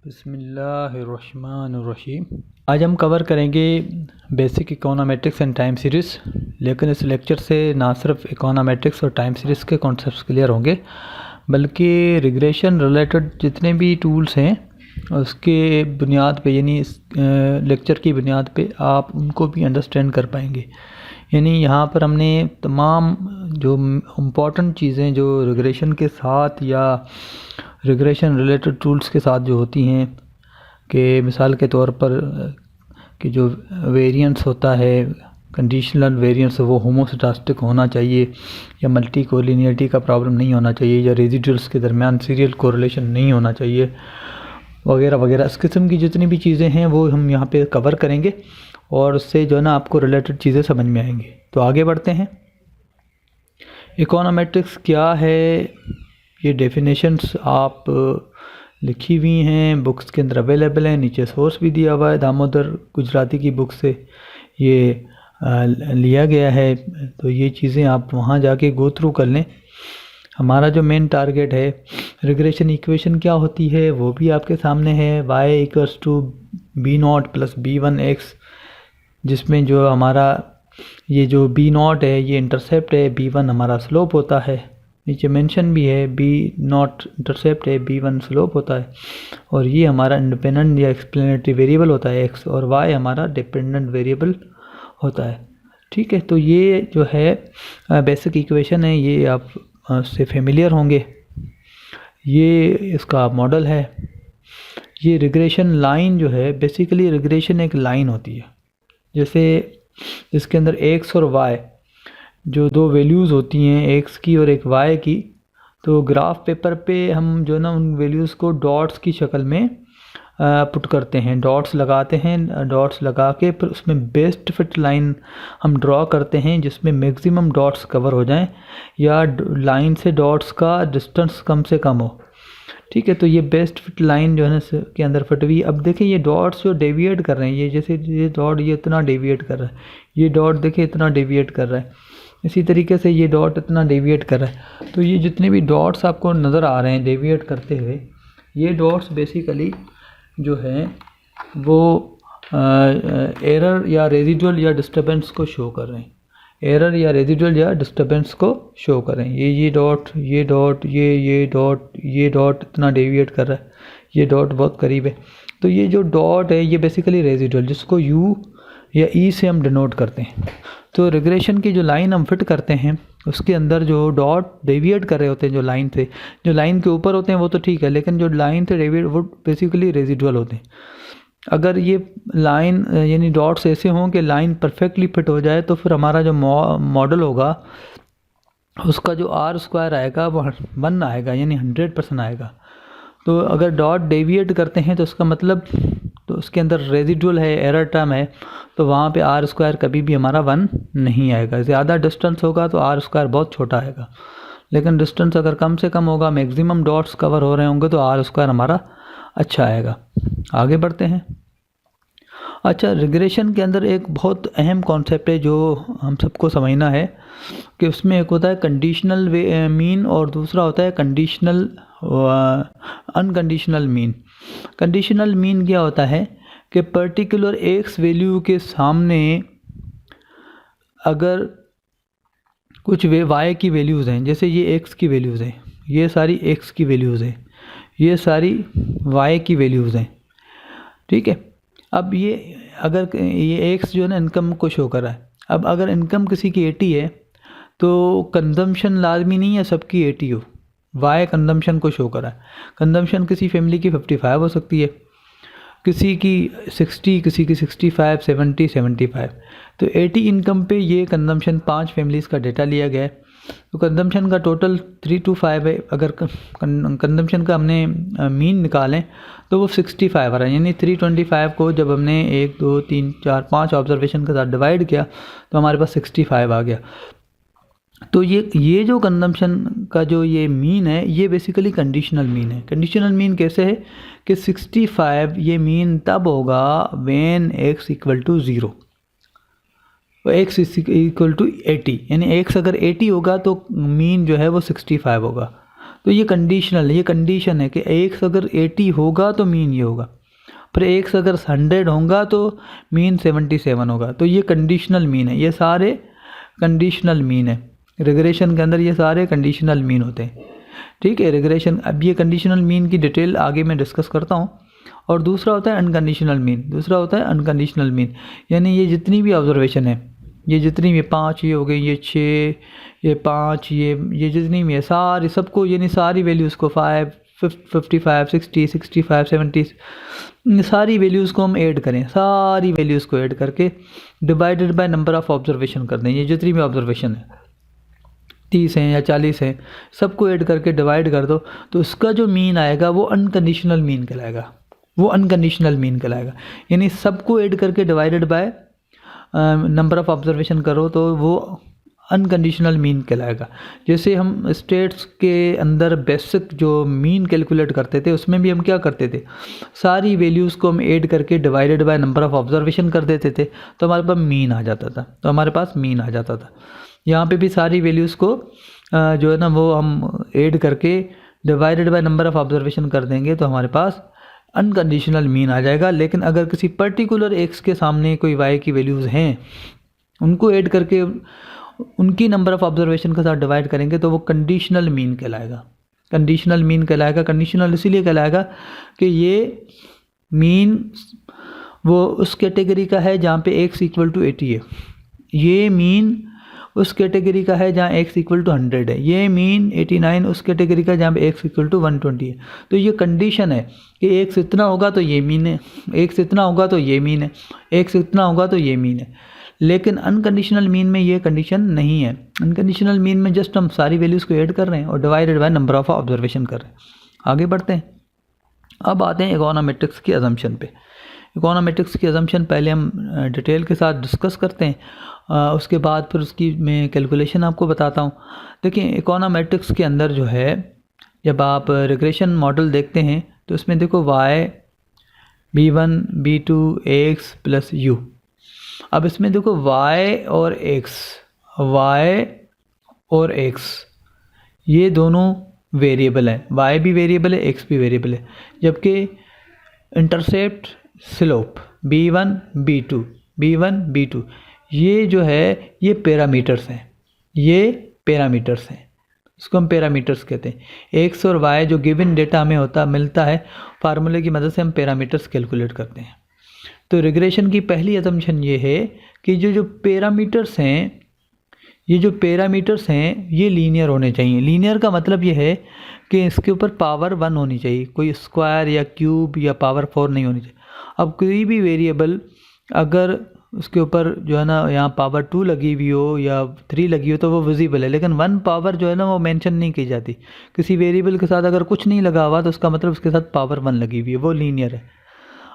बिस्मिल्लाहिर्रहमानिर्रहीम। आज हम कवर करेंगे basic econometrics and time series. लेकिन इस लेक्चर से ना सिर्फ इकोनोमेट्रिक्स और टाइम सीरीज़ के कॉन्सेप्ट्स क्लियर होंगे, बल्कि रिग्रेशन रिलेटेड जितने भी टूल्स हैं उसके बुनियाद पे, यानी इस लेक्चर की बुनियाद पे आप उनको भी अंडरस्टैंड कर पाएंगे। यानी यहाँ पर हमने तमाम जो इम्पॉर्टेंट चीज़ें जो रिग्रेशन के साथ या रिग्रेशन रिलेटेड टूल्स के साथ जो होती हैं, कि मिसाल के तौर पर कि जो वेरिएंस होता है, कंडीशनल वेरिएंस, वो होमोस्टैटिक होना चाहिए या मल्टी कोलिनियरिटी का प्रॉब्लम नहीं होना चाहिए, या रेजिडुअल्स के दरमियान सीरियल कोरिलेशन नहीं होना चाहिए, वगैरह वगैरह। इस किस्म की जितनी भी चीज़ें हैं वो हम यहाँ पे कवर करेंगे और उससे जो है ना आपको रिलेटेड चीज़ें समझ में आएंगी। तो आगे बढ़ते हैं। इकोनोमेट्रिक्स क्या है, ये डेफिनेशंस आप लिखी हुई हैं, बुक्स के अंदर अवेलेबल हैं, नीचे सोर्स भी दिया हुआ है, दामोदर गुजराती की बुक से ये लिया गया है। तो ये चीज़ें आप वहाँ जाके गो थ्रू कर लें। हमारा जो मेन टारगेट है, रिग्रेशन इक्वेशन क्या होती है वो भी आपके सामने है, y = b0 + b1x, जिसमें जो हमारा ये जो b0 है ये इंटरसेप्ट है, b1 हमारा स्लोप होता है। नीचे मेंशन भी है, b0 इंटरसेप्ट है, b1 स्लोप होता है, और ये हमारा इंडिपेंडेंट या एक्सप्लेनेटरी वेरिएबल होता है x, और y हमारा डिपेंडेंट वेरिएबल होता है। ठीक है, तो ये जो है बेसिक इक्वेशन है, ये आप से फेमिलियर होंगे। ये इसका मॉडल है। ये रिग्रेशन लाइन जो है, बेसिकली रिग्रेशन एक लाइन होती है, जैसे इसके अंदर x और y जो दो वैल्यूज़ होती हैं, x की और एक y की, तो ग्राफ पेपर पे हम जो ना उन वैल्यूज़ को डॉट्स की शक्ल में पुट करते हैं, डॉट्स लगाते हैं, डॉट्स लगा के फिर उसमें बेस्ट फिट लाइन हम ड्रॉ करते हैं जिसमें मैक्सिमम डॉट्स कवर हो जाएं या लाइन से डॉट्स का डिस्टेंस कम से कम हो। ठीक है, तो ये बेस्ट फिट लाइन जो है ना के अंदर फिट हुई। अब देखिए ये डॉट्स जो डेविएट कर रहे हैं, ये जैसे ये डॉट ये इतना डेविएट कर रहा है, ये डॉट देखिए इतना डेविएट कर रहा है, इसी तरीके से ये डॉट इतना डेविएट कर रहा है। तो ये जितने भी डॉट्स आपको नज़र आ रहे हैं डेविएट करते हुए, ये डॉट्स बेसिकली जो है वो एरर या रेजिडुअल या डिस्टर्बेंस को शो कर रहे हैं, एरर या रेजिडुअल या डिस्टर्बेंस को शो कर रहे हैं। ये डॉट, ये डॉट, ये डॉट, ये डॉट इतना डेविएट कर रहा है, ये डॉट बहुत करीब है। तो ये जो डॉट है ये बेसिकली रेजिडुअल, जिसको यू या ई से हम डिनोट करते हैं। तो रिग्रेशन की जो लाइन हम फिट करते हैं उसके अंदर जो डॉट डेविएट कर रहे होते हैं, जो लाइन से, जो लाइन के ऊपर होते हैं वो तो ठीक है, लेकिन जो लाइन से डेविएट वो बेसिकली रेजिडुअल होते हैं। अगर ये लाइन यानी डॉट्स ऐसे हों कि लाइन परफेक्टली फिट हो जाए, तो फिर हमारा जो मॉडल होगा उसका जो r² आएगा वो 1 आएगा, यानी 100% आएगा। तो अगर डॉट डेविएट करते हैं तो उसका मतलब, तो उसके अंदर रेजिडुअल है, एरर टर्म है, तो वहाँ पे r² कभी भी हमारा 1 नहीं आएगा। ज़्यादा डिस्टेंस होगा तो r² बहुत छोटा आएगा, लेकिन डिस्टेंस अगर कम से कम होगा, मैक्सिमम डॉट्स कवर हो रहे होंगे, तो r² हमारा अच्छा आएगा। आगे बढ़ते हैं। अच्छा, रिग्रेशन के अंदर एक बहुत अहम कॉन्सेप्ट है जो हम सबको समझना है, कि उसमें एक होता है कंडीशनल मीन और दूसरा होता है conditional unconditional mean. Conditional mean क्या होता है कि पर्टिकुलर एक्स वैल्यू के सामने अगर कुछ वाई की वैल्यूज़ हैं, जैसे ये एक्स की वैल्यूज़ हैं, ये सारी एक्स की वैल्यूज़ हैं, ये सारी वाई की वैल्यूज़ हैं। ठीक है, अब ये अगर ये एक्स जो है ना इनकम को शो कर रहा है, अब अगर इनकम किसी की 80 है तो कंजम्पशन लाजमी नहीं है सबकी 80 हो, वाई कंजम्पशन को शो कर रहा है। कंजम्पशन किसी फैमिली की 55 हो सकती है, किसी की 60, किसी की 65, 70, 75। तो 80 इनकम पे ये कंजम्पशन 5 फैमिलीज़ का डेटा लिया गया है। तो कंजम्पशन का टोटल 325 है। अगर कंजम्पशन का हमने मीन निकालें तो वो 65 आ रहा है, यानी 325 को जब हमने 1, 2, 3, 4, 5 ऑब्जर्वेशन के साथ डिवाइड किया तो हमारे पास 65 आ गया। तो ये जो कंजम्पशन का जो ये मीन है ये बेसिकली कंडीशनल मीन है। कंडीशनल मीन कैसे है कि 65 ये मीन तब होगा व्हेन x = 0, x = 80, यानी x अगर 80 होगा तो मीन जो है वो 65 होगा। तो ये कंडीशनल, ये कंडीशन है कि x अगर 80 होगा तो मीन ये होगा, पर x अगर 100 होगा तो मीन 77 होगा। तो ये कंडीशनल मीन है, ये सारे कंडीशनल मीन है। रिग्रेशन के अंदर ये सारे कंडीशनल मीन होते हैं, ठीक है। रिग्रेशन, अब ये कंडीशनल मीन की डिटेल आगे मैं डिस्कस करता हूँ। और दूसरा होता है अनकंडीशनल मीन, दूसरा होता है अनकंडीशनल मीन, यानी ये जितनी भी ऑब्जर्वेशन है, ये जितनी भी 5 ये हो गई, ये 6, ये 5, ये जितनी भी है सारी, सबको यानी सारी वैल्यूज़ को 5, 55, 60, 65, 70 सारी वैल्यूज़ को हम ऐड करें, सारी वैल्यूज़ को ऐड करके divided by number of observation कर दें। ये जितनी भी ऑब्जर्वेशन है 30 हैं या 40 हैं, सबको ऐड करके डिवाइड कर दो, तो उसका जो मीन आएगा वो अनकंडीशनल मीन कहलाएगा, वो अनकंडीशनल मीन कहलाएगा। यानी सबको ऐड करके divided by number of observation करो तो वो अनकंडीशनल मीन कहलाएगा। जैसे हम स्टेट्स के अंदर बेसिक जो मीन कैलकुलेट करते थे उसमें भी हम क्या करते थे, सारी वैल्यूज़ को हम ऐड करके divided by number of observation कर देते थे, तो हमारे पास मीन आ जाता था, तो हमारे पास मीन आ जाता था। यहाँ पे भी सारी वैल्यूज़ को जो है ना वो हम ऐड करके divided by number of observation कर देंगे तो हमारे पास अनकंडीशनल मीन आ जाएगा। लेकिन अगर किसी पर्टिकुलर एक्स के सामने कोई वाई की वैल्यूज़ हैं, उनको ऐड करके उनकी नंबर ऑफ़ ऑब्जर्वेशन के साथ डिवाइड करेंगे तो वो कंडीशनल मीन कहलाएगा। कंडीशनल मीन कहलाएगा। कंडीशनल इसीलिए कहलाएगा कि ये मीन वो उस कैटेगरी का है जहाँ पे x इक्वल टू 80 है, ये मीन उस कैटेगरी का है जहाँ x इक्वल टू 100 है, ये मीन 89 उस कैटेगरी का जहाँ पे x इक्वल टू 120 है। तो ये कंडीशन है कि x इतना होगा तो ये मीन है, x इतना होगा तो ये मीन है, x इतना होगा तो ये मीन है। लेकिन अनकंडीशनल मीन में ये कंडीशन नहीं है। अनकंडीशनल मीन में जस्ट हम सारी वैल्यूज़ को ऐड कर रहे हैं और divided by number of observation कर रहे हैं। आगे बढ़ते हैं। अब आते हैं इकोनोमेट्रिक्स की अजम्पशन पे। इकोनोमेट्रिक्स की अजम्पशन पहले हम डिटेल के साथ डिस्कस करते हैं, उसके बाद फिर उसकी मैं कैलकुलेशन आपको बताता हूँ। देखिए इकोनोमेट्रिक्स के अंदर जो है, जब आप रिग्रेशन मॉडल देखते हैं तो उसमें देखो y b1 b2 x plus u। अब इसमें देखो y और x ये दोनों वेरिएबल हैं, y भी वेरिएबल है, x भी वेरिएबल है, जबकि इंटरसेप्ट स्लोप b1 b2 ये जो है ये पैरामीटर्स हैं, ये पैरामीटर्स हैं, इसको हम पैरामीटर्स कहते हैं। x और y जो गिवन डेटा हमें मिलता है, फार्मूले की मदद से हम पैरामीटर्स कैलकुलेट करते हैं। तो रिग्रेशन की पहली असम्पशन ये है कि जो पैरामीटर्स हैं, ये लीनियर होने चाहिए। लीनियर का मतलब ये है कि इसके ऊपर पावर 1 होनी चाहिए, कोई स्क्वायर या क्यूब या पावर 4 नहीं होनी चाहिए। अब कोई भी वेरिएबल अगर उसके ऊपर जो है ना यहाँ पावर 2 लगी हुई हो या 3 लगी हो तो वो विजिबल है, लेकिन 1 पावर जो है ना वो मेंशन नहीं की जाती। किसी वेरिएबल के साथ अगर कुछ नहीं लगा हुआ तो उसका मतलब उसके साथ पावर 1 लगी हुई है, वो लीनियर है।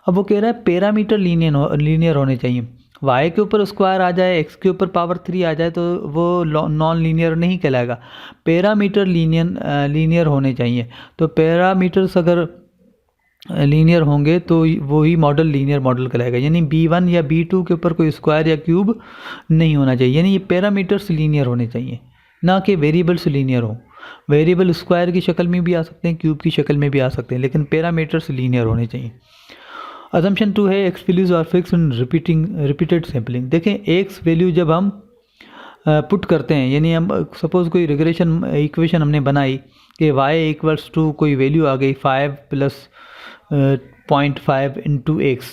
अब वो कह रहा है पैरामीटर लीनियर होने चाहिए। y के ऊपर स्क्वायर आ जाए, x के ऊपर पावर 3 आ जाए तो वो नॉन लीनियर नहीं कहलाएगा, पैरामीटर लीनियर होने चाहिए। तो पैरामीटर्स अगर लीनियर होंगे तो वही मॉडल लीनियर मॉडल कहलाएगा। यानी b1 या b2 के ऊपर कोई स्क्वायर या क्यूब नहीं होना चाहिए, यानी ये पैरामीटर्स लीनियर होने चाहिए, ना कि वेरिएबल्स लीनियर हो। वेरिएबल स्क्वायर की शक्ल में भी आ सकते हैं, क्यूब की शक्ल में भी आ सकते हैं, लेकिन पैरामीटर्स लीनियर होने चाहिए। असम्पशन 2 है x values are fix in repeated sampling. देखें x वैल्यू जब हम पुट करते हैं, यानी हम सपोज़ कोई रिग्रेशन इक्वेशन हमने बनाई कि y इक्वल्स टू कोई वैल्यू आ गई 5 प्लस 0.5 इंटू x।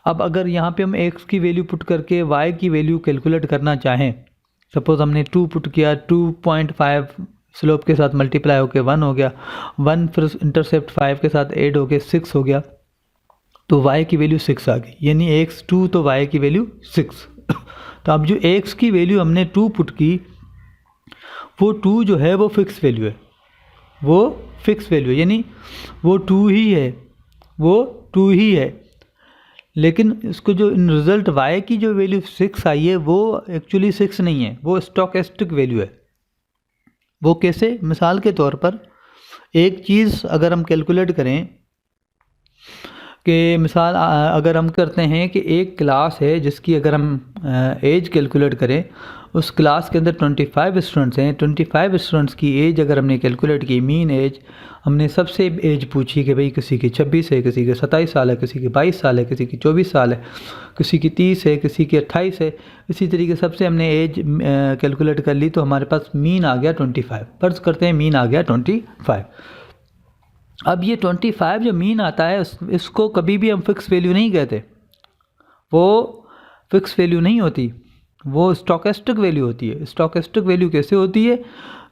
अब अगर यहाँ पे हम x की वैल्यू पुट करके y की वैल्यू कैलकुलेट करना चाहें, सपोज़ हमने 2 पुट किया, 2.5 स्लोप के साथ मल्टीप्लाई होके 1 हो गया, 1 फिर इंटरसेप्ट 5 के साथ ऐड होके 6 हो गया, तो y की वैल्यू 6 आ गई, यानी x 2 तो y की वैल्यू 6। तो अब जो x की वैल्यू हमने 2 पुट की, वो 2 जो है वो फिक्स वैल्यू है, वो फिक्स वैल्यू है, यानी वो 2 ही है। लेकिन इसको जो इन रिज़ल्ट y की जो वैल्यू 6 आई है वो एक्चुअली 6 नहीं है, वो स्टोकेस्टिक वैल्यू है। वो कैसे? मिसाल के तौर पर एक चीज़ अगर हम कैलकुलेट करें कि मिसाल अगर हम करते हैं कि एक क्लास है जिसकी अगर हम एज कैलकुलेट करें उस क्लास के अंदर 25 स्टूडेंट्स हैं, 25 स्टूडेंट्स की एज अगर हमने कैलकुलेट की, मीन एज हमने सबसे एज पूछी कि भाई किसी की 26 है, किसी के 27 साल है, किसी की 22 साल है, किसी की 24 साल है, किसी की 30 है, किसी की 28 है। इसी तरीके सबसे हमने एज कैलकुलेट कर ली, तो हमारे पास मीन आ गया 25। फर्ज करते हैं मीन आ गया 25। अब ये 25 जो मीन आता है इसको कभी भी हम फिक्स वैल्यू नहीं कहते, वो फिक्स वैल्यू नहीं होती, वो स्टोकेस्टिक वैल्यू होती है। स्टोकेस्टिक वैल्यू कैसे होती है?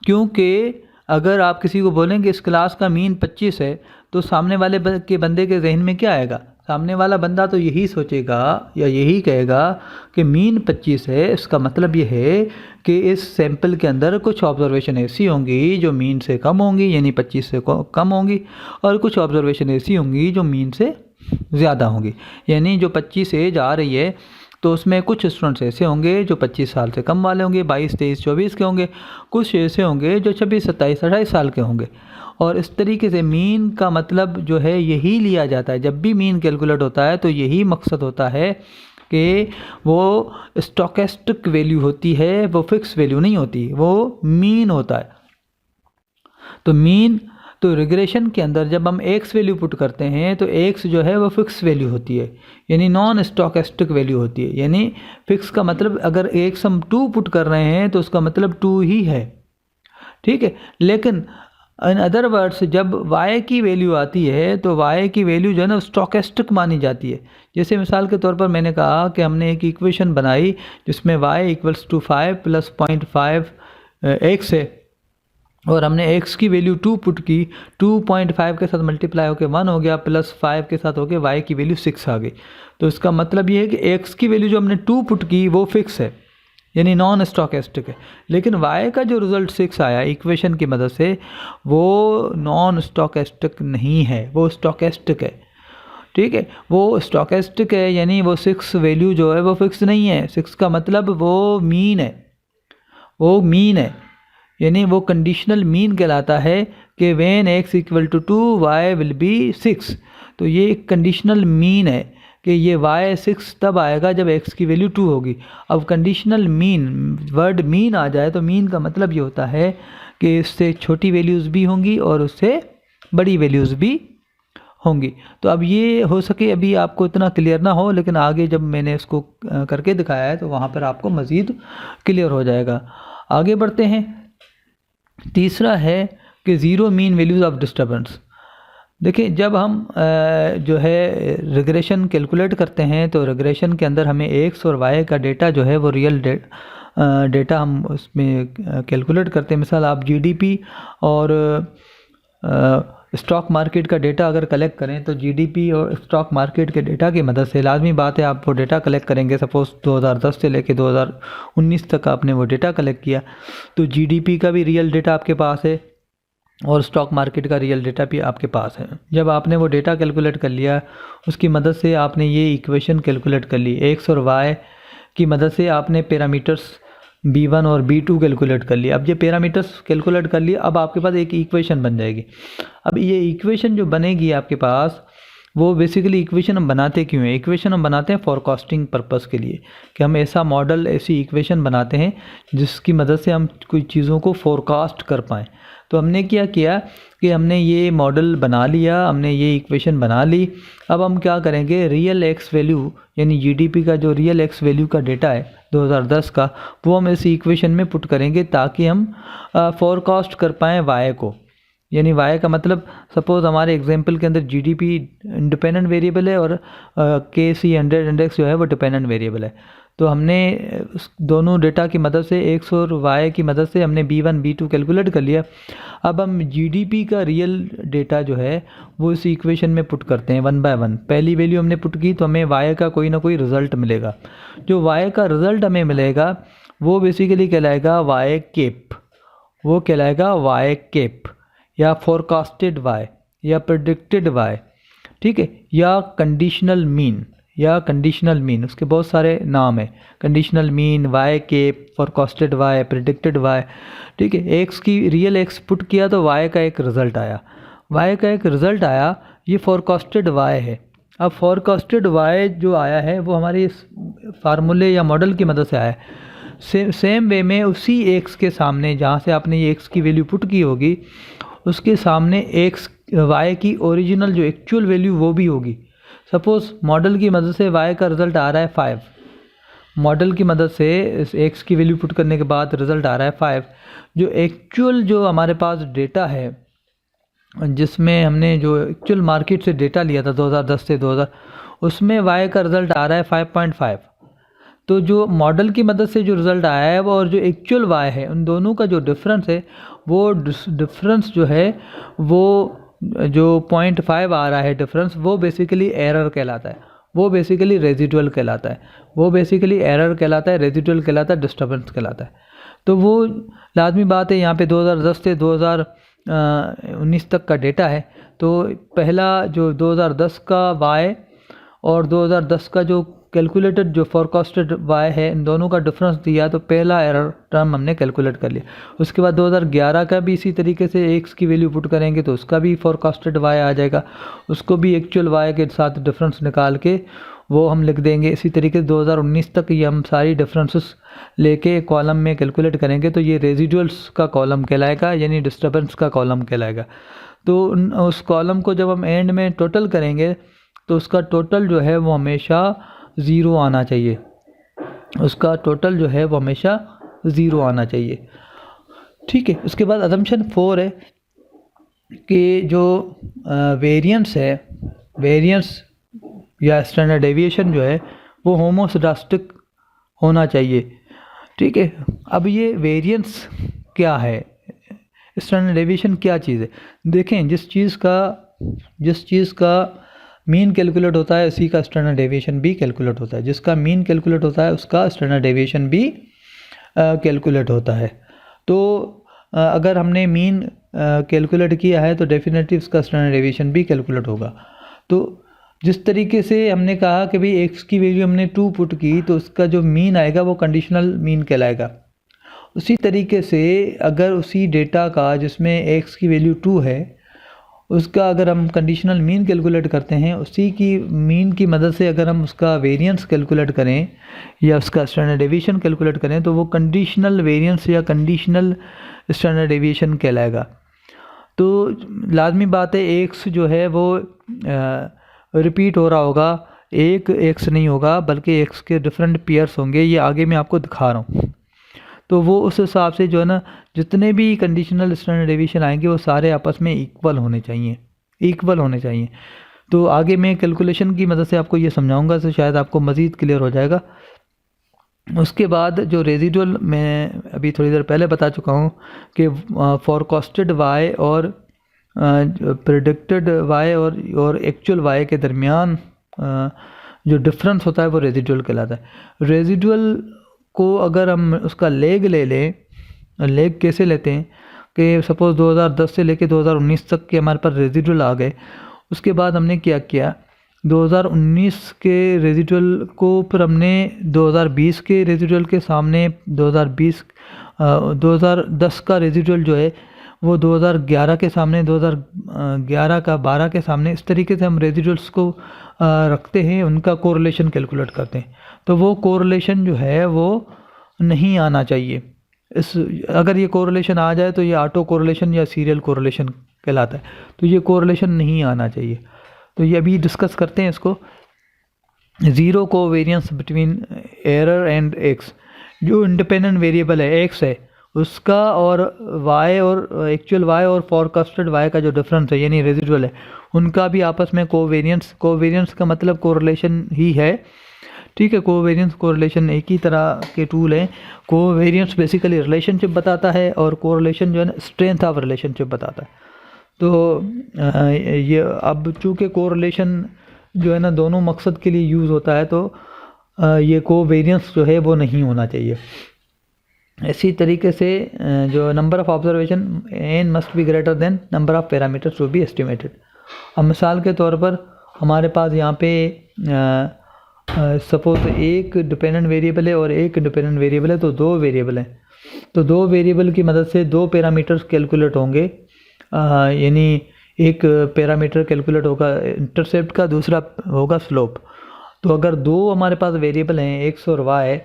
क्योंकि अगर आप किसी को बोलेंगे इस क्लास का मीन 25 है, तो सामने वाले के बंदे के जहन में क्या आएगा? सामने वाला बंदा तो यही सोचेगा या यही कहेगा कि मीन 25 है, इसका मतलब ये है कि इस सैंपल के अंदर कुछ ऑब्जर्वेशन ऐसी होंगी जो मीन से कम होंगी, यानी 25 से कम होंगी, और कुछ ऑब्जर्वेशन ऐसी होंगी जो मीन से ज़्यादा होंगी। यानी जो 25 एज आ रही है तो उसमें कुछ स्टूडेंट्स ऐसे होंगे जो 25 साल से कम वाले होंगे, 22, 23, 24 के होंगे, कुछ ऐसे होंगे जो 26, 27, 28 साल के होंगे। और इस तरीके से मीन का मतलब जो है यही लिया जाता है। जब भी मीन कैलकुलेट होता है तो यही मकसद होता है कि वो स्टोकेस्टिक वैल्यू होती है, वो फिक्स वैल्यू नहीं होती, वो मीन होता है। तो मीन, तो रिग्रेशन के अंदर जब हम एक्स वैल्यू पुट करते हैं तो एक्स जो है वो फिक्स वैल्यू होती है, यानी नॉन स्टोकेस्टिक वैल्यू होती है। यानी फिक्स का मतलब अगर एक्स हम 2 पुट कर रहे हैं तो उसका मतलब 2 ही है, ठीक है। लेकिन इन अदर वर्ड्स जब y की वैल्यू आती है तो y की वैल्यू जो है ना स्टोकेस्टिक मानी जाती है। जैसे मिसाल के तौर पर मैंने कहा कि हमने एक इक्वेशन बनाई जिसमें y = 5 + 0.5 x है, और हमने x की वैल्यू 2 पुट की, 2.5 के साथ मल्टीप्लाई होकर 1 हो गया, प्लस 5 के साथ होकर y की वैल्यू 6 आ गई। तो इसका मतलब ये है कि x की वैल्यू जो हमने 2 पुट की वो फिक्स है, यानी नॉन स्टोकेस्टिक है। लेकिन y का जो रिज़ल्ट 6 आया इक्वेशन की मदद से, वो नॉन स्टोकेस्टिक नहीं है, वो स्टोकेस्टिक है, ठीक है। वो स्टोकेस्टिक है, यानी वो 6 वैल्यू जो है वो फिक्स नहीं है। 6 का मतलब वो मीन है, वो मीन है, यानी वो कंडीशनल मीन कहलाता है कि when x = 2 y will be 6। तो ये एक कंडीशनल मीन है कि ये y 6 तब आएगा जब x की वैल्यू 2 होगी। अब कंडीशनल मीन, वर्ड मीन आ जाए तो मीन का मतलब ये होता है कि इससे छोटी वैल्यूज़ भी होंगी और उससे बड़ी वैल्यूज़ भी होंगी। तो अब ये हो सके अभी आपको इतना क्लियर ना हो, लेकिन आगे जब मैंने इसको करके दिखाया है तो वहाँ पर आपको मज़ीद क्लियर हो जाएगा। आगे बढ़ते हैं। तीसरा है कि zero mean values of disturbance. देखिए, जब हम जो है रिग्रेशन कैलकुलेट करते हैं तो रिग्रेशन के अंदर हमें एक्स और वाई का डेटा जो है वो रियल डेटा हम उसमें कैलकुलेट करते हैं। मिसाल आप जीडीपी और स्टॉक मार्केट का डेटा अगर कलेक्ट करें तो जीडीपी और स्टॉक मार्केट के डेटा की मदद से, लाजमी बात है आप वो डेटा कलेक्ट करेंगे। सपोज़ 2010 से लेके 2019 तक आपने वो डेटा कलेक्ट किया, तो जीडीपी का भी रियल डेटा आपके पास है और स्टॉक मार्केट का रियल डेटा भी आपके पास है। जब आपने वो डेटा कैलकुलेट कर लिया, उसकी मदद से आपने ये इक्वेशन कैलकुलेट कर ली, एक्स और वाई की मदद से आपने पैरामीटर्स B1 और B2 कैलकुलेट कर लिया। अब ये पैरामीटर्स कैलकुलेट कर लिया, अब आपके पास एक इक्वेशन बन जाएगी। अब ये इक्वेशन जो बनेगी आपके पास, वो बेसिकली इक्वेशन हम बनाते क्यों हैं? इक्वेशन हम बनाते हैं फॉरकास्टिंग पर्पस के लिए, कि हम ऐसा मॉडल, ऐसी इक्वेशन बनाते हैं जिसकी मदद से हम कुछ चीज़ों को फोरकास्ट कर पाएँ। तो हमने क्या किया कि हमने ये मॉडल बना लिया, हमने ये इक्वेशन बना ली। अब हम क्या करेंगे, रियल एक्स वैल्यू यानी जीडीपी का जो रियल एक्स वैल्यू का डेटा है 2010 का, वो हम इस इक्वेशन में पुट करेंगे ताकि हम फोरकास्ट कर पाएँ वाई को। यानी वाई का मतलब, सपोज़ हमारे एग्जांपल के अंदर जीडीपी इंडिपेंडेंट वेरिएबल है और KC100 इंडेक्स जो है वो डिपेंडेंट वेरिएबल है। तो हमने दोनों डेटा की मदद से, एक्स और वाई की मदद से हमने B1 B2 कैलकुलेट कर लिया। अब हम जीडीपी का रियल डेटा जो है वो इस इक्वेशन में पुट करते हैं 1 बाय 1। पहली वैल्यू हमने पुट की तो हमें वाई का कोई ना कोई रिज़ल्ट मिलेगा। जो वाई का रिज़ल्ट हमें मिलेगा वो बेसिकली कहलाएगा वाई कैप, वो कहलाएगा वाई कैप या फोरकास्टेड वाई या प्रेडिक्टेड वाई, ठीक है, या कंडीशनल मीन, या कंडीशनल मीन, उसके बहुत सारे नाम है। Conditional mean, Y cap, forecasted Y, predicted Y, ठीक है। एक्स की रियल एक्स पुट किया तो वाई का एक रिज़ल्ट आया, वाई का एक रिज़ल्ट आया, ये फोरकास्टेड वाई है। अब फोरकास्टेड वाई जो आया है वो हमारे इस फार्मूले या मॉडल की मदद से आया है। सेम वे में उसी एक्स के सामने जहाँ से आपने ये एक्स की वैल्यू पुट की होगी उसके सामने एक्स वाई की ओरिजिनल जो एक्चुअल वैल्यू वो भी होगी। सपोज़ मॉडल की मदद से वाई का रिज़ल्ट आ रहा है 5, मॉडल की मदद से इस एक्स की वैल्यू पुट करने के बाद रिज़ल्ट आ रहा है 5। जो एक्चुअल जो हमारे पास डेटा है जिसमें हमने जो एक्चुअल मार्केट से डेटा लिया था 2010 से 2000 उसमें वाई का रिज़ल्ट आ रहा है 5.5। तो जो मॉडल की मदद से जो रिज़ल्ट आया है वो और जो एक्चुअल वाई है उन दोनों का जो डिफरेंस है वो डिफरेंस जो है वो जो 0.5 आ रहा है डिफरेंस वो बेसिकली एरर कहलाता है, वो बेसिकली रेजिडुअल कहलाता है, वो बेसिकली एरर कहलाता है, रेजिडुअल कहलाता है, डिस्टर्बेंस कहलाता है। तो वो लाजमी बात है यहाँ पे 2010 से 2019 तक का डेटा है। तो पहला जो 2010 का वाई और 2010 का जो कैलकुलेटेड जो फोरकास्टेड वाई है इन दोनों का डिफरेंस दिया तो पहला एरर टर्म हमने कैलकुलेट कर लिया। उसके बाद 2011 का भी इसी तरीके से एक्स की वैल्यू पुट करेंगे तो उसका भी फोरकास्टेड वाई आ जाएगा, उसको भी एक्चुअल वाई के साथ डिफरेंस निकाल के वो हम लिख देंगे। इसी तरीके से 2019 तक ये हम सारी डिफरेंसेस लेके कॉलम में कैलकुलेट करेंगे तो ये रेजिडुअल्स का कॉलम कहलाएगा, यानी डिस्टर्बेंस का कॉलम कहलाएगा। तो उस कॉलम को जब हम एंड में टोटल करेंगे तो उसका टोटल जो है वो हमेशा ज़ीरो आना चाहिए, उसका टोटल जो है वो हमेशा ज़ीरो आना चाहिए। ठीक है, उसके बाद असम्पशन 4 है कि जो वेरिएंस है, वेरिएंस या स्टैंडर्ड डेविएशन जो है वो होमोसेडास्टिक होना चाहिए। ठीक है, अब ये वेरिएंस क्या है, स्टैंडर्ड डेविएशन क्या चीज़ है? देखें, जिस चीज़ का मीन कैलकुलेट होता है उसी का स्टैंडर्ड डेविएशन भी कैलकुलेट होता है, जिसका मीन कैलकुलेट होता है उसका स्टैंडर्ड डेविएशन भी कैलकुलेट होता है। तो अगर हमने मीन कैलकुलेट किया है तो डेफिनेटली उसका स्टैंडर्ड डेविएशन भी कैलकुलेट होगा। तो जिस तरीके से हमने कहा कि भाई एक्स की वैल्यू हमने 2 पुट की तो उसका जो मीन आएगा वो कंडीशनल मीन कहलाएगा। उसी तरीके से अगर उसी डेटा का जिसमें एक्स की वैल्यू 2 है उसका अगर हम कंडीशनल मीन कैलकुलेट करते हैं, उसी की मीन की मदद से अगर हम उसका वेरिएंस कैलकुलेट करें या उसका स्टैंडर्ड डेविएशन कैलकुलेट करें तो वो कंडीशनल वेरिएंस या कंडीशनल स्टैंडर्ड डेविएशन कहलाएगा। तो लाजमी बात है एक्स जो है वो रिपीट हो रहा होगा, एक एक्स नहीं होगा बल्कि एक्स के डिफरेंट पेयर्स होंगे, ये आगे मैं आपको दिखा रहा हूँ। तो वो उस हिसाब से जो है ना जितने भी कंडीशनल स्टैंडर्ड डेविएशन आएंगे वो सारे आपस में इक्वल होने चाहिए। तो आगे मैं कैलकुलेशन की मदद से आपको ये समझाऊंगा तो शायद आपको मज़ीद क्लियर हो जाएगा। उसके बाद जो रेजिडुअल मैं अभी थोड़ी देर पहले बता चुका हूँ कि फोरकास्टेड वाई और प्रेडिक्टेड वाई और एक्चुअल वाई के दरमियान जो डिफरेंस होता है वो रेजिडुअल कहलाता है। रेजिडुअल को अगर हम उसका लेग ले लें, लेग कैसे लेते हैं कि सपोज़ 2010 से लेके 2019 तक के हमारे पास रेजिडुअल आ गए। उसके बाद हमने क्या किया, 2019 के रेजिडुअल को फिर हमने 2020 के रेजिडुअल के सामने 2010 का रेजिडुअल जो है वो 2011 के सामने, 2011 का 12 के सामने, इस तरीके से हम रेजिडुअल्स को रखते हैं, उनका कोरिलेशन कैलकुलेट करते हैं। तो वो कोरिलेशन जो है वो नहीं आना चाहिए। अगर ये कोरिलेशन आ जाए तो ये ऑटो कोरिलेशन या सीरियल कोरिलेशन कहलाता है, तो ये कोरिलेशन नहीं आना चाहिए। तो ये अभी डिस्कस करते हैं इसको। Zero covariance between error and x, जो इंडिपेंडेंट वेरिएबल है एक्स है उसका और वाई और एक्चुअल वाई और फोरकास्टेड वाई का जो डिफरेंस है यानी रेजिडुअल है उनका भी आपस में कोवेरियंस का मतलब कोरिलेशन ही है। ठीक है, कोवेरियंस कोरिलेशन एक ही तरह के टूल हैं। कोवेरियंस बेसिकली रिलेशनशिप बताता है और कोरिलेशन जो है ना स्ट्रेंथ ऑफ रिलेशनशिप बताता है। तो ये अब चूँकि कोरिलेशन जो है ना दोनों मकसद के लिए यूज़ होता है तो ये कोवेरियंस जो है वो नहीं होना चाहिए। इसी तरीके से जो number of observation N must be greater than number of parameters to be estimated. अब मिसाल के तौर पर हमारे पास यहाँ पे सपोज एक डिपेंडेंट वेरिएबल है और एक इंडिपेंडेंट वेरिएबल है, तो दो वेरिएबल हैं, तो दो वेरिएबल की मदद से दो पैरामीटर्स कैलकुलेट होंगे। यानी एक पैरामीटर कैलकुलेट होगा इंटरसेप्ट का, दूसरा होगा स्लोप। तो अगर दो हमारे पास वेरिएबल हैं एक्स और वाई,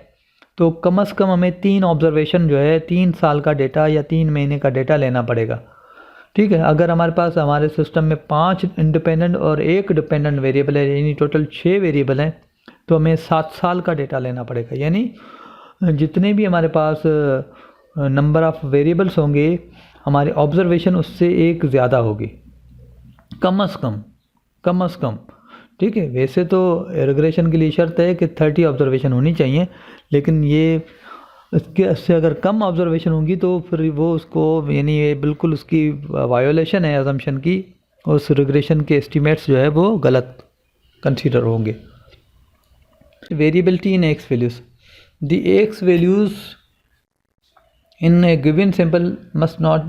तो कम से कम हमें 3 ऑब्जर्वेशन जो है 3 साल का डेटा या 3 महीने का डेटा लेना पड़ेगा। ठीक है, अगर हमारे पास हमारे सिस्टम में 5 इंडिपेंडेंट और 1 डिपेंडेंट वेरिएबल है, यानी टोटल 6 वेरिएबल हैं, तो हमें 7 साल का डेटा लेना पड़ेगा। यानी जितने भी हमारे पास नंबर ऑफ़ वेरिएबल्स होंगे, हमारे ऑब्जर्वेशन उससे एक ज़्यादा होगी, कम से कम। ठीक है, वैसे तो रिग्रेशन के लिए शर्त है कि 30 ऑब्जर्वेशन होनी चाहिए, लेकिन ये इसके से अगर कम ऑब्जर्वेशन होंगी तो फिर वो उसको, यानी ये बिल्कुल उसकी वायोलेशन है असम्पशन की, उस रिग्रेशन के एस्टिमेट्स जो है वो गलत कंसीडर होंगे। Variability in x values, the x values in A given sample must not,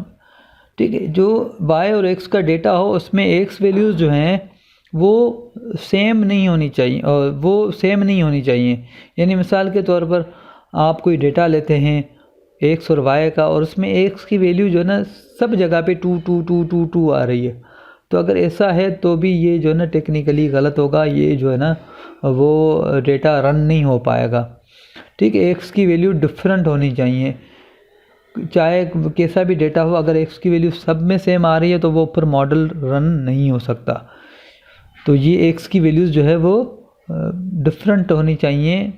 ठीक है, जो y और x का डेटा हो उसमें x वैल्यूज़ जो हैं वो सेम नहीं होनी चाहिए, और वो सेम नहीं होनी चाहिए। यानी मिसाल के तौर पर आप कोई डेटा लेते हैं x और y का, और उसमें x की वैल्यू जो है ना सब जगह पे 2 2 2 2 2 आ रही है, तो अगर ऐसा है तो भी ये जो है ना टेक्निकली गलत होगा, ये जो है ना वो डेटा रन नहीं हो पाएगा। ठीक है, x की वैल्यू डिफरेंट होनी चाहिए, चाहे कैसा भी डेटा हो, अगर x की वैल्यू सब में सेम आ रही है तो वो फिर मॉडल रन नहीं हो सकता। तो ये x की वैल्यूज़ जो है वो डिफरेंट होनी चाहिए,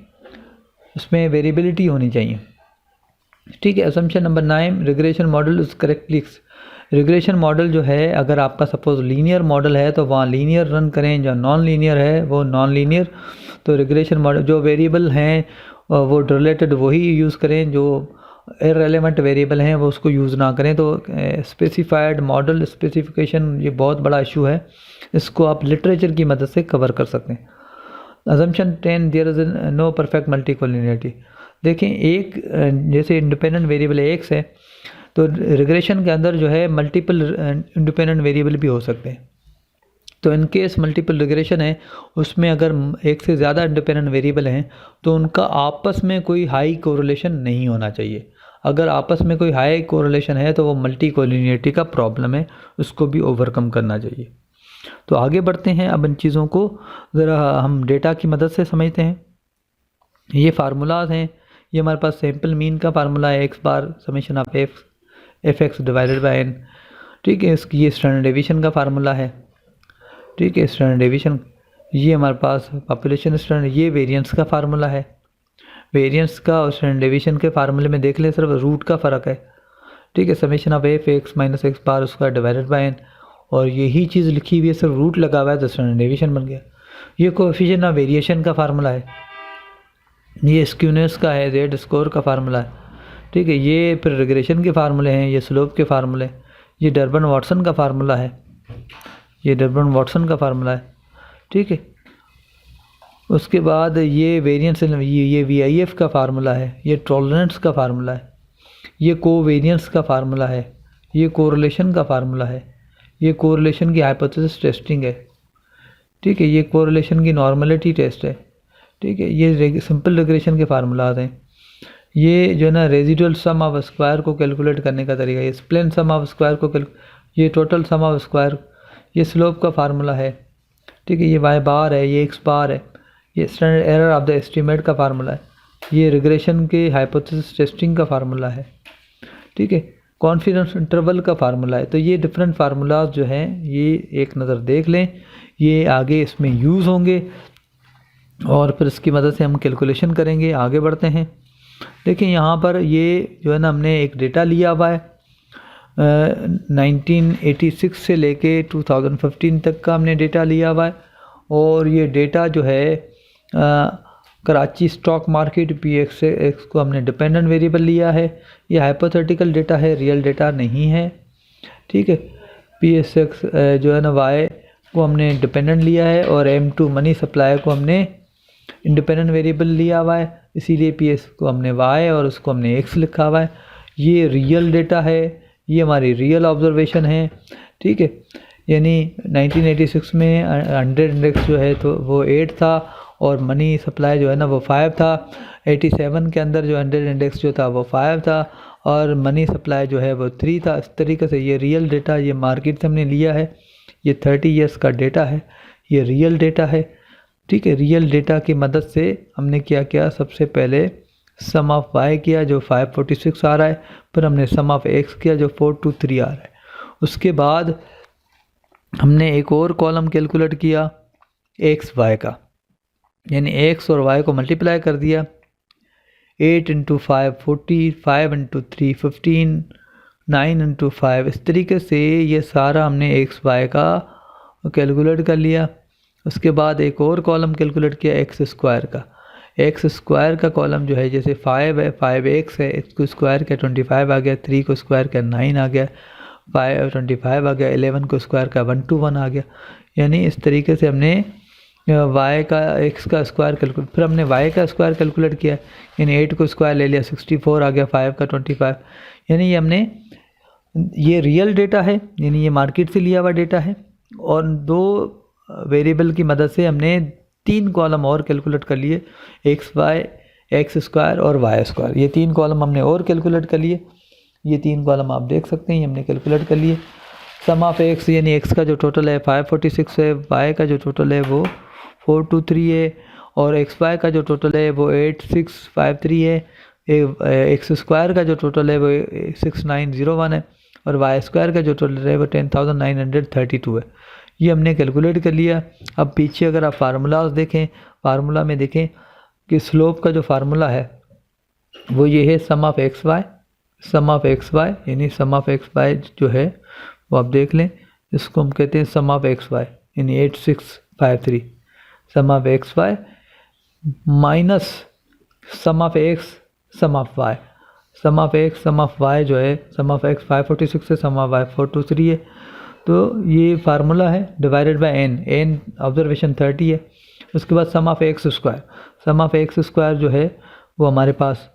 उसमें वेरिएबिलिटी होनी चाहिए। ठीक है, assumption number 9, regression model is correctly, regression model जो है अगर आपका सपोज लीनियर मॉडल है तो वहाँ लीनियर रन करें, जो नॉन लीनियर है वो नॉन लीनियर। तो रिग्रेशन मॉडल जो वेरिएबल हैं वो रिलेटेड वही यूज़ करें, जो इररेलेवेंट वेरिएबल हैं वो उसको यूज़ ना करें। तो स्पेसिफाइड मॉडल स्पेसिफिकेशन ये बहुत बड़ा इशू है, इसको आप लिटरेचर की मदद से कवर कर सकते हैं। Assumption 10, there is no perfect multicollinearity. देखें, एक जैसे इंडिपेंडेंट वेरिएबल एक्स है, तो रिग्रेशन के अंदर जो है मल्टीपल इंडिपेंडेंट वेरिएबल भी हो सकते हैं। तो इन केस मल्टीपल रिग्रेशन है, उसमें अगर एक से ज़्यादा इंडिपेंडेंट वेरिएबल हैं तो उनका आपस में कोई हाई कोरिलेशन नहीं होना चाहिए। अगर आपस में कोई हाई कोरिलेशन है तो वो मल्टी कोलिनियरिटी का प्रॉब्लम है, उसको भी ओवरकम करना चाहिए। तो आगे बढ़ते हैं, अब इन चीज़ों को ज़रा हम डेटा की मदद से समझते हैं। ये फार्मूलाज हैं, ये हमारे पास सैम्पल मीन का फार्मूला है, X bar summation of F X divided by N. ठीक है, इसकी ये स्टैंडर्ड डेविएशन का फार्मूला है। ठीक है, स्टैंडर्ड डेविएशन, ये हमारे पास पॉपुलेशन स्टैंडर्ड, ये वेरिएंस का फार्मूला है। वेरिएंस का और स्टैंडर्ड डेविएशन के फार्मूले में देख लें सिर्फ रूट का फ़र्क है। ठीक है, summation of F X minus X bar square divided by N, और यही चीज़ लिखी हुई है, सिर्फ रूट लगा हुआ है तो स्टैंडर्ड डेविएशन बन गया। ये कोएफिशिएंट ऑफ वेरिएशन का फार्मूला है, ये स्क्यूनेस का है, जेड स्कोर का फार्मूला है। ठीक है, ये फिर रिग्रेशन के फार्मूले हैं, ये स्लोप के फार्मूले, ये डर्बन वाटसन का फार्मूला है, ये डर्बन वाटसन का फार्मूला है। ठीक है, उसके बाद ये वेरिएंस, ये VIF का फार्मूला है, ये टॉलरेंस का फार्मूला है, ये कोवेरिएंस का फार्मूला है, ये कोरिलेशन का फार्मूला है, ये कोरिलेशन की हाइपोथेसिस टेस्टिंग है। ठीक है, ये कोरिलेशन की नॉर्मलिटी टेस्ट है। ठीक है, ये सिंपल रिग्रेशन के फार्मूलाज हैं। ये जो है ना रेजिडुअल सम ऑफ स्क्वायर को कैलकुलेट करने का तरीका, ये स्प्लेन सम ऑफ स्क्वायर को ये टोटल सम ऑफ स्क्वायर, ये स्लोप का फार्मूला है। ठीक है, ये y बार है, ये x बार है, ये standard error of the estimate का फार्मूला है, ये रिग्रेशन के हाइपोथेसिस टेस्टिंग का फार्मूला है। ठीक है, कॉन्फिडेंस इंटरवल का फार्मूला है। तो ये डिफरेंट फार्मूलाज जो हैं ये एक नज़र देख लें, ये आगे इसमें यूज़ होंगे और फिर इसकी मदद से हम कैलकुलेशन करेंगे। आगे बढ़ते हैं, देखिए यहाँ पर ये जो है ना हमने एक डेटा लिया हुआ है 1986 से लेके 2015 तक का हमने डेटा लिया हुआ है, और ये डेटा जो है कराची स्टॉक मार्केट PXX को हमने डिपेंडेंट वेरिएबल लिया है। ये हाइपोथेटिकल डेटा है, रियल डेटा नहीं है। ठीक है, PSX जो है ना Y को हमने डिपेंडेंट लिया है, और M2 मनी सप्लाई को हमने इंडिपेंडेंट वेरिएबल लिया हुआ है, इसीलिए PS को हमने Y और उसको हमने X लिखा हुआ है। ये रियल डेटा है, ये हमारी रियल ऑब्जर्वेशन है। ठीक है, यानी 1986 में 100 इंडेक्स जो है तो वो 8 था, और मनी सप्लाई जो है ना वो 5 था। 87 के अंदर जो 100 इंडेक्स जो था वो 5 था, और मनी सप्लाई जो है वो 3 था। इस तरीके से ये रियल डेटा, ये मार्केट से हमने लिया है, ये 30 ईयर्स का डेटा है, ये रियल डेटा है। ठीक है, रियल डेटा की मदद से हमने क्या किया, सबसे पहले सम ऑफ वाई किया जो 546 आ रहा है, फिर हमने सम ऑफ एक्स किया जो 423 आ रहा है। उसके बाद हमने एक और कॉलम कैलकुलेट किया एक्स वाई का, यानी एक्स और वाई को मल्टीप्लाई कर दिया। 8 इंटू 5 40, 5 इंटू 3 15, 9 इंटू 5, इस तरीके से ये सारा हमने एक्स वाई का कैलकुलेट कर लिया। उसके बाद एक और कॉलम कैलकुलेट किया एक्स स्क्वायर का। एक्स स्क्वायर का कॉलम जो है, जैसे 5 है, 5 एक्स है, इसको स्क्वायर किया 25 आ गया, 3 को स्क्वायर किया 9 आ गया, 25 आ गया, 11 को स्क्वायर का 121 आ गया। यानी इस तरीके से हमने वाई का एक्स का स्क्वायर कैलकुलेट, फिर हमने वाई का स्क्वायर कैलकुलेट किया, यानी 8 को स्क्वायर ले लिया 64 आ गया, 5 का 25। यानी ये हमने, ये रियल डेटा है, यानी ये मार्केट से लिया हुआ डेटा है, और 2 वेरिएबल की मदद से हमने 3 कॉलम और कैलकुलेट कर लिए, एक्स वाई, एक्स स्क्वायर और वाई स्क्वायर। ये 3 कॉलम हमने और कैलकुलेट कर लिए। ये 3 कॉलम आप देख सकते हैं, हमने कैलकुलेट कर लिए। सम ऑफ एक्स, यानी एक्स का जो टोटल है 546 है, वाई का जो टोटल है वो 423 है, और एक्स वाई का जो टोटल है वो 8653 है, एक्स स्क्वायर का जो टोटल है वो 6901 है, और वाई स्क्वायर का जो टोटल है वो 10932 है। ये हमने कैलकुलेट कर लिया। अब पीछे अगर आप फार्मूलाज देखें, फार्मूला में देखें कि स्लोप का जो फार्मूला है वो ये है sum of X Y, sum of X Y, यानी सम ऑफ एक्स वाई जो है वो आप देख लें, इसको हम कहते हैं सम ऑफ एक्स वाई, यानी 8653, sum of X Y minus sum of X sum of Y, sum of X sum of Y जो है, सम ऑफ एक्स 546 है, सम ऑफ वाई 423 है। तो ये फार्मूला है divided by N, N observation 30 है। उसके बाद sum of X square, sum of X square जो है वो हमारे पास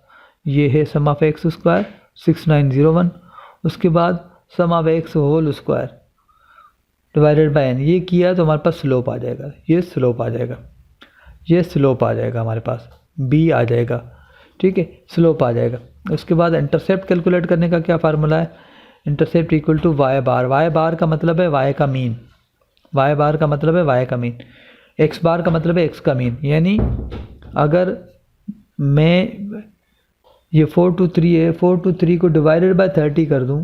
ये है सम ऑफ एक्स स्क्वायर 6901। उसके बाद sum of X whole square divided by N, ये किया तो हमारे पास स्लोप आ जाएगा, ये स्लोप आ जाएगा, ये स्लोप आ जाएगा हमारे पास, बी आ जाएगा, ठीक है, स्लोप आ जाएगा। उसके बाद इंटरसेप्ट कैलकुलेट करने का क्या फार्मूला है, intercept equal to Y bar, Y bar का मतलब है वाई का मीन, वाई बार का मतलब है वाई का मीन, एक्स बार का मतलब है एक्स का मीन। यानी अगर मैं ये 423 है, 423 को डिवाइडेड बाय 30 कर दूं,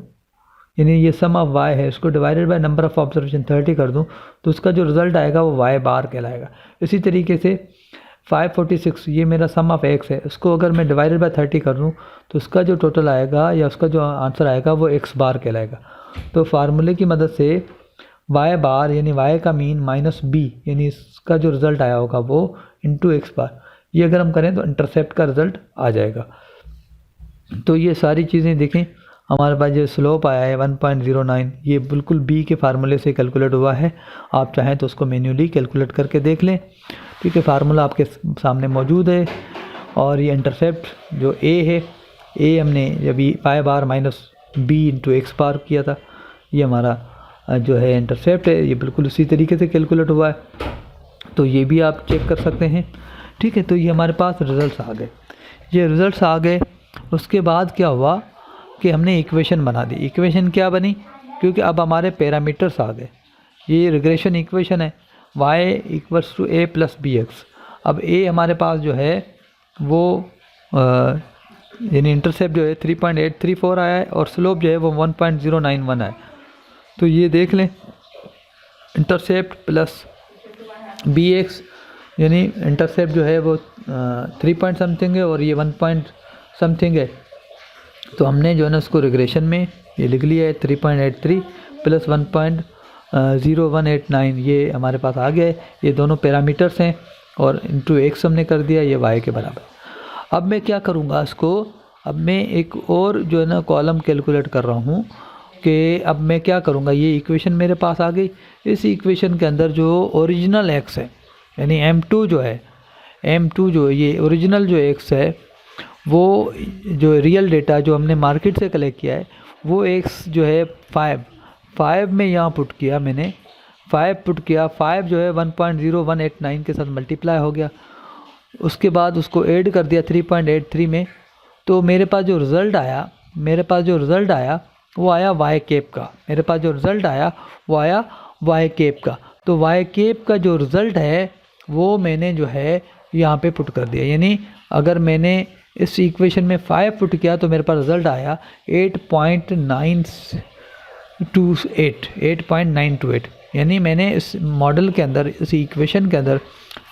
यानी ये सम ऑफ वाई है, इसको divided by number of observation 30 कर दूं, तो उसका जो रिजल्ट आएगा वो वाई बार कहलाएगा। इसी तरीके से 546 ये मेरा सम ऑफ एक्स है, इसको अगर मैं डिवाइडेड बाय 30 कर दूँ तो उसका जो टोटल आएगा या उसका जो आंसर आएगा वो एक्स बार कहलाएगा। तो फार्मूले की मदद से वाई बार यानी वाई का मीन माइनस बी, यानी इसका जो रिज़ल्ट आया होगा वो इंटू एक्स बार, ये अगर हम करें तो इंटरसेप्ट का रिज़ल्ट आ जाएगा। तो ये सारी चीज़ें देखें, हमारे पास जो स्लोप आया है 1.09, ये बिल्कुल बी के फार्मूले से कैलकुलेट हुआ है। आप चाहें तो उसको मैन्युअली कैलकुलेट करके देख लें, ठीक है, फार्मूला आपके सामने मौजूद है। और ये इंटरसेप्ट जो ए है, ए हमने अभी पाई बार माइनस बी इंटू एक्स बार किया था, ये हमारा जो है इंटरसेप्ट है, ये बिल्कुल उसी तरीके से कैलकुलेट हुआ है, तो ये भी आप चेक कर सकते हैं, ठीक है। तो ये हमारे पास रिज़ल्ट्स आ गए, ये रिज़ल्ट्स आ गए। उसके बाद क्या हुआ कि हमने इक्वेशन बना दी। इक्वेशन क्या बनी, क्योंकि अब हमारे पैरामीटर्स आ गए, ये रिग्रेशन इक्वेशन है y equals to a plus B X. अब a हमारे पास जो है वो यानी इंटरसेप्ट जो है 3.834 आया है और स्लोप जो है वो 1.091 है। तो ये देख लें, इंटरसेप्ट प्लस बी एक्स, यानी इंटरसेप्ट जो है वो 3 पॉइंट समथिंग है और ये 1 पॉइंट समथिंग है। तो हमने जो है ना उसको रिग्रेशन में ये लिख लिया है 3.83 प्लस 1.0189, ये हमारे पास आ गया है। ये दोनों पैरामीटर्स हैं और इंटू एक्स हमने कर दिया, ये वाई के बराबर। अब मैं क्या करूँगा इसको, अब मैं एक और जो है ना कॉलम कैलकुलेट कर रहा हूँ कि अब मैं क्या करूँगा, ये इक्वेशन मेरे पास आ गई। इस इक्वेशन के अंदर जो ओरिजिनल एक्स है यानी m2 जो है, m2 जो ये ओरिजिनल जो एक्स है, वो जो रियल डेटा जो हमने मार्केट से कलेक्ट किया है वो एक्स जो है 5 में यहाँ पुट किया मैंने, 5 पुट किया, 5 जो है 1.0189 के साथ मल्टीप्लाई हो गया। उसके बाद उसको ऐड कर दिया 3.83 में, तो मेरे पास जो रिज़ल्ट आया वो आया वाई कैप का, मेरे पास जो रिज़ल्ट आया वो आया वाई कैप का। तो वाई कैप का जो रिज़ल्ट है वो मैंने जो है यहाँ पे पुट कर दिया। यानी अगर मैंने इस इक्वेशन में 5 पुट किया तो मेरे पास रिजल्ट आया 8.928, यानी मैंने इस मॉडल के अंदर, इस इक्वेशन के अंदर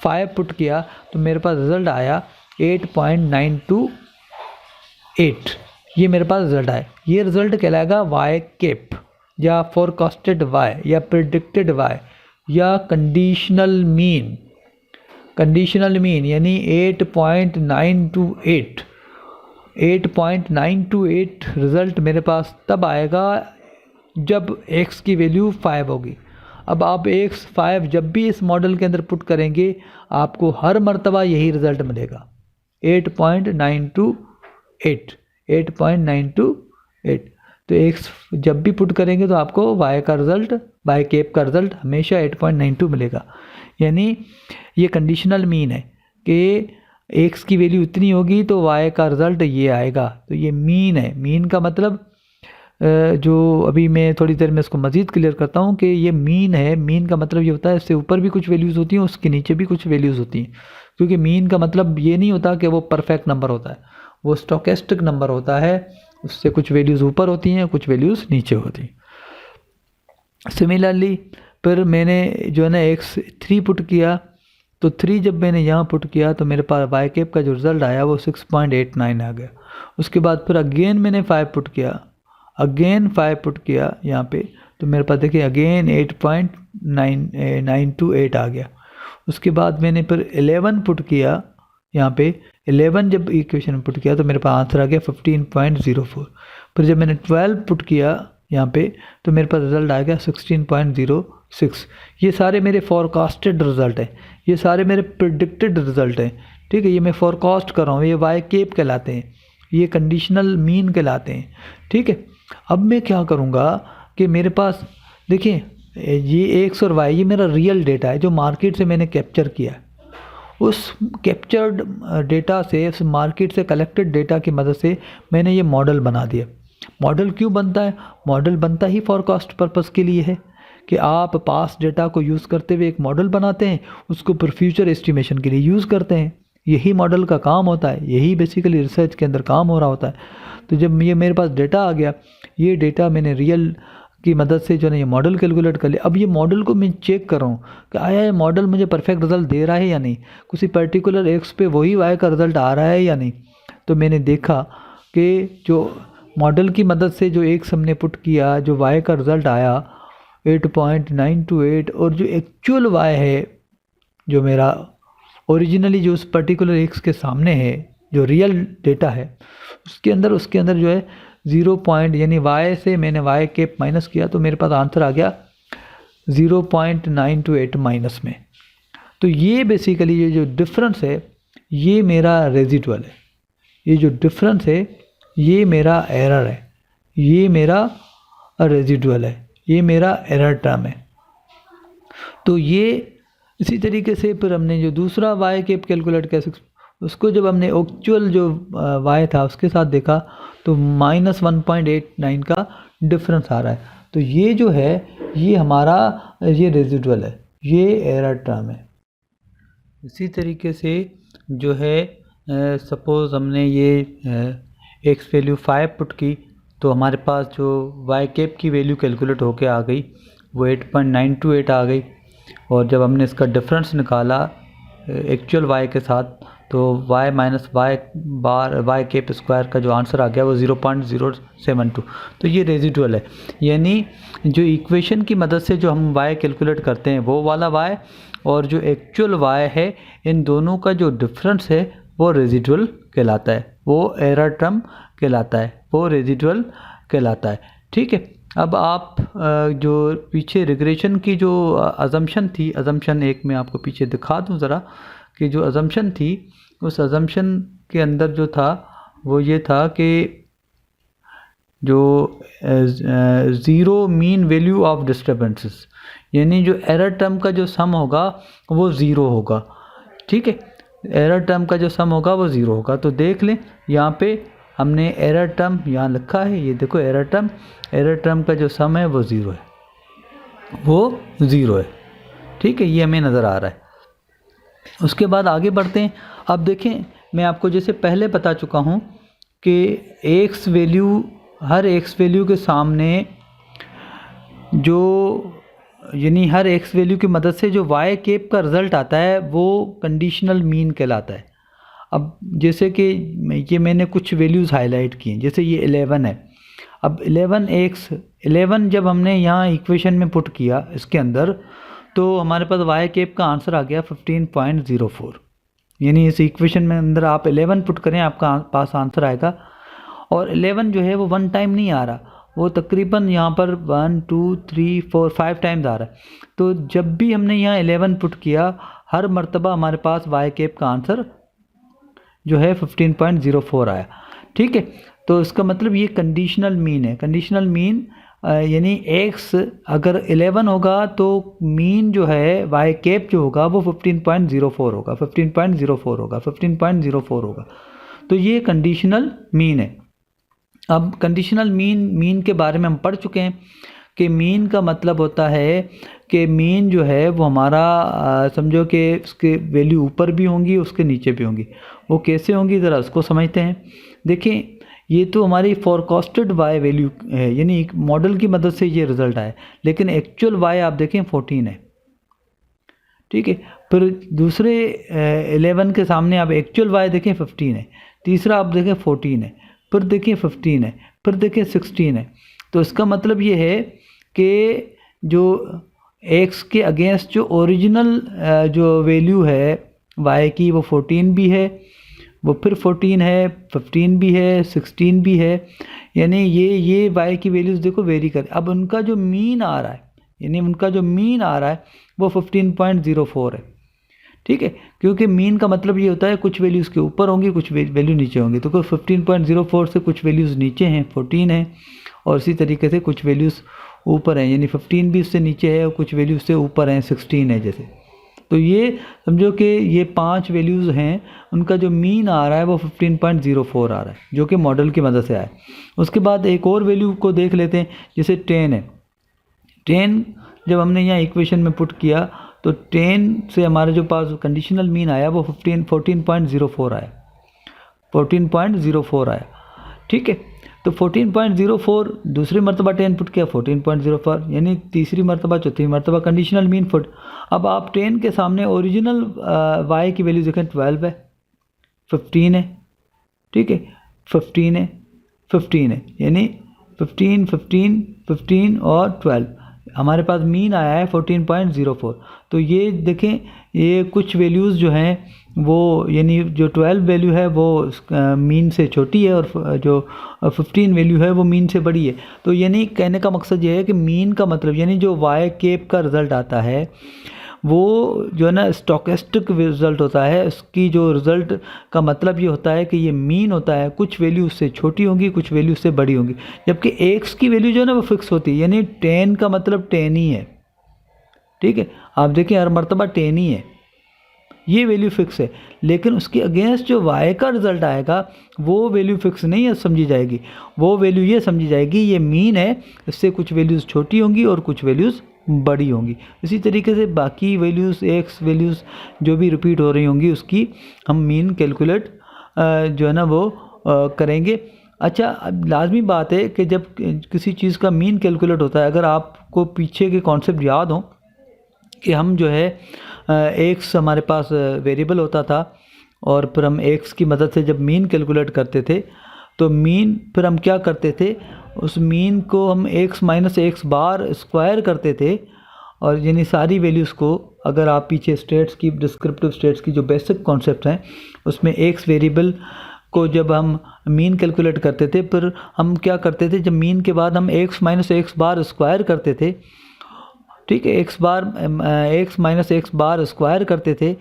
5 पुट किया तो मेरे पास रिजल्ट आया 8.928। ये मेरे पास रिजल्ट आया। ये रिजल्ट कहलाएगा वाई कैप या फोरकास्टेड वाई या प्रिडिक्टेड वाई या कंडीशनल मीन। कंडीशनल मीन यानी 8.928 रिज़ल्ट मेरे पास तब आएगा जब x की वैल्यू 5 होगी। अब आप x 5 जब भी इस मॉडल के अंदर पुट करेंगे आपको हर मर्तबा यही रिज़ल्ट मिलेगा 8.928। तो x जब भी पुट करेंगे तो आपको y का रिज़ल्ट, y कैप का रिज़ल्ट हमेशा 8.92 मिलेगा। यानी ये कंडीशनल मीन है कि x की वैल्यू इतनी होगी तो y का रिज़ल्ट ये आएगा। तो ये मीन है। मीन का मतलब जो अभी मैं थोड़ी देर में इसको मज़ीद क्लियर करता हूँ कि ये मीन है। मीन का मतलब ये होता है इससे ऊपर भी कुछ वैल्यूज़ होती हैं, उसके नीचे भी कुछ वैल्यूज़ होती हैं। क्योंकि मीन का मतलब ये नहीं होता कि वो परफेक्ट नंबर होता है, वो स्टोकेस्टिक नंबर होता है। उससे कुछ वैल्यूज़ ऊपर होती हैं, कुछ वैल्यूज़ नीचे होती हैं। सिमिलरली फिर मैंने जो है ना x3 पुट किया तो 3 जब मैंने यहाँ पुट किया तो मेरे पास वाई कैप का जो रिज़ल्ट आया वो 6.89 आ गया। उसके बाद फिर अगेन मैंने 5 पुट किया, अगेन 5 पुट किया यहाँ पे तो मेरे पास देखिए अगेन 8.928 आ गया। उसके बाद मैंने फिर 11 पुट किया यहाँ पे, 11 जब इक्वेशन में पुट किया तो मेरे पास आंसर आ गया 15.04। फिर जब मैंने 12 पुट किया यहाँ पे तो मेरे पास रिज़ल्ट आ गया 16.06। ये सारे मेरे फोरकास्टेड रिज़ल्ट हैं, ये सारे मेरे प्रिडिक्टेड रिज़ल्ट हैं। ठीक है, ये मैं फोरकास्ट कर रहा हूँ, ये वाई कैप कहलाते हैं, ये कंडीशनल मीन कहलाते हैं। ठीक है, अब मैं क्या करूँगा कि मेरे पास देखिए ये एक्स और वाई ये मेरा रियल डेटा है जो मार्केट से मैंने कैप्चर किया है। उस कैप्चर्ड डेटा से, उस मार्केट से कलेक्टेड डेटा की मदद से मैंने ये मॉडल बना दिया। मॉडल क्यों बनता है? मॉडल बनता ही फॉरकास्ट पर्पस के लिए है कि आप पास्ट डेटा को यूज़ करते हुए एक मॉडल बनाते हैं, उसको फिर फ्यूचर एस्टिमेशन के लिए यूज़ करते हैं। यही मॉडल का काम होता है, यही बेसिकली रिसर्च के अंदर काम हो रहा होता है। तो जब ये मेरे पास डेटा आ गया, ये डेटा मैंने रियल की मदद से जो है ये मॉडल कैलकुलेट कर लिया। अब ये मॉडल को मैं चेक कर रहा हूँ कि आया ये मॉडल मुझे परफेक्ट रिजल्ट दे रहा है या नहीं, किसी पर्टिकुलर एक्स पे वही वाई का रिजल्ट आ रहा है या नहीं। तो मैंने देखा कि जो मॉडल की मदद से जो एक्स हमने पुट किया, जो वाई का रिज़ल्ट आया 8.928 और जो एक्चुअल वाई है जो मेरा ओरिजिनली जो उस पर्टिकुलर एक्स के सामने है, जो रियल डेटा है उसके अंदर जो है 0 पॉइंट यानी वाई से मैंने वाई कैप माइनस किया तो मेरे पास आंसर आ गया 0.928 माइनस में। तो ये बेसिकली ये जो डिफरेंस है ये मेरा रेजिडुअल है, ये जो डिफरेंस है ये मेरा एरर है, ये मेरा रेजिडुअल है, ये मेरा एरर टर्म है। तो ये इसी तरीके से फिर हमने जो दूसरा वाई कैप कैलकुलेट किया उसको जब हमने एक्चुअल जो वाई था उसके साथ देखा तो -1.89 का डिफरेंस आ रहा है। तो ये जो है ये हमारा ये रेजिडुअल है, ये एरर टर्म है। इसी तरीके से जो है सपोज़ हमने ये एक्स वैल्यू 5 पुट की तो हमारे पास जो वाई कैप की वैल्यू कैलकुलेट होके आ गई वो 8.928 आ गई। और जब हमने इसका डिफरेंस निकाला एक्चुअल वाई के साथ तो y minus Y bar Y cap square का जो आंसर आ गया वो 0.072। तो ये रेजिडुअल है, यानी जो इक्वेशन की मदद से जो हम y कैलकुलेट करते हैं वो वाला y और जो एक्चुअल y है इन दोनों का जो डिफरेंस है वो रेजिडुअल कहलाता है, वो एरर टर्म कहलाता है, वो रेजिडुअल कहलाता है। ठीक है, अब आप जो पीछे रिग्रेशन की जो अजम्पशन थी, अजम्पशन एक मैं आपको पीछे दिखा दूं ज़रा कि जो अजम्पशन थी उस अजम्पशन के अंदर जो था वो ये था कि जो zero mean value of disturbances यानी जो एरर टर्म का जो सम होगा वो ज़ीरो होगा। ठीक है, एरर टर्म का जो सम होगा वो ज़ीरो होगा। तो देख लें यहाँ पे हमने एरर टर्म यहाँ लिखा है, ये देखो एरर टर्म का जो सम है वो ज़ीरो है, वो ज़ीरो है। ठीक है, ये हमें नज़र आ रहा है। उसके बाद आगे बढ़ते हैं। अब देखें मैं आपको जैसे पहले बता चुका हूँ कि एक्स वैल्यू, हर एक्स वैल्यू के सामने जो, यानी हर एक्स वैल्यू की मदद से जो वाई कैप का रिज़ल्ट आता है वो कंडीशनल मीन कहलाता है। अब जैसे कि ये मैंने कुछ वैल्यूज़ हाईलाइट की हैं, जैसे ये 11 है। अब 11 जब हमने यहाँ इक्वेशन में पुट किया इसके अंदर, तो हमारे पास वाई कैप का आंसर आ गया 15.04। यानी इस इक्वेशन में अंदर आप 11 पुट करें, आपका पास आंसर आएगा। और 11 जो है वो 1 टाइम नहीं आ रहा, वो तकरीबन यहाँ पर 1 2 3 4 5 टाइम्स आ रहा है। तो जब भी हमने यहाँ 11 पुट किया, हर मर्तबा हमारे पास वाई कैप का आंसर जो है 15.04 आया। ठीक है, तो इसका मतलब ये कंडीशनल मीन है। कंडीशनल मीन यानी एक्स अगर 11 होगा तो मीन जो है वाई कैप जो होगा वो 15.04 होगा, 15.04 होगा, 15.04 होगा। तो ये कंडीशनल मीन है। अब कंडीशनल मीन के बारे में हम पढ़ चुके हैं कि मीन का मतलब होता है कि मीन जो है वो हमारा समझो कि उसके वैल्यू ऊपर भी होंगी, उसके नीचे भी होंगी। वो कैसे होंगी ज़रा उसको समझते हैं। देखिए, ये तो हमारी फोरकास्टेड वाई वैल्यू है, यानी एक मॉडल की मदद से ये रिज़ल्ट आए, लेकिन एक्चुअल वाई आप देखें 14 है। ठीक है, फिर दूसरे 11 के सामने आप एक्चुअल वाई देखें 15 है, तीसरा आप देखें 14 है, फिर देखिए 15 है, फिर देखिए 16 है। तो इसका मतलब ये है कि जो एक्स के अगेंस्ट जो ओरिजिनल जो वैल्यू है वाई की वो 14 भी है, वो फिर 14 है, 15 भी है, 16 भी है। यानी ये वाई की वैल्यूज़ देखो वेरी कर। अब उनका जो मीन आ रहा है, यानी उनका जो मीन आ रहा है वो 15.04 है। ठीक है, क्योंकि मीन का मतलब ये होता है कुछ वैल्यूज़ के ऊपर होंगी, कुछ वैल्यू नीचे होंगी। तो 15.04 से कुछ वैल्यूज़ नीचे हैं, 14 है, और इसी तरीके से कुछ वैल्यूज़ ऊपर हैं, यानी 15 भी उससे नीचे है और कुछ वैल्यू उससे ऊपर हैं, 16 है जैसे। तो ये समझो कि ये 5 वैल्यूज़ हैं, उनका जो मीन आ रहा है वो 15.04 आ रहा है, जो कि मॉडल की मदद से आया। उसके बाद एक और वैल्यू को देख लेते हैं, जैसे 10 है। 10 जब हमने यहाँ इक्वेशन में पुट किया तो 10 से हमारे जो पास कंडीशनल मीन आया वो 14.04 आया, 14.04 आया। ठीक है, तो 14.04 दूसरी मरतबा 10 पुट किया 14.04, यानी तीसरी मरतबा, चौथी मरतबा कंडीशनल मीन पुट। अब आप 10 के सामने ओरिजिनल वाई की वैल्यू देखें 12 है, 15 है। ठीक है, 15 है, 15 है, यानी 15 15 15 और 12, हमारे पास मीन आया है 14.04। तो ये देखें, ये कुछ वैल्यूज़ जो हैं वो, यानी जो 12 वैल्यू है वो मीन से छोटी है और जो 15 वैल्यू है वो मीन से बड़ी है। तो यानी कहने का मकसद ये है कि मीन का मतलब, यानी जो वाई कैप का रिज़ल्ट आता है वो जो है ना स्टोकेस्टिक रिज़ल्ट होता है। इसकी जो रिज़ल्ट का मतलब ये होता है कि ये मीन होता है, कुछ वैल्यू उससे छोटी होंगी, कुछ वैल्यू उससे बड़ी होंगी, जबकि एक्स की वैल्यू जो है ना वो फिक्स होती है, यानी 10 का मतलब 10 ही है। ठीक है, आप देखिए हर मरतबा 10 ही है, ये वैल्यू फिक्स है। लेकिन उसके अगेंस्ट जो वाई का रिज़ल्ट आएगा वो वैल्यू फिक्स नहीं है समझी जाएगी, वो वैल्यू ये समझी जाएगी ये मीन है, इससे कुछ वैल्यूज़ छोटी होंगी और कुछ वैल्यूज़ बड़ी होंगी। इसी तरीके से बाकी वैल्यूज़, एक्स वैल्यूज़ जो भी रिपीट हो रही होंगी उसकी हम मीन कैलकुलेट जो है ना वो करेंगे। अच्छा, अब लाजमी बात है कि जब किसी चीज़ का मीन कैलकुलेट होता है, अगर आपको पीछे के कॉन्सेप्ट याद हो कि हम जो है एक्स हमारे पास वेरिएबल होता था और फिर हम एक्स की मदद से जब मीन कैलकुलेट करते थे तो मीन फिर हम क्या करते थे, उस मीन को हम x minus X bar square करते थे। और यानी सारी वैल्यूज़ को, अगर आप पीछे स्टेट्स की, डिस्क्रिप्टिव स्टेट्स की जो बेसिक कॉन्सेप्ट हैं उसमें एक्स वेरिएबल को जब हम मीन कैलकुलेट करते थे, फिर हम क्या करते थे, जब मीन के बाद हम x minus X bar square करते थे। ठीक है, x minus X bar square करते थे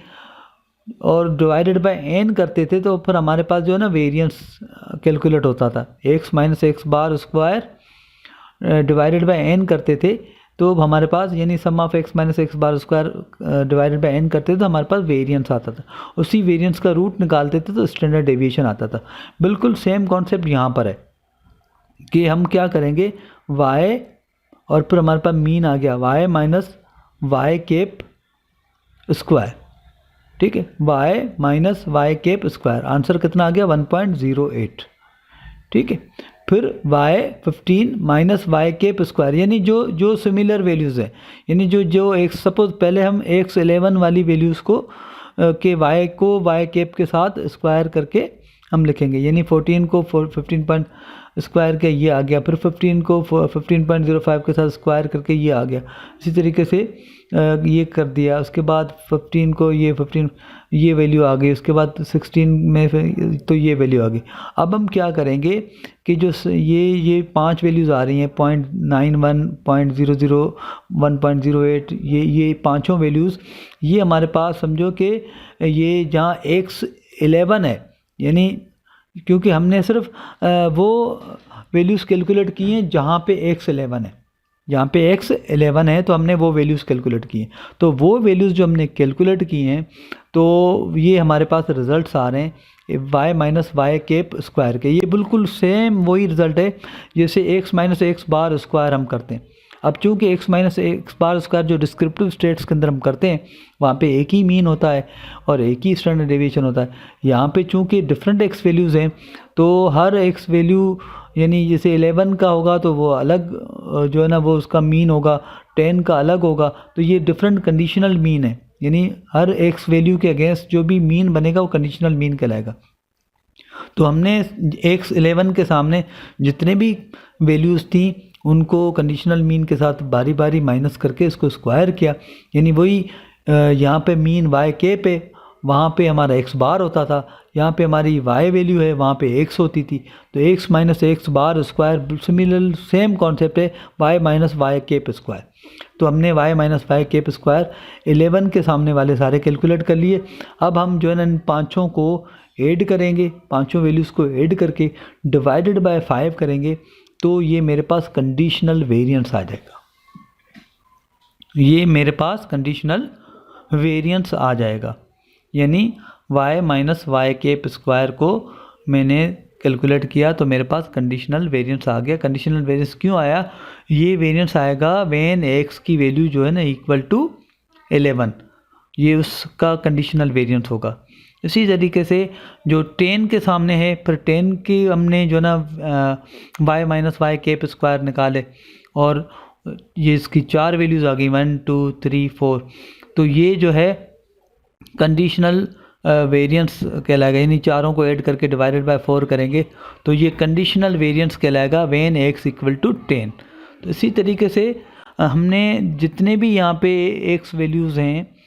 और डिवाइडेड बाय एन करते थे, तो फिर हमारे पास जो है ना वेरिएंस कैलकुलेट होता था। X minus X bar square divided by N करते थे तो हमारे पास, यानी sum of X minus X bar square divided by N करते थे तो हमारे पास वेरिएंस आता था। उसी वेरिएंस का रूट निकालते थे तो स्टैंडर्ड डेविएशन आता था। बिल्कुल सेम कॉन्सेप्ट यहाँ पर है कि हम क्या करेंगे, वाई और फिर हमारे पास मीन आ गया Y minus Y cap square. ठीक है, y minus Y cap square, answer कितना आ गया 1.08। ठीक है, फिर y 15 minus Y cap square, यानी जो सिमिलर वैल्यूज़ है, यानी जो एक सपोज पहले हम x11 वाली वैल्यूज़ को के y को y कैप के साथ स्क्वायर करके हम लिखेंगे, यानी 14 को 15 पॉइंट स्क्वायर के ये आ गया, फिर 15 को 15.05 के साथ स्क्वायर करके ये आ गया, इसी तरीके से ये कर दिया। उसके बाद 15 को ये 15 ये वैल्यू आ गई, उसके बाद 16 में तो ये वैल्यू आ गई। अब हम क्या करेंगे कि जो ये 5 वैल्यूज़ आ रही हैं 0.91 0.00 1.08, ये पाँचों वैल्यूज़, ये हमारे पास समझो कि ये जहाँ x11 है, यानी क्योंकि हमने सिर्फ वो वैल्यूज़ कैलकुलेट की हैं जहाँ पे x11 है, जहाँ पे x11 है तो हमने वो वैल्यूज़ कैलकुलेट की हैं। तो वो वैल्यूज़ जो हमने कैलकुलेट की हैं तो ये हमारे पास रिज़ल्ट्स आ रहे हैं y minus Y cap square के, ये बिल्कुल सेम वही रिज़ल्ट है जैसे x minus X bar square हम करते हैं। अब चूँकि x minus X bar square जो डिस्क्रिप्टिव स्टेट्स के अंदर हम करते हैं वहाँ पे एक ही मीन होता है और एक ही स्टैंडर्ड डेविएशन होता है। यहाँ पे चूँकि डिफरेंट x वैल्यूज़ हैं तो हर x वैल्यू, यानी जैसे 11 का होगा तो वो अलग जो है ना वो उसका मीन होगा, 10 का अलग होगा, तो ये डिफरेंट कंडीशनल मीन है, यानी हर x वैल्यू के अगेंस्ट जो भी मीन बनेगा वो कंडीशनल मीन कहलाएगा। तो हमने x11 के सामने जितने भी वैल्यूज़ थी उनको कंडीशनल मीन के साथ बारी बारी माइनस करके इसको स्क्वायर किया, यानी वही यहाँ पे मीन वाई के पे, वहाँ पे हमारा x बार होता था, यहाँ पे हमारी y वैल्यू है वहाँ पे x होती थी, तो x minus X bar square similar same concept है y minus Y cap square. तो हमने y minus Y cap square 11 के सामने वाले सारे कैलकुलेट कर लिए। अब हम जो है ना इन पाँचों को ऐड करेंगे, पाँचों वैल्यूज़ को ऐड करके डिवाइडेड बाय 5 करेंगे तो ये मेरे पास कंडीशनल वेरिएंस आ जाएगा, ये मेरे पास कंडीशनल वेरिएंस आ जाएगा, यानी y minus Y cap square को मैंने कैलकुलेट किया तो मेरे पास कंडीशनल वेरिएंस आ गया। कंडीशनल वेरिएंस क्यों आया? ये वेरिएंस आएगा व्हेन x की वैल्यू जो है ना इक्वल टू 11, ये उसका कंडीशनल वेरिएंस होगा। इसी तरीके से जो 10 के सामने है, फिर 10 की हमने जो ना y minus Y cap square निकाले और ये इसकी 4 वैल्यूज़ आ गई 1 2 3 4, तो ये जो है कंडीशनल वेरिएंस कहलाएगा, यानी चारों को ऐड करके डिवाइडेड बाय 4 करेंगे तो ये कंडीशनल वेरिएंस कहलाएगा व्हेन x इक्वल टू 10। तो इसी तरीके से हमने जितने भी यहाँ पे x वैल्यूज़ हैं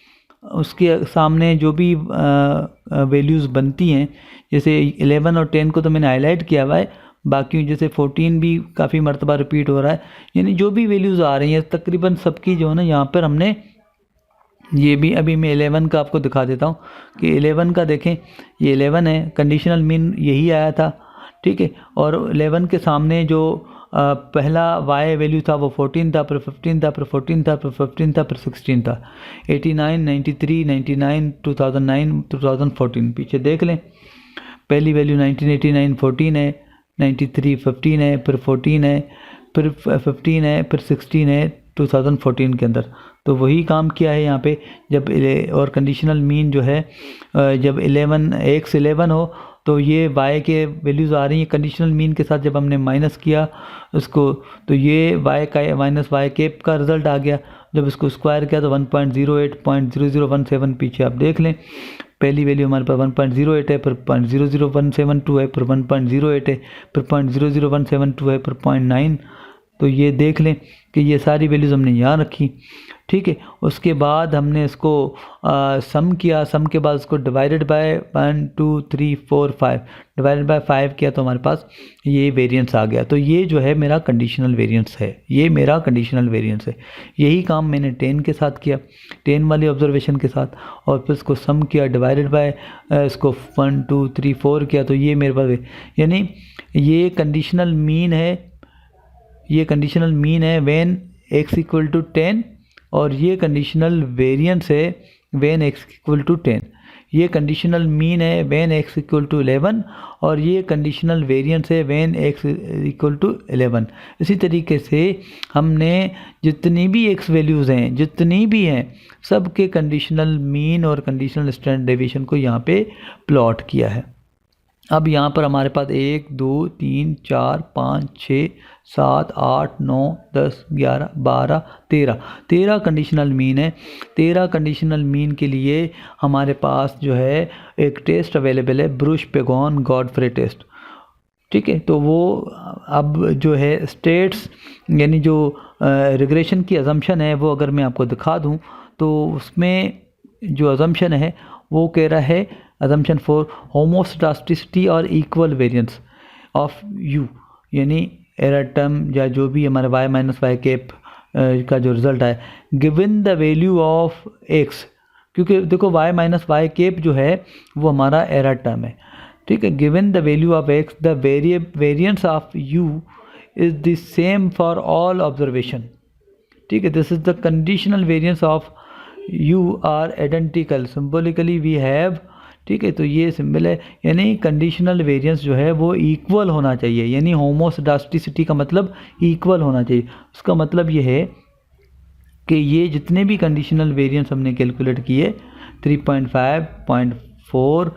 उसके सामने जो भी वैल्यूज़ बनती हैं, जैसे 11 और 10 को तो मैंने हाईलाइट किया हुआ है, बाकी जैसे 14 भी काफ़ी मरतबा रिपीट हो रहा है, यानी जो भी वैल्यूज़ आ रही हैं तकरीबन सबकी जो है ना यहाँ पर हमने ये भी, अभी मैं 11 का आपको दिखा देता हूँ कि 11 का देखें, ये 11 है, कंडीशनल मीन यही आया था, ठीक है। और 11 के सामने जो पहला y वैल्यू था वो 14 था, फिर 15 था, फिर 14 था, फिर 15 था, फिर 16 था, 89 93 99 2009 2014। पीछे देख लें, पहली वैल्यू 1989 14 है, 93 15 है, फिर 14 है, फिर 15 है, फिर 16 है 2014 के अंदर। तो वही काम किया है यहाँ पे, जब और कंडीशनल मीन जो है जब 11 हो तो ये y के वैल्यूज़ आ रही हैं कंडीशनल मीन के साथ, जब हमने माइनस किया उसको तो ये y का माइनस वाई कैप का रिज़ल्ट आ गया। जब इसको स्क्वायर किया तो 1.08.0017, पीछे आप देख लें, पहली वैल्यू हमारे पास 1.08 है, फिर 0.00172 है, फिर 1.08 है, फिर 0.00172 है, फिर 0.9। तो ये देख लें कि ये सारी वैल्यूज़ हमने यहाँ रखी, ठीक है। उसके बाद हमने इसको सम किया, सम के बाद इसको डिवाइडेड बाय 1 2 3 4 5 डिवाइडेड बाय 5 किया तो हमारे पास ये वेरिएंस आ गया। तो ये जो है मेरा कंडीशनल वेरिएंस है, ये मेरा कंडीशनल वेरिएंस है। यही काम मैंने 10 के साथ किया, 10 वाली ऑब्जर्वेशन के साथ, और फिर इसको सम किया, डिवाइडेड बाय इसको 1 2 3 4 किया तो ये मेरे पास, यानी ये कंडीशनल मीन है, ये कंडीशनल मीन है व्हेन x इक्वल टू 10, और ये कंडीशनल वेरिएंस है व्हेन x इक्वल टू 10। ये कंडीशनल मीन है व्हेन x इक्वल टू 11 और ये कंडीशनल वेरिएंस है व्हेन x इक्वल टू 11। इसी तरीके से हमने जितनी भी x वैल्यूज़ हैं, जितनी भी हैं, सब के कंडीशनल मीन और कंडीशनल स्टैंडर्ड डेविएशन को यहाँ पे प्लॉट किया है। अब यहाँ पर हमारे पास 1 2 3 4 5 6 7 8 9 10 11 12 13 कंडीशनल मीन है। 13 कंडीशनल मीन के लिए हमारे पास जो है एक टेस्ट अवेलेबल है, ब्रूश पेगॉन गॉडफ्रे टेस्ट। ठीक है, तो वो अब जो है स्टेट्स यानी जो रिग्रेशन की अजम्पशन है वो अगर मैं आपको दिखा दूँ तो उसमें जो अजम्पशन है वो कह रहा है assumption for homoscedasticity और equal variance of u, यानी एरर टर्म या जो भी हमारे y माइनस वाई कैप का जो रिजल्ट है given the value of x, क्योंकि देखो y माइनस वाई कैप जो है वो हमारा एरर टर्म है। ठीक है, given the value of x the variance of u is the same for all observation. ठीक है, this is the conditional variance of u are identical symbolically we have. ठीक है, तो ये सिंबल है, यानी कंडीशनल वेरिएंस जो है वो इक्वल होना चाहिए, यानी होमोसेडास्टिसिटी का मतलब इक्वल होना चाहिए। उसका मतलब ये है कि ये जितने भी कंडीशनल वेरिएंस हमने कैलकुलेट किए 3.5, 0.4,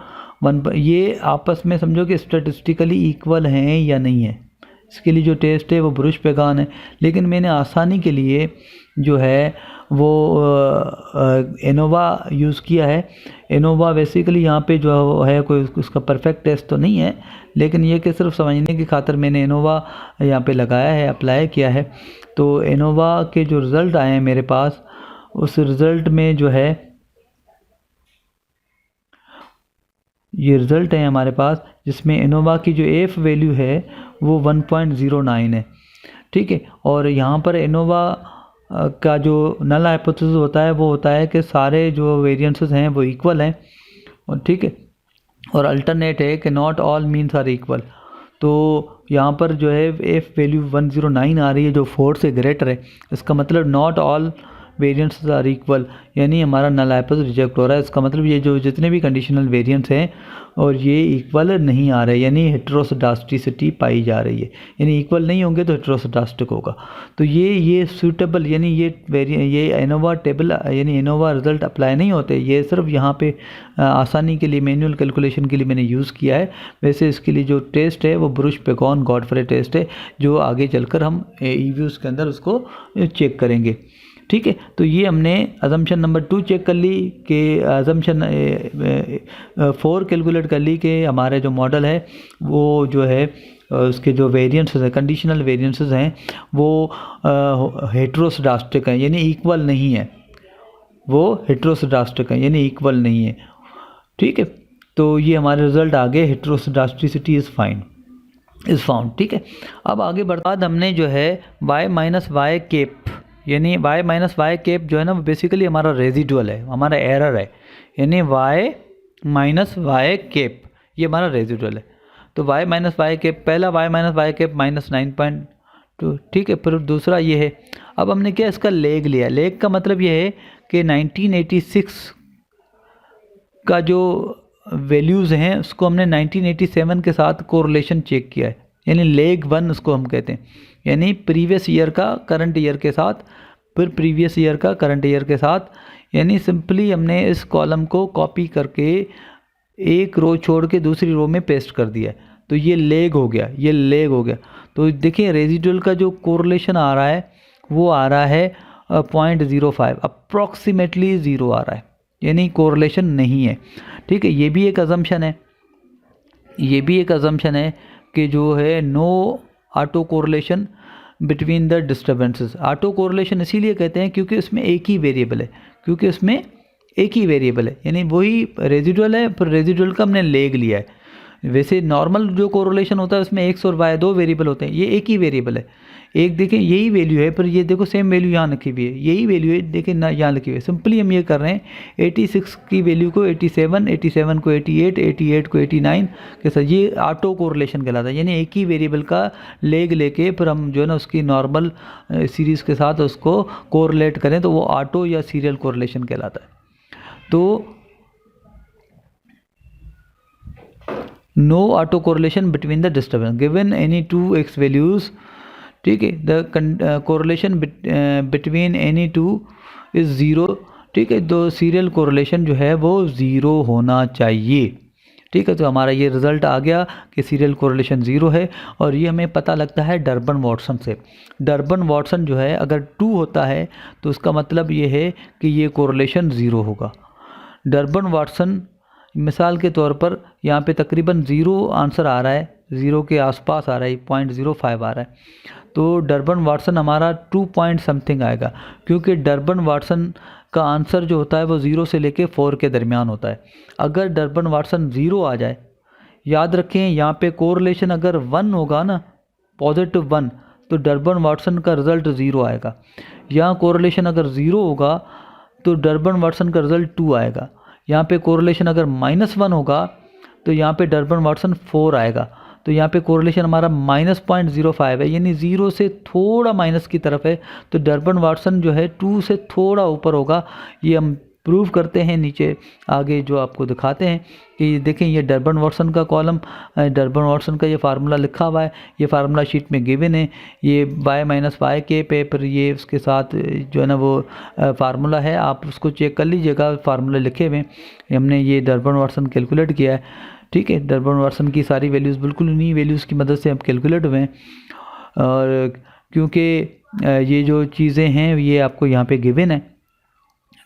1, ये आपस में समझो कि स्टैटिस्टिकली इक्वल हैं या नहीं है। इसके लिए जो टेस्ट है वो ब्रूश पेगान है, लेकिन मैंने आसानी के लिए जो है वो एनोवा यूज़ किया है। एनोवा बेसिकली यहाँ पे जो है कोई उसका परफेक्ट टेस्ट तो नहीं है, लेकिन ये कि सिर्फ समझने की खातिर मैंने एनोवा यहाँ पे लगाया है, अप्लाई किया है। तो एनोवा के जो रिज़ल्ट आए हैं मेरे पास, उस रिज़ल्ट में जो है ये रिज़ल्ट है हमारे पास, जिसमें एनोवा की जो एफ वैल्यू है वो 1.09 है। ठीक है, और यहाँ पर एनोवा का जो नल हाइपोथेसिस होता है वो होता है कि सारे जो वेरिएंसेस हैं वो इक्वल हैं, और ठीक है, और अल्टरनेट है कि not all means are equal. तो यहाँ पर जो है एफ वैल्यू 109 आ रही है जो 4 से ग्रेटर है, इसका मतलब not all variants are equal, यानी हमारा नल हाइपोथेसिस रिजेक्ट हो रहा है। इसका मतलब ये जो जितने भी कंडीशनल वेरिएंट्स हैं और ये इक्वल नहीं आ रहे, यानी हेट्रोसेडास्टिसिटी पाई जा रही है, यानी इक्वल नहीं होंगे तो हेट्रोसेडास्टिक होगा। तो ये सूटेबल, यानी ये एनोवा टेबल यानी एनोवा रिजल्ट अप्लाई नहीं होते, ये सिर्फ यहाँ पे आसानी के लिए मैनुअल कैलकुलेशन के लिए मैंने यूज़ किया है। वैसे इसके लिए जो टेस्ट है वो ब्रूश पेगॉन गॉडफ्रे टेस्ट है, जो आगे चलकर हम ईव्यूज़ के अंदर उसको चेक करेंगे। ठीक है, तो ये हमने अजम्पशन नंबर 2 चेक कर ली कि अजम्पशन 4 कैलकुलेट कर ली कि हमारे जो मॉडल है वो जो है उसके जो वेरिएंसेस हैं, कंडीशनल वेरिएंसेस हैं वो हेट्रोसेडास्टिक हैं, यानी इक्वल नहीं है, वो हेट्रोसेडास्टिक हैं यानी इक्वल नहीं है। ठीक है, तो ये हमारे रिजल्ट आ गए, हेट्रोसेडास्टिसिटी इज़ फाउंड। ठीक है, अब आगे बढ़ता हमने जो है y माइनस वाई कैप, यानी y माइनस वाई कैप जो है ना वो बेसिकली हमारा रेजिडुअल है, हमारा एरर है, यानी y माइनस वाई कैप ये हमारा रेजिडुअल है। तो y माइनस वाई कैप, पहला y माइनस वाई कैप -9.2। ठीक है, फिर दूसरा ये है। अब हमने क्या इसका लेग लिया, लेग का मतलब ये है कि 1986 का जो वैल्यूज़ हैं उसको हमने 1987 के साथ कोरिलेशन चेक किया है, यानी लेग 1 उसको हम कहते हैं, यानी प्रीवियस ईयर का करंट ईयर के साथ, फिर प्रीवियस ईयर का करंट ईयर के साथ, यानी सिंपली हमने इस कॉलम को कॉपी करके एक रो छोड़ के दूसरी रो में पेस्ट कर दिया है, तो ये लेग हो गया, ये लेग हो गया। तो देखिए रेजिडुअल का जो कोरिलेशन आ रहा है वो आ रहा है 0.05, अप्रॉक्सीमेटली 0 आ रहा है, यानी कोरिलेशन नहीं है। ठीक है, ये भी एक अजम्पशन है, ये भी एक अजम्पशन है कि जो है no auto correlation between the disturbances. Autocorrelation इसीलिए कहते हैं क्योंकि उसमें एक ही वेरिएबल है, यानी वही रेजिडुअल है, पर रेजिडुअल का हमने लेग लिया है। वैसे नॉर्मल जो कोरिलेशन होता है उसमें x और y 2 वेरिएबल होते हैं, ये एक ही वेरिएबल है। एक देखें यही वैल्यू है, पर ये देखो सेम वैल्यू यहाँ लिखी हुई है, यही वैल्यू है, देखें ना यहाँ लिखी हुई है। सिंपली हम ये कर रहे हैं 86 की वैल्यू को 87, 87 को 88, 88 को 89 के साथ, ये ऑटो कोरिलेशन कहलाता है, यानी एक ही वेरिएबल का लेग लेके फिर हम जो है ना उसकी नॉर्मल सीरीज़ के साथ उसको कोरिलेट करें तो वो ऑटो या सीरियल कोरिलेशन कहलाता है। तो no auto correlation between the disturbance given any two X values, ठीक है, the correlation between any two is zero, ठीक है, तो सीरियल कोरिलेशन जो है वो ज़ीरो होना चाहिए, ठीक है। तो हमारा ये रिज़ल्ट आ गया कि सीरियल कोरिलेशन ज़ीरो है, और ये हमें पता लगता है डर्बन वाटसन से। डर्बन वाटसन जो है अगर 2 होता है तो उसका मतलब ये है कि ये कोरिलेशन ज़ीरो होगा। डर्बन वाटसन मिसाल के तौर पर यहाँ पे तकरीबन ज़ीरो आंसर आ रहा है, ज़ीरो के आसपास आ रहा है, 0.05 आ रहा है, तो डर्बन वाटसन हमारा 2 पॉइंट समथिंग आएगा, क्योंकि डर्बन वाटसन का आंसर जो होता है वो 0 से लेके 4 के दरमियान होता है। अगर डर्बन वाटसन 0 आ जाए, याद रखें यहाँ पे कोरिलेशन अगर 1 होगा ना, पॉजिटिव 1, तो डर्बन वाटसन का रिज़ल्ट 0 आएगा। यहाँ कोरिलेशन अगर 0 होगा तो डर्बन वाटसन का रिज़ल्ट 2 आएगा। यहाँ पे कोरिलेशन अगर -1 होगा तो यहाँ पे डर्बन वाटसन 4 आएगा। तो यहाँ पे कोरिलेशन हमारा -0.05 है, यानी 0 से थोड़ा माइनस की तरफ है, तो डर्बन वाटसन जो है 2 से थोड़ा ऊपर होगा। ये हम प्रूव करते हैं नीचे आगे जो आपको दिखाते हैं कि देखें ये डर्बन वाटसन का कॉलम, डर्बन वाटसन का ये फार्मूला लिखा हुआ है, ये फार्मूला शीट में गिवन है, ये y - y पे पर ये उसके साथ जो है ना वो फार्मूला है, आप उसको चेक कर लीजिएगा, फार्मूले लिखे हुए हमने ये डर्बन वाटसन कैलकुलेट किया है, ठीक है। डर्बन वाटसन की सारी वैल्यूज़ बिल्कुल उन्हीं वैल्यूज़ की मदद से हम कैलकुलेट हुए हैं, और क्योंकि ये जो चीज़ें हैं ये आपको यहाँ पे गिवन है,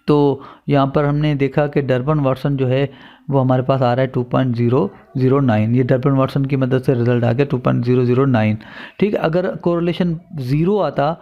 तो यहाँ पर हमने देखा कि डर्बन वाटसन जो है वो हमारे पास आ रहा है 2.009, ये डर्बन वाटसन की मदद से रिज़ल्ट आ गया 2.009, ठीक है। अगर कोरिलेशन 0 आता,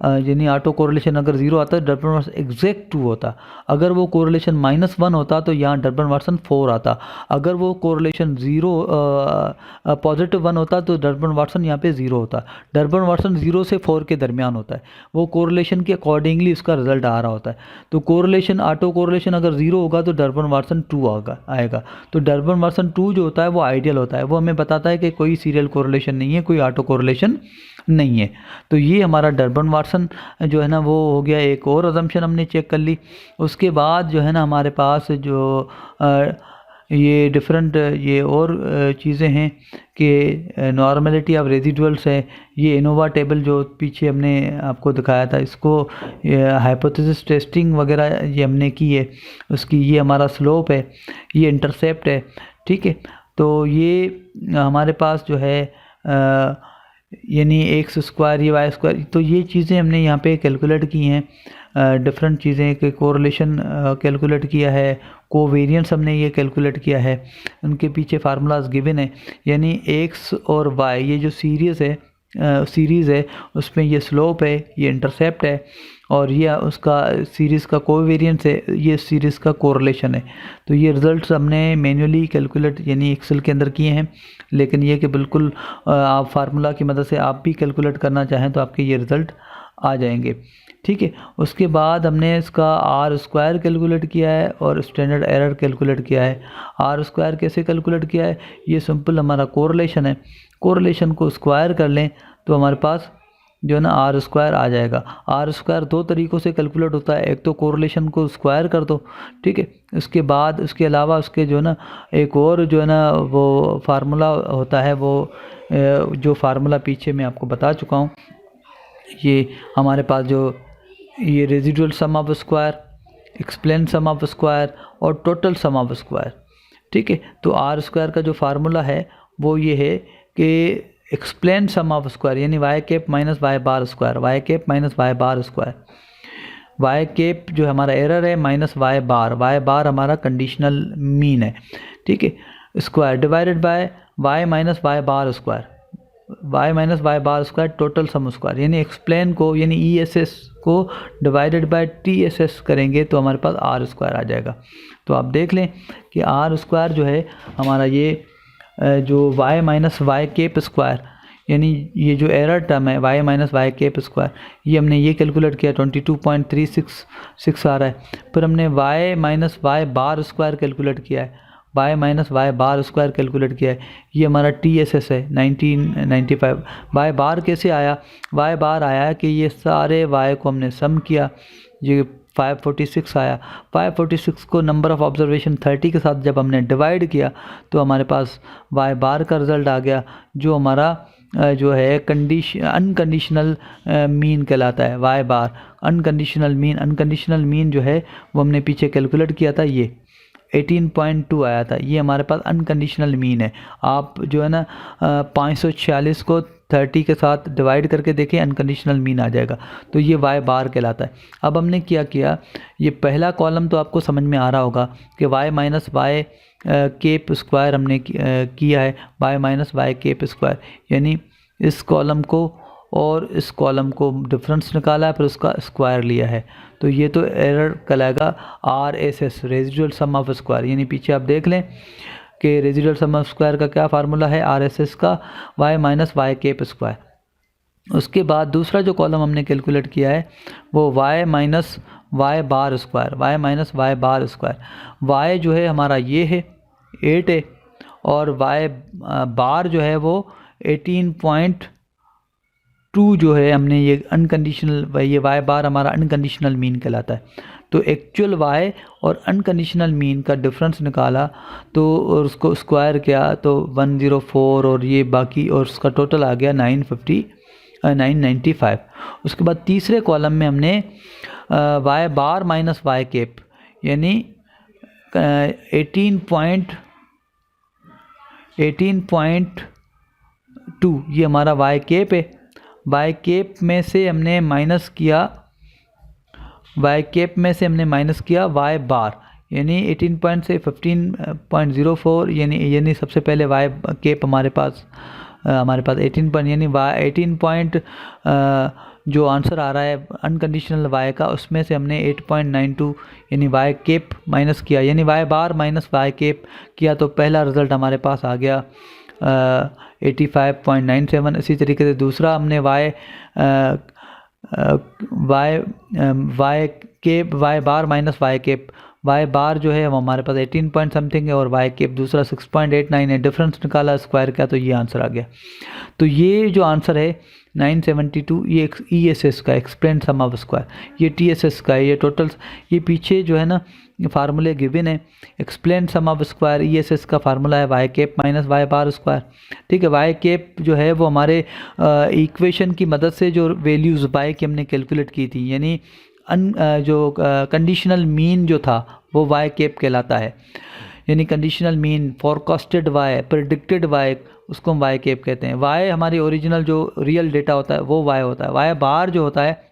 यानी ऑटो कोरिलेशन अगर 0 आता तो डर्बन वाटसन एग्जैक्ट 2 होता। अगर वो कोरिलेशन -1 होता तो यहाँ डर्बन वाटसन 4 आता। अगर वो कोरिलेशन 0 पॉजिटिव 1 होता तो डर्बन वाटसन यहाँ पे 0 होता। डर्बन वाटसन 0 से 4 के दरमियान होता है, वो कोरिलेशन के अकॉर्डिंगली उसका रिजल्ट आ रहा होता है। तो कोरिलेशन ऑटो कोरिलेशन अगर 0 होगा तो डर्बन वाटसन 2 आएगा। तो डर्बन वाटसन 2 जो होता है वो आइडियल होता है, वो हमें बताता है कि कोई सीरियल कोरिलेशन नहीं है, कोई ऑटो कोरिलेशन नहीं है। तो ये हमारा डर्बन वाटसन जो है ना वो हो गया। एक और अजम्पशन हमने चेक कर ली। उसके बाद जो है ना हमारे पास जो ये डिफरेंट ये और चीज़ें हैं कि नॉर्मलिटी ऑफ रेजिडुअल्स है, ये इनोवा टेबल जो पीछे हमने आपको दिखाया था, इसको हाइपोथेसिस टेस्टिंग वगैरह ये हमने की है, उसकी ये हमारा स्लोप है, ये इंटरसेप्ट है, ठीक है। तो ये हमारे पास जो है यानी एक्स स्क्वायर ये वाई स्क्वायर, तो ये चीज़ें हमने यहाँ पे कैलकुलेट की हैं, डिफरेंट चीज़ें के कोरिलेशन कैलकुलेट किया है, कोवेरिएंस हमने ये कैलकुलेट किया है, उनके पीछे फार्मूलाज गिवन है। यानी एक्स और वाई ये जो सीरीज़ है उसमें ये स्लोप है, ये इंटरसेप्ट है, और ये उसका सीरीज़ का कोवेरिएंस है, ये सीरीज़ का कोरिलेशन है। तो ये रिज़ल्ट्स हमने मैन्युअली कैलकुलेट यानी एक्सेल के अंदर किए हैं, लेकिन ये कि बिल्कुल आप फार्मूला की मदद से आप भी कैलकुलेट करना चाहें तो आपके ये रिज़ल्ट आ जाएंगे, ठीक है। उसके बाद हमने इसका आर स्क्वायर कैलकुलेट किया है और स्टैंडर्ड एरर कैलकुलेट किया है। आर स्क्वायर कैसे कैलकुलेट किया है, ये सिंपल हमारा कोरिलेशन है, कोरिलेशन को स्क्वायर कर लें तो हमारे पास जो है ना आर स्क्वायर आ जाएगा। आर स्क्वायर दो तरीक़ों से कैलकुलेट होता है, एक तो कोरिलेशन को स्क्वायर कर दो, ठीक है। उसके बाद उसके अलावा उसके जो है ना एक और जो है ना वो फार्मूला होता है, वो जो फार्मूला पीछे मैं आपको बता चुका हूँ, ये हमारे पास जो ये residual sum of square, explain sum of square और टोटल सम ऑफ स्क्वायर, ठीक है। तो आर स्क्वायर का जो फार्मूला है वो ये है कि एक्सप्लेन सम ऑफ स्क्वायर यानी Y cap minus Y bar square, Y cap minus Y bar square, Y cap जो हमारा एरर है माइनस वाई बार हमारा कंडीशनल मीन है, ठीक है। Square divided by Y minus Y bar square, Y minus Y bar square total sum square, यानी explain को यानी ई एस एस को divided by T S S करेंगे तो हमारे पास आर स्क्वायर आ जाएगा। तो आप देख लें कि आर स्क्वायर जो है हमारा ये जो Y minus Y cap square यानी ये जो एरर टर्म है Y minus Y cap square, ये हमने ये कैलकुलेट किया 22.366 आ रहा है। फिर हमने Y minus Y bar square calculate किया है, Y minus Y bar square calculate किया है, ये हमारा टी एस एस है 1995। वाई बार कैसे आया, वाई बार आया कि ये सारे वाई को हमने सम किया, ये 546 आया। 546 को नंबर ऑफ़ ऑब्जर्वेशन 30 के साथ जब हमने डिवाइड किया तो हमारे पास वाई बार का रिज़ल्ट आ गया, जो हमारा जो है अनकंडीशनल मीन कहलाता है। वाई बार अनकंडीशनल मीन जो है वो हमने पीछे कैलकुलेट किया था, ये 18.2 आया था। ये हमारे पास अनकंडीशनल मीन है। आप जो है ना 546 को 30 के साथ डिवाइड करके देखें, अनकंडीशनल मीन आ जाएगा। तो ये वाई बार कहलाता है। अब हमने क्या किया, ये पहला कॉलम तो आपको समझ में आ रहा होगा कि Y minus Y cap square हमने किया है, Y minus Y cap square, यानी इस कॉलम को और इस कॉलम को डिफरेंस निकाला है, फिर उसका स्क्वायर लिया है। तो ये तो एरर कहलाएगा RSS, residual sum of square. यानी पीछे आप देख लें कि रेजिडुअल सम ऑफ स्क्वायर का क्या फार्मूला है, RSS का Y minus Y cap square. उसके बाद दूसरा जो कॉलम हमने कैलकुलेट किया है वो Y minus Y bar square, Y minus Y bar square. Y जो है हमारा ये है 8 है, और वाई बार जो है वो 18.2 जो है हमने ये अनकंडीशनल, ये वाई बार हमारा अनकंडीशनल मीन कहलाता है। तो एक्चुअल वाई और अनकंडीशनल मीन का डिफरेंस निकाला तो और उसको स्क्वायर किया तो 104, और ये बाकी, और उसका टोटल आ गया 995। उसके बाद तीसरे कॉलम में हमने वाई बार माइनस वाई केप, यानी 18.2 ये हमारा वाई केप है। वाई केप में से हमने माइनस किया, वाई केप में से हमने माइनस किया वाई बार, यानी 18 से 15.04, यानी सबसे पहले वाई केप हमारे पास 18 यानी वाई 18 जो आंसर आ रहा है अनकंडीशनल वाई का, उसमें से हमने 8.92 यानी वाई केप माइनस किया, यानी वाई बार माइनस वाई केप किया, तो पहला रिज़ल्ट हमारे पास आ गया 85.97। इसी तरीके से दूसरा हमने वाई केप, वाई बार माइनस वाई केप, वाई बार जो है वो हमारे पास 18 पॉइंट समथिंग है, और वाई केप दूसरा 6.89 है। डिफरेंस निकाला, स्क्वायर किया, तो ये आंसर आ गया। तो ये जो आंसर है 972, ये ESS का, एक्सप्लेन सम ऑफ स्क्वायर, ये TSS का है। ये टोटल, ये पीछे जो है ना फार्मूले गिवन है। Explain sum of square ESS का फार्मूला है Y cap minus Y bar square. ठीक है, वाई केप जो है वो हमारे इक्वेशन की मदद से जो वैल्यूज़ वाई की हमने कैलकुलेट की थी, यानी जो कंडीशनल मीन जो था वो वाई केप कहलाता है। यानी conditional mean, forecasted Y, predicted Y, उसको हम वाई केप कहते हैं। वाई हमारी ओरिजिनल जो रियल डेटा होता है वो वाई होता है। वाई बार जो होता है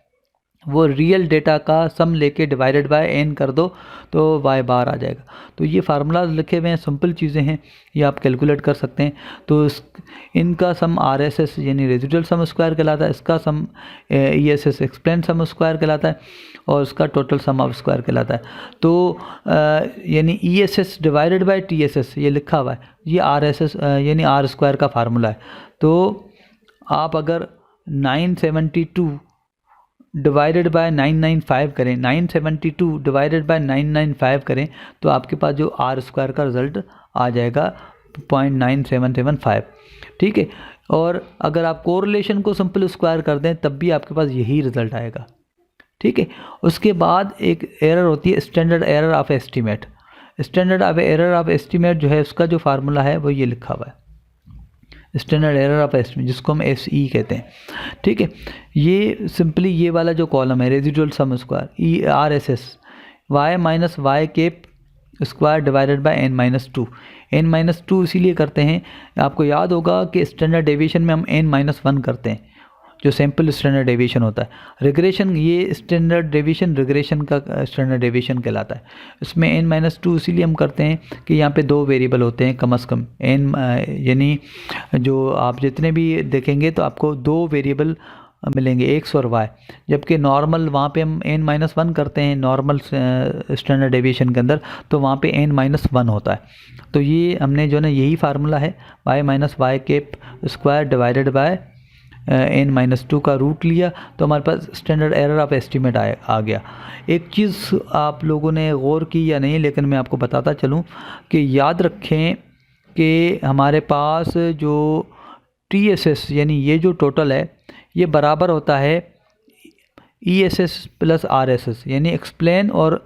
वो रियल डेटा का सम लेके डिवाइडेड बाय n कर दो तो वाई बार आ जाएगा। तो ये फार्मूलाज लिखे हुए हैं, सिंपल चीज़ें हैं, ये आप कैलकुलेट कर सकते हैं। तो इनका सम RSS यानी रेजिडुअल सम स्क्वायर कहलाता है, इसका सम ESS एक्सप्लेन सम स्क्वायर कहलाता है, और उसका टोटल सम ऑफ स्क्वायर कहलाता है। तो यानी ESS डिवाइडेड बाय TSS ये लिखा हुआ है, ये RSS यानी R स्क्वायर का फार्मूला है। तो आप अगर 972 डिवाइडेड बाय 995 करें, 972 डिवाइडेड बाय 995 करें, तो आपके पास जो R स्क्वायर का रिज़ल्ट आ जाएगा 0.9775। ठीक है, और अगर आप कोरिलेशन को सिंपल स्क्वायर कर दें तब भी आपके पास यही रिज़ल्ट आएगा। ठीक है, उसके बाद एक एरर होती है standard error of estimate. Standard error of estimate जो है उसका जो फार्मूला है वो ये लिखा हुआ है, स्टैंडर्ड एरर ऑफ एस्टीमेट, जिसको हम SE कहते हैं। ठीक है, ये सिंपली ये वाला जो कॉलम है residual sum square RSS Y minus Y cap square divided by n-2। n-2 इसीलिए करते हैं, आपको याद होगा कि स्टैंडर्ड डेविएशन में हम n-1 करते हैं, जो सैम्पल स्टैंडर्ड डेविएशन होता है। रिग्रेशन, ये स्टैंडर्ड डेविएशन रिग्रेशन का स्टैंडर्ड डेविएशन कहलाता है। इसमें n-2 इसीलिए हम करते हैं कि यहाँ पे दो वेरिएबल होते हैं कम से कम, यानी जो आप जितने भी देखेंगे तो आपको दो वेरिएबल मिलेंगे, x और y, जबकि नॉर्मल वहाँ पे हम n-1 करते हैं नॉर्मल स्टैंडर्ड डेविएशन के अंदर, तो वहाँ पे n-1 होता है। तो ये हमने जो ना यही फार्मूला है y minus Y cap square divided by n-2 का रूट लिया, तो हमारे पास स्टैंडर्ड एरर ऑफ एस्टीमेट आ गया। एक चीज़ आप लोगों ने गौर की या नहीं, लेकिन मैं आपको बताता चलूँ कि याद रखें कि हमारे पास जो TSS यानी ये जो टोटल है ये बराबर होता है ESS प्लस RSS, यानी एक्सप्लेन और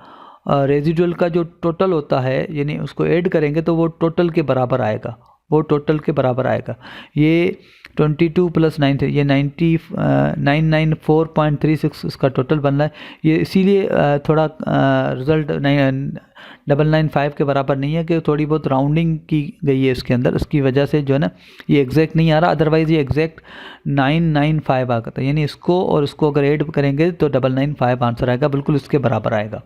रेजिडुअल का जो टोटल होता है, यानी उसको ऐड करेंगे तो वो टोटल के बराबर आएगा, वो टोटल के बराबर आएगा। ये 22 प्लस 9 ये 994.36 इसका टोटल बन रहा है। ये इसीलिए थोड़ा रिज़ल्ट 995 के बराबर नहीं है, कि थोड़ी बहुत राउंडिंग की गई है इसके अंदर, इसकी वजह से जो है ना ये एग्जैक्ट नहीं आ रहा, अदरवाइज़ ये एग्जैक्ट 995 आ था। यानी इसको और इसको अगर ऐड करेंगे तो 995 आंसर आएगा, बिल्कुल इसके बराबर आएगा।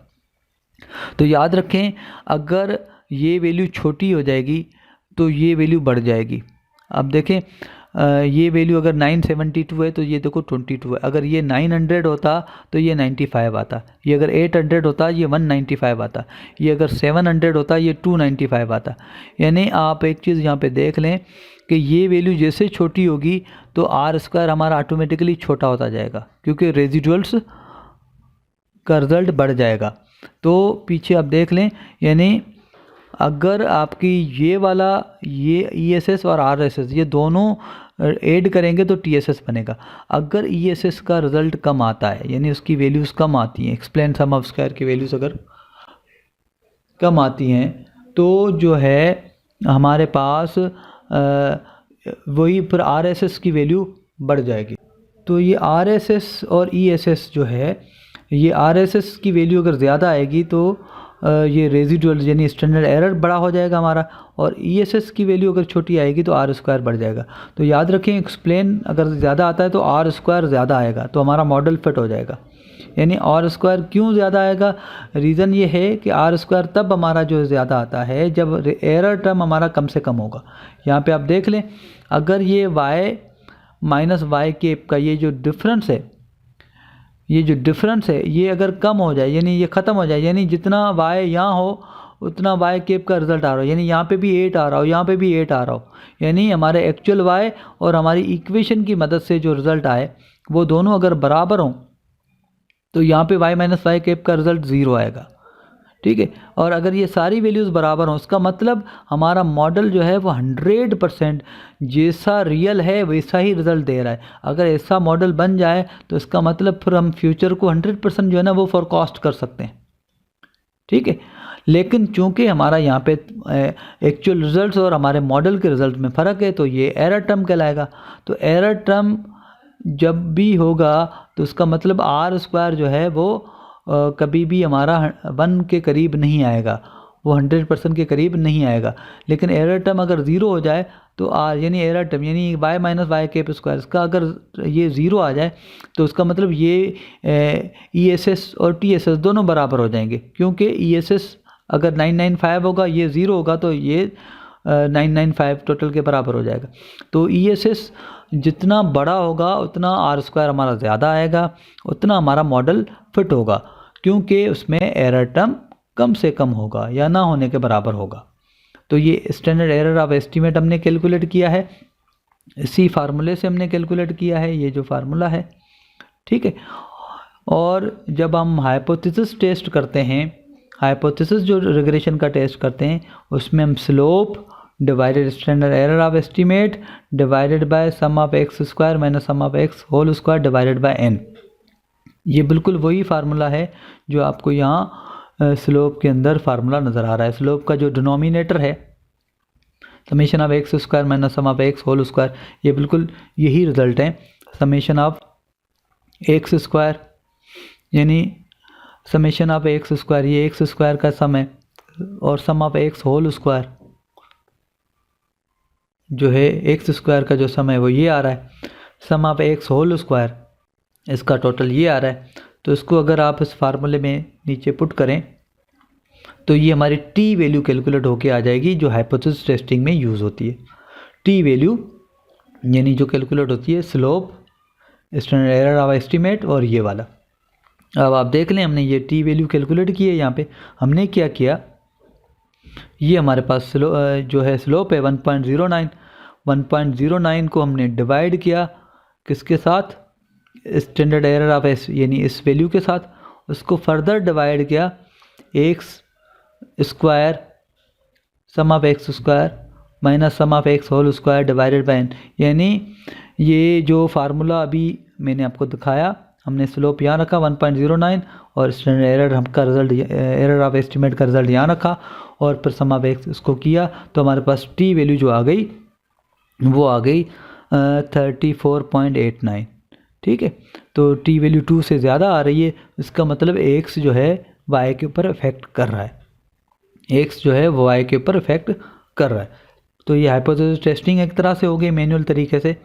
तो याद रखें, अगर ये वैल्यू छोटी हो जाएगी तो ये वैल्यू बढ़ जाएगी। अब देखें, ये वैल्यू अगर 972 है तो ये देखो 22 है। अगर ये 900 होता तो ये 95 आता, ये अगर 800 होता ये 195 आता, ये अगर 700 होता ये 295 आता। यानी आप एक चीज़ यहाँ पे देख लें कि ये वैल्यू जैसे छोटी होगी तो R² हमारा ऑटोमेटिकली छोटा होता जाएगा, क्योंकि रेजिडुअल्स का रिज़ल्ट बढ़ जाएगा। तो पीछे आप देख लें, यानी अगर आपकी ये वाला ये ESS और RSS ये दोनों ऐड करेंगे तो TSS बनेगा। अगर ESS का रिज़ल्ट कम आता है, यानी उसकी वैल्यूज़ कम आती हैं, एक्सप्लेन सम ऑफ स्क्वायर की वैल्यूज़ अगर कम आती हैं तो जो है हमारे पास वही फिर RSS की वैल्यू बढ़ जाएगी। तो ये RSS और ESS जो है, ये RSS की वैल्यू अगर ज़्यादा आएगी तो ये रेजिडुअल यानी स्टैंडर्ड एरर बड़ा हो जाएगा हमारा, और ESS की वैल्यू अगर छोटी आएगी तो R² बढ़ जाएगा। तो याद रखें, एक्सप्लेन अगर ज़्यादा आता है तो R² ज़्यादा आएगा, तो हमारा मॉडल फिट हो जाएगा। यानी R² क्यों ज़्यादा आएगा, रीज़न ये है कि R² तब हमारा जो ज़्यादा आता है जब एरर टर्म हमारा कम से कम होगा। यहाँ पे आप देख लें, अगर ये y माइनस वाई केप का ये जो डिफरेंस है, ये अगर कम हो जाए, यानी ये ख़त्म हो जाए, यानी जितना y यहाँ हो उतना y केप का रिज़ल्ट आ रहा हो, यानी यहाँ पे भी 8 आ रहा हो, यहाँ पे भी 8 आ रहा हो, यानी हमारे एक्चुअल y और हमारी इक्वेशन की मदद से जो रिज़ल्ट आए वो दोनों अगर बराबर हों तो यहाँ पे y माइनस वाई केप का रिज़ल्ट 0 आएगा। ठीक है, और अगर ये सारी वैल्यूज़ बराबर हों, उसका मतलब हमारा मॉडल जो है वो 100% जैसा रियल है वैसा ही रिज़ल्ट दे रहा है। अगर ऐसा मॉडल बन जाए तो इसका मतलब फिर हम फ्यूचर को 100% जो है ना वो फोरकास्ट कर सकते हैं। ठीक है, लेकिन चूंकि हमारा यहाँ पे एक्चुअल रिजल्ट्स और हमारे मॉडल के रिज़ल्ट में फ़र्क है तो ये एरर टर्म कहलाएगा। तो एरर टर्म जब भी होगा तो उसका मतलब R² जो है वो कभी भी हमारा 1 के करीब नहीं आएगा, वो 100% के करीब नहीं आएगा। लेकिन एरर टर्म अगर 0 हो जाए तो R यानी एरर टर्म यानी y minus Y cap square, इसका अगर ये 0 आ जाए तो उसका मतलब ये ESS और TSS दोनों बराबर हो जाएंगे, क्योंकि ESS अगर 995 होगा, ये 0 होगा तो ये 995 टोटल के बराबर हो जाएगा। तो ESS जितना बड़ा होगा उतना R² हमारा ज़्यादा आएगा, उतना हमारा मॉडल फिट होगा, क्योंकि उसमें एरर टर्म कम से कम होगा या ना होने के बराबर होगा। तो ये स्टैंडर्ड एरर ऑफ एस्टीमेट हमने कैलकुलेट किया है, इसी फार्मूले से हमने कैलकुलेट किया है, ये जो फार्मूला है। ठीक है, और जब हम हाइपोथेसिस टेस्ट करते हैं, हाइपोथेसिस जो रिग्रेशन का टेस्ट करते हैं, उसमें हम slope divided standard error of estimate divided by sum of x² minus sum of x whole square divided by n, ये बिल्कुल वही फार्मूला है जो आपको यहाँ स्लोप के अंदर फार्मूला नज़र आ रहा है। स्लोप का जो डिनोमिनेटर है summation of x² minus sum of x whole square, ये बिल्कुल यही रिजल्ट है। समेशन ऑफ x² यानी समेशन ऑफ x², ये x² का सम है, और सम ऑफ x होल स्क्वायर जो है x² का जो सम है वो ये आ रहा है, sum of x whole square इसका टोटल ये आ रहा है। तो इसको अगर आप इस फार्मूले में नीचे पुट करें तो ये हमारी t वैल्यू कैलकुलेट होके आ जाएगी जो हाइपोथेसिस टेस्टिंग में यूज़ होती है। t वैल्यू यानी जो कैलकुलेट होती है slope, standard error of estimate और ये वाला। अब आप देख लें, हमने ये t वैल्यू कैलकुलेट की है। यहाँ पे हमने क्या किया, ये हमारे पास जो है स्लोप है 1.09, 1.09 को हमने डिवाइड किया किसके साथ, स्टैंडर्ड एरर ऑफ एस यानी इस वैल्यू के साथ, उसको फर्दर डिवाइड किया x² sum of x² minus sum of x whole square divided by n। यानी ये जो फार्मूला अभी मैंने आपको दिखाया हमने स्लोप यहाँ रखा 1.09 और स्टैंडर्ड एरर हमका रिजल्ट एरर ऑफ एस्टिमेट का रिजल्ट यहाँ रखा और फिर सम ऑफ एक्स इसको किया तो हमारे पास टी वैल्यू जो आ गई वो आ गई 34.89। ठीक है, तो टी वैल्यू 2 से ज़्यादा आ रही है, इसका मतलब एक्स जो है वाई के ऊपर इफेक्ट कर रहा है, एक्स जो है वो वाई के ऊपर इफेक्ट कर रहा है। तो ये हाइपोथेसिस टेस्टिंग एक तरह से हो गई मैनुअल तरीके से।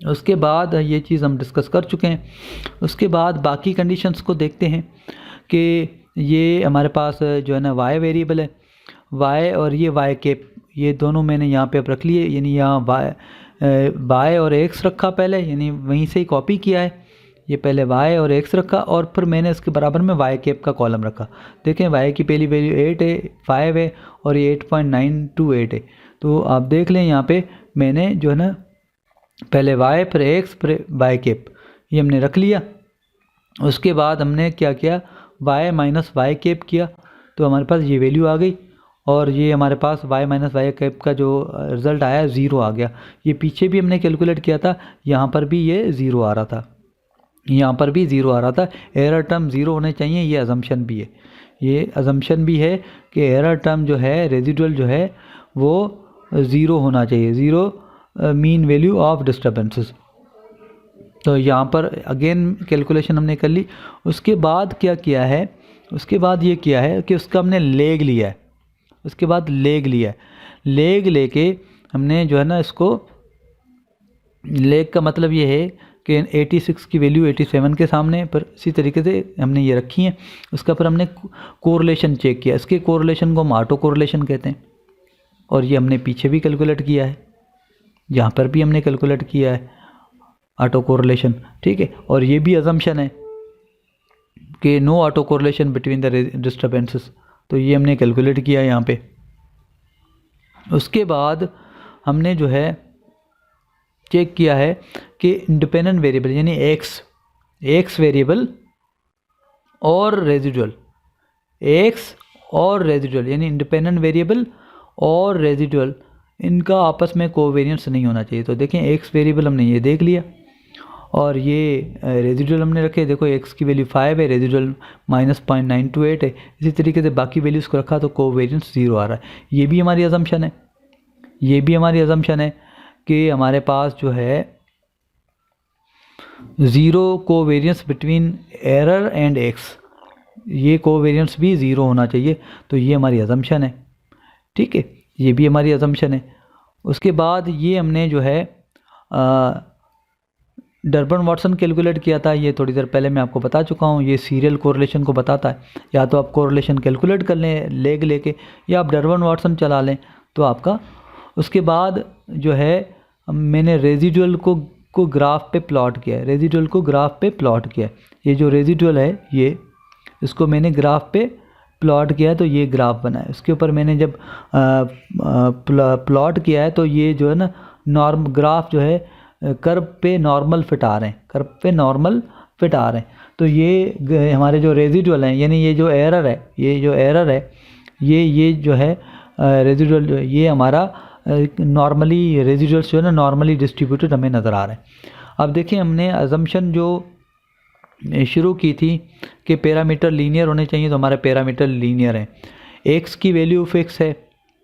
उसके बाद ये चीज़ हम डिस्कस कर चुके हैं। उसके बाद बाकी कंडीशंस को देखते हैं कि ये हमारे पास जो है ना वाई वेरिएबल है, वाई और ये वाई कैप, ये दोनों मैंने यहाँ पे अब रख लिए, यानी यहाँ वाई और एक्स रखा पहले, यानी वहीं से ही कॉपी किया है। ये पहले वाई और एक्स रखा और फिर मैंने इसके बराबर में वाई कैप का कॉलम रखा। देखें वाई की पहली वैल्यू 8 है, 5 है और ये 8.928 है। तो आप देख लें यहाँ पे मैंने जो है ना पहले वाई फिर एक्स फिर वाई कैप ये हमने रख लिया। उसके बाद हमने क्या किया, वाई माइनस वाई कैप किया तो हमारे पास ये वैल्यू आ गई और ये हमारे पास वाई माइनस वाई कैप का जो रिज़ल्ट आया 0 आ गया। ये पीछे भी हमने कैलकुलेट किया था, यहाँ पर भी ये 0 आ रहा था, यहाँ पर भी 0 आ रहा था। एरर टर्म 0 होने चाहिए, ये अजम्पशन भी है, ये अजम्पशन भी है कि एरर टर्म जो है रेजिडुअल जो है वो 0 होना चाहिए, 0 मीन वैल्यू ऑफ डिस्टर्बेंसेस। तो यहाँ पर अगेन कैलकुलेशन हमने कर ली। उसके बाद क्या किया है, उसके बाद ये किया है कि उसका हमने लेग लिया है, उसके बाद लेग लिया है, लेग लेके हमने जो है ना इसको, लेग का मतलब ये है कि 86 की वैल्यू 87 के सामने पर इसी तरीके से हमने ये रखी है। उसका पर हमने कोरिलेशन चेक किया, इसके कोरिलेशन को हम ऑटो कोरिलेशन कहते हैं और ये हमने पीछे भी कैलकुलेट किया है, यहाँ पर भी हमने कैलकुलेट किया है ऑटो कोरिलेशन। ठीक है, और ये भी अजम्पशन है कि no auto correlation between the disturbances, तो ये हमने कैलकुलेट किया यहाँ पे। उसके बाद हमने जो है चेक किया है कि इंडिपेंडेंट वेरिएबल यानी एक्स वेरिएबल और रेजिडुअल, एक्स और रेजिडुअल यानी इंडिपेंडेंट वेरिएबल और रेजिडुअल इनका आपस में कोवेरिएंस नहीं होना चाहिए। तो देखें एक्स वेरिएबल हमने ये देख लिया और ये रेजिडुअल हमने रखे, देखो एक्स की वैल्यू 5 है, रेजिडुअल -0.928 है। इसी तरीके से बाकी वैल्यूज़ को रखा तो कोवेरिएंस 0 आ रहा है। ये भी हमारी अजम्पशन है, ये भी हमारी अजम्पशन है कि हमारे पास जो है 0 covariance between error and x, ये कोवेरिएंस भी 0 होना चाहिए। तो ये हमारी अजम्पशन है। ठीक है, ये भी हमारी अजम्पशन है। उसके बाद ये हमने जो है डर्बन वाटसन कैलकुलेट किया था, ये थोड़ी देर पहले मैं आपको बता चुका हूँ। ये सीरियल कोरिलेशन को बताता है, या तो आप कोरिलेशन कैलकुलेट कर लें लेग लेके या आप डर्बन वाटसन चला लें तो आपका। उसके बाद जो है मैंने रेजिडुअल को ग्राफ पे प्लॉट किया है, रेजिडुअल को ग्राफ पे प्लॉट किया है। ये जो रेजिडुअल है ये इसको मैंने ग्राफ पे प्लॉट किया है तो ये ग्राफ बना है। उसके ऊपर मैंने जब प्लॉट किया है तो ये जो है ना नॉर्म ग्राफ जो है कर्व पे नॉर्मल फिट आ रहे हैं, कर्व पे नॉर्मल फिट आ रहे हैं। तो ये हमारे जो रेजिडुअल हैं यानी ये जो एरर है, ये जो एरर है ये जो है रेजिडुअल जो है ये हमारा नॉर्मली रेजिडुअल्स जो है ना नॉर्मली डिस्ट्रीब्यूटेड हमें नज़र आ रहे हैं। अब देखिए हमने अजम्पशन जो शुरू की थी कि पैरामीटर लीनियर होने चाहिए, तो हमारे पैरामीटर लीनियर हैं। एक्स की वैल्यू फिक्स है,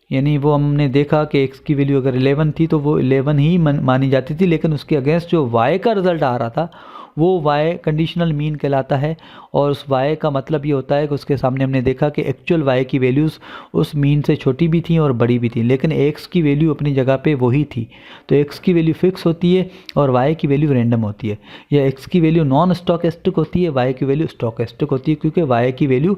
यानी वो हमने देखा कि एक्स की वैल्यू अगर 11 थी तो वो 11 ही मानी जाती थी, लेकिन उसके अगेंस्ट जो वाई का रिज़ल्ट आ रहा था वो वाई कंडीशनल मीन कहलाता है। और उस वाई का मतलब ये होता है कि उसके सामने हमने देखा कि एक्चुअल वाई की वैल्यूज़ उस मीन से छोटी भी थी और बड़ी भी थी, लेकिन एक्स की वैल्यू अपनी जगह पे वही थी। तो एक्स की वैल्यू फिक्स होती है और वाई की वैल्यू रैंडम होती है, या एक्स की वैल्यू नॉन स्टोकेस्टिक होती है, वाई की वैल्यू स्टोकेस्टिक होती है, क्योंकि वाई की वैल्यू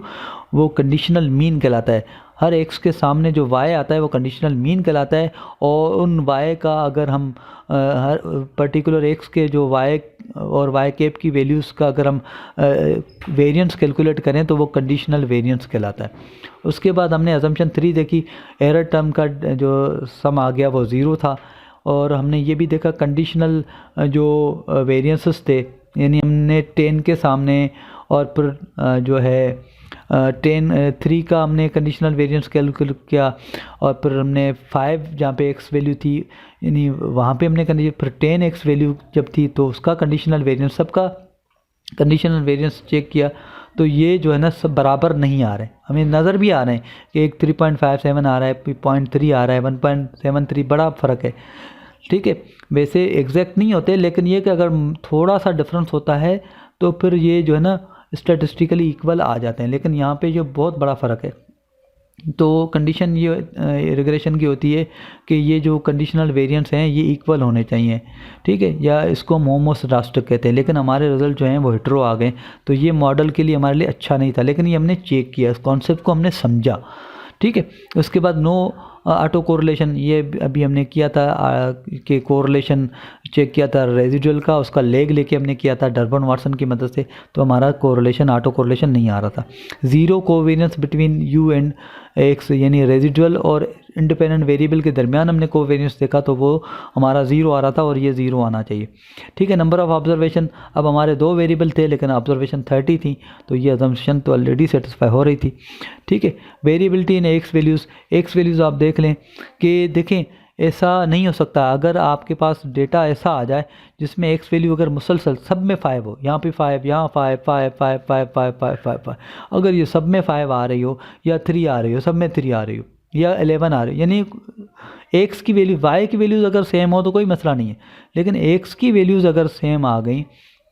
वो कंडीशनल मीन कहलाता है। हर एक्स के सामने जो वाई आता है वो कंडीशनल मीन कहलाता है, और उन वाई का अगर हम हर पर्टिकुलर एक्स के जो वाई और वाई कैप की वैल्यूज़ का अगर हम वेरिएंस कैलकुलेट करें तो वो कंडीशनल वेरिएंस कहलाता है। उसके बाद हमने अजम्पशन 3 देखी, एरर टर्म का जो सम आ गया वो 0 था। और हमने ये भी देखा कंडीशनल जो वेरिएंसेस थे, यानी हमने 10 के सामने और फिर जो है 3 का हमने कंडीशनल वेरिएंस कैलकुलेट किया, और फिर हमने 5 जहाँ पे एक्स वैल्यू थी यानी वहाँ पे हमने फिर 10 एक्स वैल्यू जब थी तो उसका कंडीशनल वेरिएंस सबका कंडीशनल वेरिएंस चेक किया तो ये जो है ना सब बराबर नहीं आ रहे हैं, हमें नज़र भी आ रहे हैं कि एक 3.57 आ रहा है, 0.3 आ रहा है, 1.73, बड़ा फ़र्क है। ठीक है, वैसे एग्जैक्ट नहीं होते, लेकिन ये कि अगर थोड़ा सा डिफरेंस होता है तो फिर ये जो है ना स्टैटिस्टिकली इक्वल आ जाते हैं, लेकिन यहाँ पे जो बहुत बड़ा फ़र्क है। तो कंडीशन ये रिग्रेशन की होती है कि ये जो कंडीशनल वेरिएंट्स हैं ये इक्वल होने चाहिए, ठीक है, या इसको हम होमोसेडास्टिक कहते हैं, लेकिन हमारे रिजल्ट जो हैं वो हेटेरो आ गए। तो ये मॉडल के लिए हमारे लिए अच्छा नहीं था, लेकिन ये हमने चेक किया, इस कॉन्सेप्ट को हमने समझा। ठीक है, उसके बाद नो ऑटो कोरिलेशन, ये अभी हमने किया था कि कोरिलेशन चेक किया था रेजिडुअल का, उसका लेग लेके हमने किया था डर्बन वाटसन की मदद से, तो हमारा कोरिलेशन ऑटो कोरिलेशन नहीं आ रहा था। Zero covariance between you and x, यानी रेजिडुअल और इंडिपेंडेंट वेरिएबल के दरमियान हमने कोवेरियंस देखा तो वो हमारा ज़ीरो आ रहा था, और ये ज़ीरो आना चाहिए। ठीक है, नंबर ऑफ़ ऑब्जर्वेशन, अब हमारे 2 वेरिएबल थे लेकिन ऑब्जर्वेशन 30 थी, तो ये अजम्पशन तो ऑलरेडी सेटिस्फाई हो रही थी। ठीक है, वेरिएबिलिटी इन एक्स वैल्यूज़ आप देख लें कि देखें ऐसा नहीं हो सकता अगर आपके पास डेटा ऐसा आ जाए जिसमें एक्स वैल्यू अगर मुसलसल सब में 5 हो, यहाँ पे 5, यहाँ 5, 5, 5, 5, 5, 5, 5, 5, अगर ये सब में 5 आ रही हो, या 3 आ रही हो, सब में 3 आ रही हो, या 11 आ रही हो, यानी एक्स की वैल्यू वाई की वैल्यूज़ अगर सेम हो तो कोई मसला नहीं है, लेकिन एक्स की वैल्यूज़ अगर सेम आ गई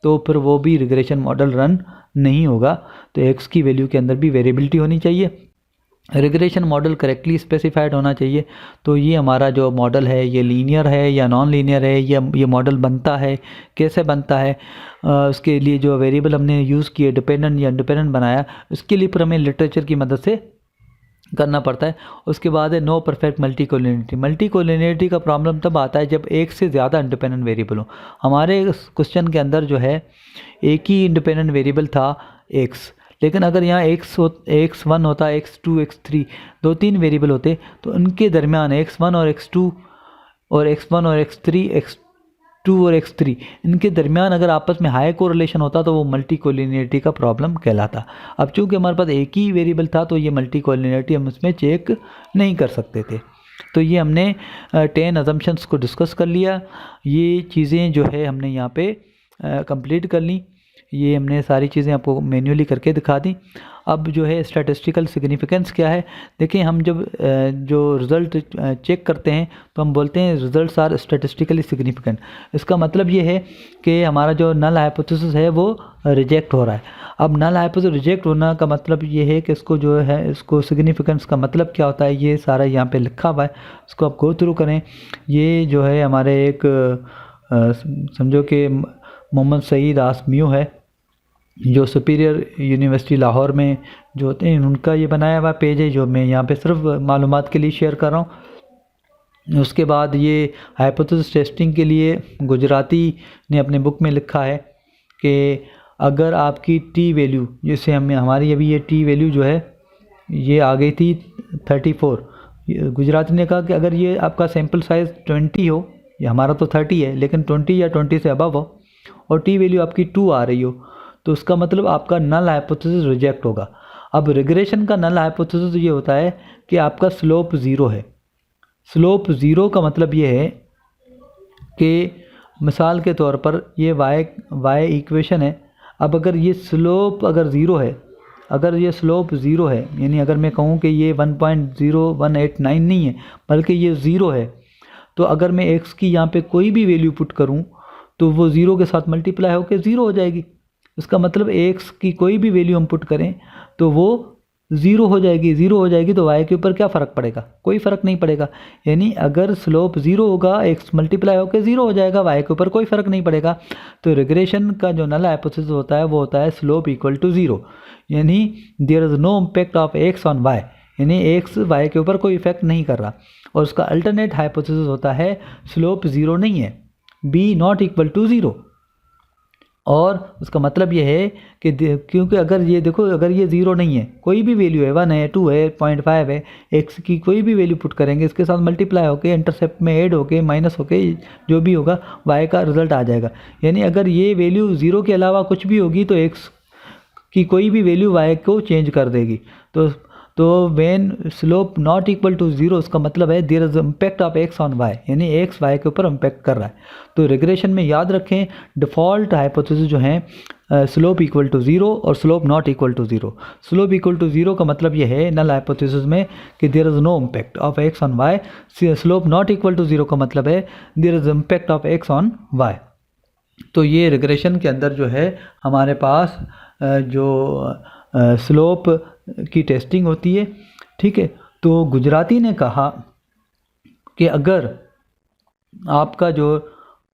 तो फिर वो भी रिग्रेशन मॉडल रन नहीं होगा। तो एक्स की वैल्यू के अंदर भी वेरिएबिलिटी होनी चाहिए, रिग्रेशन मॉडल करेक्टली स्पेसिफाइड होना चाहिए। तो ये हमारा जो मॉडल है ये लीनियर है या नॉन लीनियर है, ये मॉडल बनता है कैसे बनता है, उसके लिए जो वेरिएबल हमने यूज़ किए डिपेंडेंट या इंडिपेंडेंट बनाया, उसके लिए फिर हमें लिटरेचर की मदद से करना पड़ता है। उसके बाद है नो परफेक्ट मल्टीकोलिनियरिटी का प्रॉब्लम तब आता है जब एक से ज़्यादा इंडिपेंडेंट वेरिएबल हो। हमारे क्वेश्चन के अंदर जो है एक ही इंडिपेंडेंट वेरिएबल था एक्स, लेकिन अगर यहाँ x1 होता, x2, x3 2-3 वेरिएबल होते तो उनके दरमियान x1 और x2 और x1 और x3, x2 और x3 इनके दरमियान अगर आपस में हाई कोरिलेशन होता तो वो मल्टी कोलिनियरिटी का प्रॉब्लम कहलाता। अब चूँकि हमारे पास एक ही वेरिएबल था तो ये मल्टी कोलिनियरिटी हम इसमें चेक नहीं कर सकते थे। तो ये हमने 10 अजम्पशंस को डिस्कस कर लिया। ये चीज़ें जो है हमने यहाँ पे कंप्लीट कर ली। ये हमने सारी चीज़ें आपको मैन्युअली करके दिखा दी। अब जो है स्टैटिस्टिकल सिग्निफिकेंस क्या है, देखिए हम जब जो रिज़ल्ट चेक करते हैं तो हम बोलते हैं रिज़ल्ट्स आर स्टैटिस्टिकली सिग्निफिकेंट। इसका मतलब ये है कि हमारा जो नल हाइपोथेसिस है वो रिजेक्ट हो रहा है। अब नल हाइपोथेसिस रिजेक्ट होना का मतलब ये है कि इसको जो है इसको सिग्निफिकेंस का मतलब क्या होता है ये सारा यहाँ पे लिखा हुआ है, इसको आप गो थ्रू करें। ये जो है हमारे एक समझो कि मोहम्मद सईद आसमियो है जो सुपीरियर यूनिवर्सिटी लाहौर में जो होते हैं उनका ये बनाया हुआ पेज है जो मैं यहाँ पे सिर्फ मालूमात के लिए शेयर कर रहा हूँ। उसके बाद ये हाइपोथेसिस टेस्टिंग के लिए गुजराती ने अपने बुक में लिखा है कि अगर आपकी टी वैल्यू जैसे हमारी अभी ये टी वैल्यू जो है ये आ गई थी 34, गुजराती ने कहा कि अगर ये आपका सैम्पल साइज़ 20 हो, ये हमारा तो 30 है लेकिन 20 या 20 से अबव हो और टी वैल्यू आपकी 2 आ रही हो तो उसका मतलब आपका नल हाइपोथेसिस रिजेक्ट होगा। अब रिग्रेशन का नल हाइपोथेसिस ये होता है कि आपका स्लोप ज़ीरो है। स्लोप ज़ीरो का मतलब ये है कि मिसाल के तौर पर ये वाई इक्वेशन है। अब अगर ये स्लोप अगर ज़ीरो है, अगर ये स्लोप ज़ीरो है यानी अगर मैं कहूँ कि ये 1.0189 नहीं है बल्कि ये ज़ीरो है, तो अगर मैं एक्स की यहाँ पे कोई भी वैल्यू पुट करूँ तो वो ज़ीरो के साथ मल्टीप्लाई होकर ज़ीरो हो जाएगी। इसका मतलब एक्स की कोई भी वैल्यू हम पुट करें तो वो ज़ीरो हो जाएगी। ज़ीरो हो जाएगी तो वाई के ऊपर क्या फ़र्क पड़ेगा, कोई फ़र्क नहीं पड़ेगा। यानी अगर स्लोप ज़ीरो होगा एक्स मल्टीप्लाई होकर ज़ीरो हो जाएगा, वाई के ऊपर कोई फ़र्क नहीं पड़ेगा। तो रिग्रेशन का जो नल हाइपोथेसिस होता है वो होता है स्लोप इक्वल टू ज़ीरो, यानी there is no impact of X on Y, यानी एक्स वाई के ऊपर कोई इफेक्ट नहीं कर रहा। और उसका अल्टरनेट हाइपोथेसिस होता है स्लोप ज़ीरो नहीं है, B not equal to zero. और उसका मतलब ये है कि क्योंकि अगर ये देखो अगर ये ज़ीरो नहीं है, कोई भी वैल्यू है 1 है 2 है 0.5 है, एक्स की कोई भी वैल्यू पुट करेंगे इसके साथ मल्टीप्लाई होके इंटरसेप्ट में ऐड होके माइनस होके जो भी होगा वाई का रिज़ल्ट आ जाएगा। यानी अगर ये वैल्यू ज़ीरो के अलावा कुछ भी होगी तो एक्स की कोई भी वैल्यू वाई को चेंज कर देगी। तो when slope not equal to zero उसका मतलब है there is impact of X on Y, यानी एक्स वाई के ऊपर इम्पैक्ट कर रहा है। तो रिग्रेशन में याद रखें डिफ़ॉल्ट हाइपोथेसिस जो हैं स्लोप इक्वल टू 0 और slope not equal to 0। Slope equal to 0 का मतलब ये है नल हाइपोथेसिस में कि there is no impact of X on Y. Slope not equal to 0 का मतलब है there is impact of X on Y. तो ये रिग्रेशन के अंदर जो है हमारे पास जो स्लोप की टेस्टिंग होती है, ठीक है। तो गुजराती ने कहा कि अगर आपका जो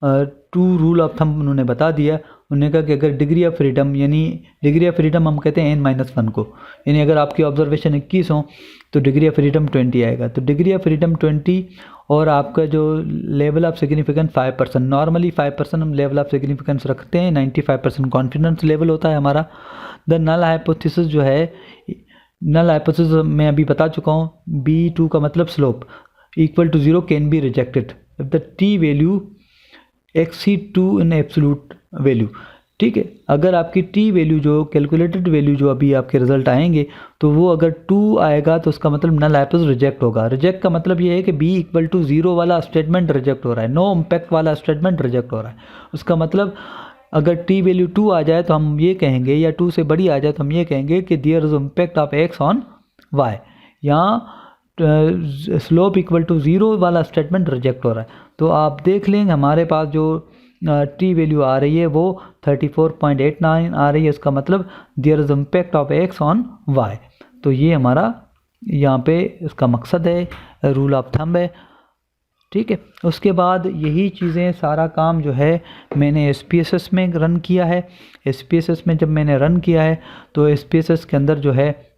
टू रूल ऑफ थंब उन्होंने बता दिया, उन्होंने कहा कि अगर डिग्री ऑफ फ्रीडम, यानी डिग्री ऑफ फ्रीडम हम कहते हैं n-1 को, यानी अगर आपकी ऑब्जर्वेशन 21 हो तो डिग्री ऑफ फ्रीडम 20 आएगा। तो डिग्री ऑफ फ्रीडम 20 और आपका जो लेवल ऑफ सिग्निफिकेंस 5%, नॉर्मली 5% हम लेवल ऑफ सिग्निफिकेंस रखते हैं, 95% कॉन्फिडेंस लेवल होता है हमारा। द नल हाइपोथेसिस जो है, नल हाइपोथेसिस मैं अभी बता चुका हूँ, B2 का मतलब slope equal to 0 can be rejected if the t value exceed 2 in absolute value, ठीक है। अगर आपकी t वैल्यू जो कैलकुलेटेड वैल्यू जो अभी आपके रिजल्ट आएंगे तो वो अगर 2 आएगा तो उसका मतलब नल हाइपोथेसिस रिजेक्ट होगा। रिजेक्ट का मतलब ये है कि b इक्वल टू 0 वाला स्टेटमेंट रिजेक्ट हो रहा है, नो इम्पैक्ट वाला स्टेटमेंट रिजेक्ट हो रहा है। उसका मतलब अगर t वैल्यू 2 आ जाए तो हम ये कहेंगे, या 2 से बड़ी आ जाए तो हम ये कहेंगे कि there is impact of x on y। यहाँ स्लोप इक्वल टू 0 वाला स्टेटमेंट रिजेक्ट हो रहा है। तो आप देख लेंगे हमारे पास जो t वैल्यू आ रही है वो 34.89 आ रही है। इसका मतलब there is impact of x on y। तो ये हमारा यहाँ पे इसका मकसद है, रूल ऑफ थंब है, ठीक है। उसके बाद यही चीज़ें सारा काम जो है मैंने SPSS में रन किया है। SPSS में जब मैंने रन किया है तो SPSS के अंदर जो है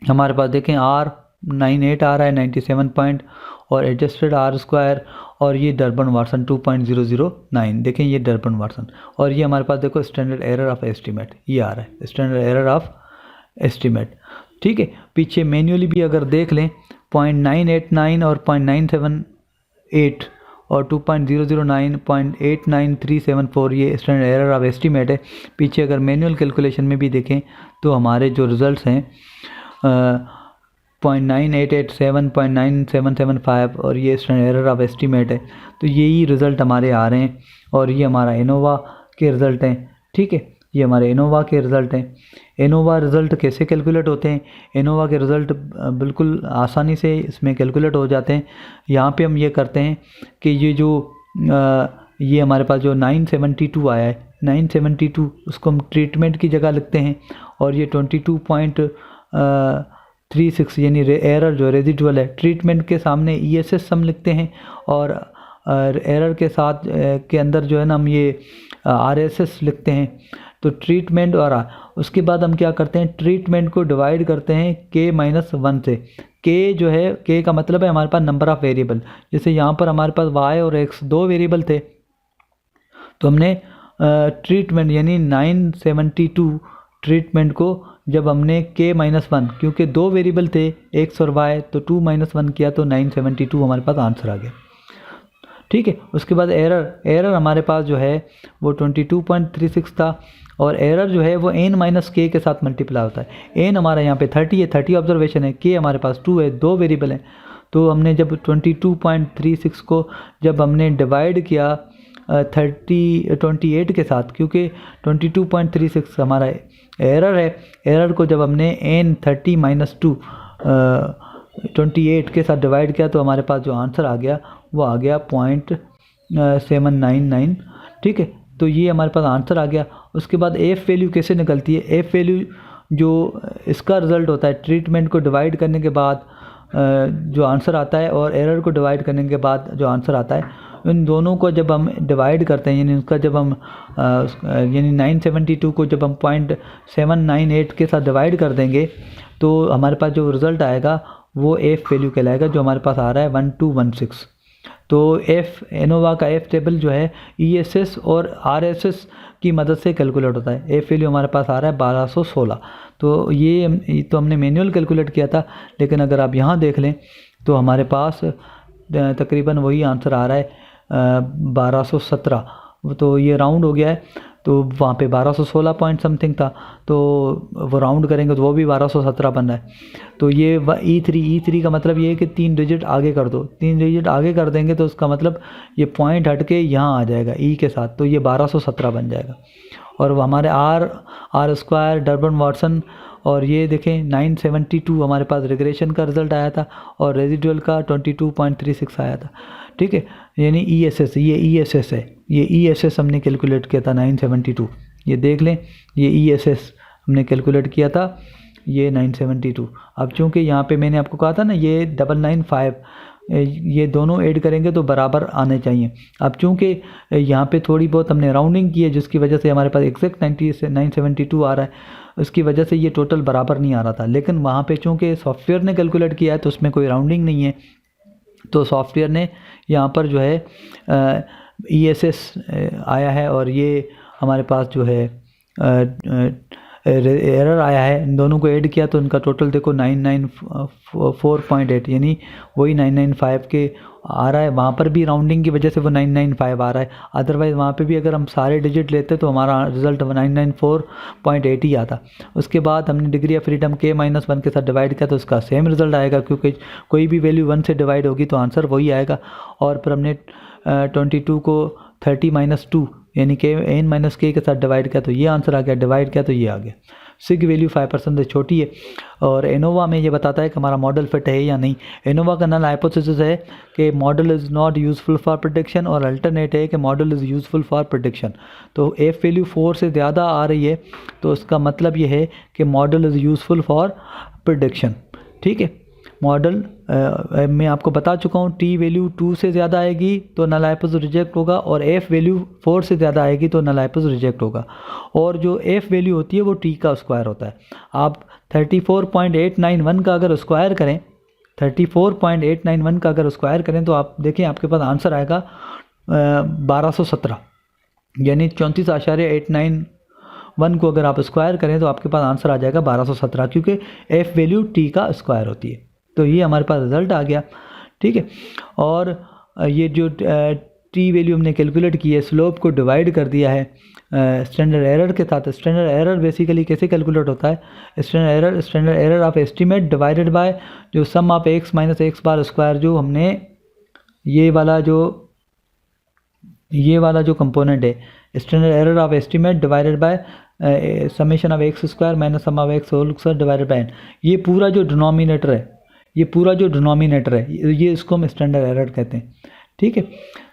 हमारे पास देखें R98 आ रहा है 97 पॉइंट, और एडजस्टेड R स्क्वायर, और ये डर्बन वाटसन 2.009, देखें ये डर्बन वाटसन। और ये हमारे पास देखो स्टैंडर्ड एरर ऑफ एस्टीमेट, ये आ रहा है स्टैंडर्ड एरर ऑफ एस्टीमेट, ठीक है। पीछे मैन्युअली भी अगर देख लें 0.989 और 0.978 और 2.009, 0.89374 ये स्टैंडर्ड एरर ऑफ एस्टीमेट है। पीछे अगर मैनुअल कैलकुलेशन में भी देखें तो हमारे जो रिजल्ट्स हैं 0.9887, 0.9775 और ये स्टैंडर्ड एरर ऑफ एस्टीमेट है। तो यही रिज़ल्ट हमारे आ रहे हैं, और ये हमारा एनोवा के रिज़ल्ट हैं, ठीक है। ये हमारे एनोवा के रिज़ल्ट हैं। एनोवा रिज़ल्ट कैसे कैलकुलेट होते हैं? एनोवा के रिज़ल्ट बिल्कुल आसानी से इसमें कैलकुलेट हो जाते हैं। यहाँ पे हम ये करते हैं कि ये जो ये हमारे पास जो 972 आया है, 972 उसको हम ट्रीटमेंट की जगह लिखते हैं, और ये 22.36 यानी एरर जो रेजिडुअल है, ट्रीटमेंट के सामने ESS हम लिखते हैं, और एरर के साथ के अंदर जो है ना हम ये RSS लिखते हैं। तो ट्रीटमेंट और उसके बाद हम क्या करते हैं, ट्रीटमेंट को डिवाइड करते हैं K-1 से। K जो है, K का मतलब है हमारे पास नंबर ऑफ़ वेरिएबल। जैसे यहाँ पर हमारे पास y और x 2 वेरिएबल थे, तो हमने ट्रीटमेंट यानी 972 ट्रीटमेंट को जब हमने K-1, क्योंकि 2 वेरिएबल थे x और y, तो 2-1 किया तो 972 हमारे पास आंसर आ गया, ठीक है। उसके बाद एरर हमारे पास जो है वो 22.36 था, और एरर जो है वो n-k के साथ मल्टीप्लाई होता है। n हमारा यहाँ पे 30 है, 30 ऑब्जर्वेशन है, k हमारे पास 2 है, 2 वेरिएबल हैं। तो हमने जब 22.36 को जब हमने डिवाइड किया 28 के साथ, क्योंकि 22.36 हमारा एरर है, एरर को जब हमने n30 - 2 28 के साथ डिवाइड किया तो हमारे पास जो आंसर आ गया वो आ गया 0.799, ठीक है। तो ये हमारे पास आंसर आ गया। उसके बाद एफ वैल्यू कैसे निकलती है? एफ वैल्यू जो इसका रिज़ल्ट होता है ट्रीटमेंट को डिवाइड करने के बाद जो आंसर आता है, और एरर को डिवाइड करने के बाद जो आंसर आता है, इन दोनों को जब हम डिवाइड करते हैं, यानी उसका जब हम यानी 972 को जब हम 0.798 के साथ डिवाइड कर देंगे तो हमारे पास जो रिज़ल्ट आएगा वो एफ वैल्यू कहलाएगा, जो हमारे पास आ रहा है 1216। तो एनोवा का एफ टेबल जो है ESS और RSS की मदद से कैलकुलेट होता है। एफ वैल्यू हमारे पास आ रहा है 1216। तो ये तो हमने मैनुअल कैलकुलेट किया था, लेकिन अगर आप यहाँ देख लें तो हमारे पास तकरीबन वही आंसर आ रहा है 1217। तो ये राउंड हो गया है, तो वहाँ पे 1216 पॉइंट समथिंग था, तो वो राउंड करेंगे तो वो भी 1217 बन रहा है। तो ये E3 का मतलब ये है कि 3 डिजिट आगे कर दो, 3 डिजिट आगे कर देंगे तो उसका मतलब ये पॉइंट हट के यहाँ आ जाएगा E के साथ, तो ये 1217 बन जाएगा। और वो हमारे आर स्क्वायर डर्बन वाटसन और ये देखें 972 हमारे पास रिग्रेशन का रिजल्ट आया था और रेजिडुअल का 22.36 आया था। ठीक है, यानी ESS, ये ESS है, ये ESS हमने कैलकुलेट किया था 972, ये देख लें, ये ESS हमने कैलकुलेट किया था, ये 972। अब चूँकि यहाँ पे मैंने आपको कहा था ना ये 995, ये दोनों ऐड करेंगे तो बराबर आने चाहिए। अब चूँकि यहाँ पे थोड़ी बहुत हमने राउंडिंग की है जिसकी वजह से हमारे पास एग्जैक्ट 972 आ रहा है, उसकी वजह से ये टोटल बराबर नहीं आ रहा था। लेकिन वहाँ पे चूँकि सॉफ्टवेयर ने कैलकुलेट किया है तो उसमें कोई राउंडिंग नहीं है, तो सॉफ्टवेयर ने यहाँ पर जो है ESS आया है और ये हमारे पास जो है एरर आया है। इन दोनों को ऐड किया तो इनका टोटल देखो 994.8 यानी वही 995 के आ रहा है। वहाँ पर भी राउंडिंग की वजह से वो 995 आ रहा है, अदरवाइज़ वहाँ पे भी अगर हम सारे डिजिट लेते तो हमारा रिजल्ट 994.8 ही आता। उसके बाद हमने डिग्री ऑफ फ्रीडम K-1 के साथ डिवाइड किया तो उसका सेम रिजल्ट आएगा, क्योंकि कोई भी वैल्यू 1 से डिवाइड होगी तो आंसर वही आएगा। और फिर हमने 22 को 30-2 यानी N-K के साथ डिवाइड किया तो ये आंसर आ गया, डिवाइड किया तो ये आ गया। सिग वैल्यू 5% से छोटी है। और एनोवा में ये बताता है कि हमारा मॉडल फिट है या नहीं। एनोवा का नल हाइपोथेसिस है कि model is not useful for prediction, और अल्टरनेट है कि model is useful for prediction. तो एफ वैल्यू 4 से ज़्यादा आ रही है तो उसका मतलब ये है कि model is useful for prediction. ठीक है, मॉडल मैं आपको बता चुका हूँ, टी वैल्यू 2 से ज़्यादा आएगी तो नल हाइपोथेसिस रिजेक्ट होगा, और एफ वैल्यू 4 से ज़्यादा आएगी तो नल हाइपोथेसिस रिजेक्ट होगा। और जो एफ वैल्यू होती है वो टी का स्क्वायर होता है। आप 34.891 का अगर स्क्वायर करें, 34.891 का अगर स्क्वायर करें तो आप देखें आपके पास आंसर आएगा 1217, यानी 34.891 को अगर आप स्क्वायर करें तो आपके पास आंसर आ जाएगा 1217, क्योंकि एफ वैल्यू टी का स्क्वायर होती है। तो ये हमारे पास रिजल्ट आ गया। ठीक है, और ये जो टी वैल्यू हमने कैलकुलेट की है, स्लोप को डिवाइड कर दिया है स्टैंडर्ड एरर के साथ। स्टैंडर्ड एरर बेसिकली कैसे कैलकुलेट होता है, standard error of estimate divided by जो sum of x minus X bar square, जो हमने ये वाला जो कंपोनेंट है, standard error of estimate divided by summation of X square minus sum of X whole square divided by n, ये पूरा जो डिनोमिनेटर है, ये इसको हम स्टैंडर्ड एरर कहते हैं। ठीक है,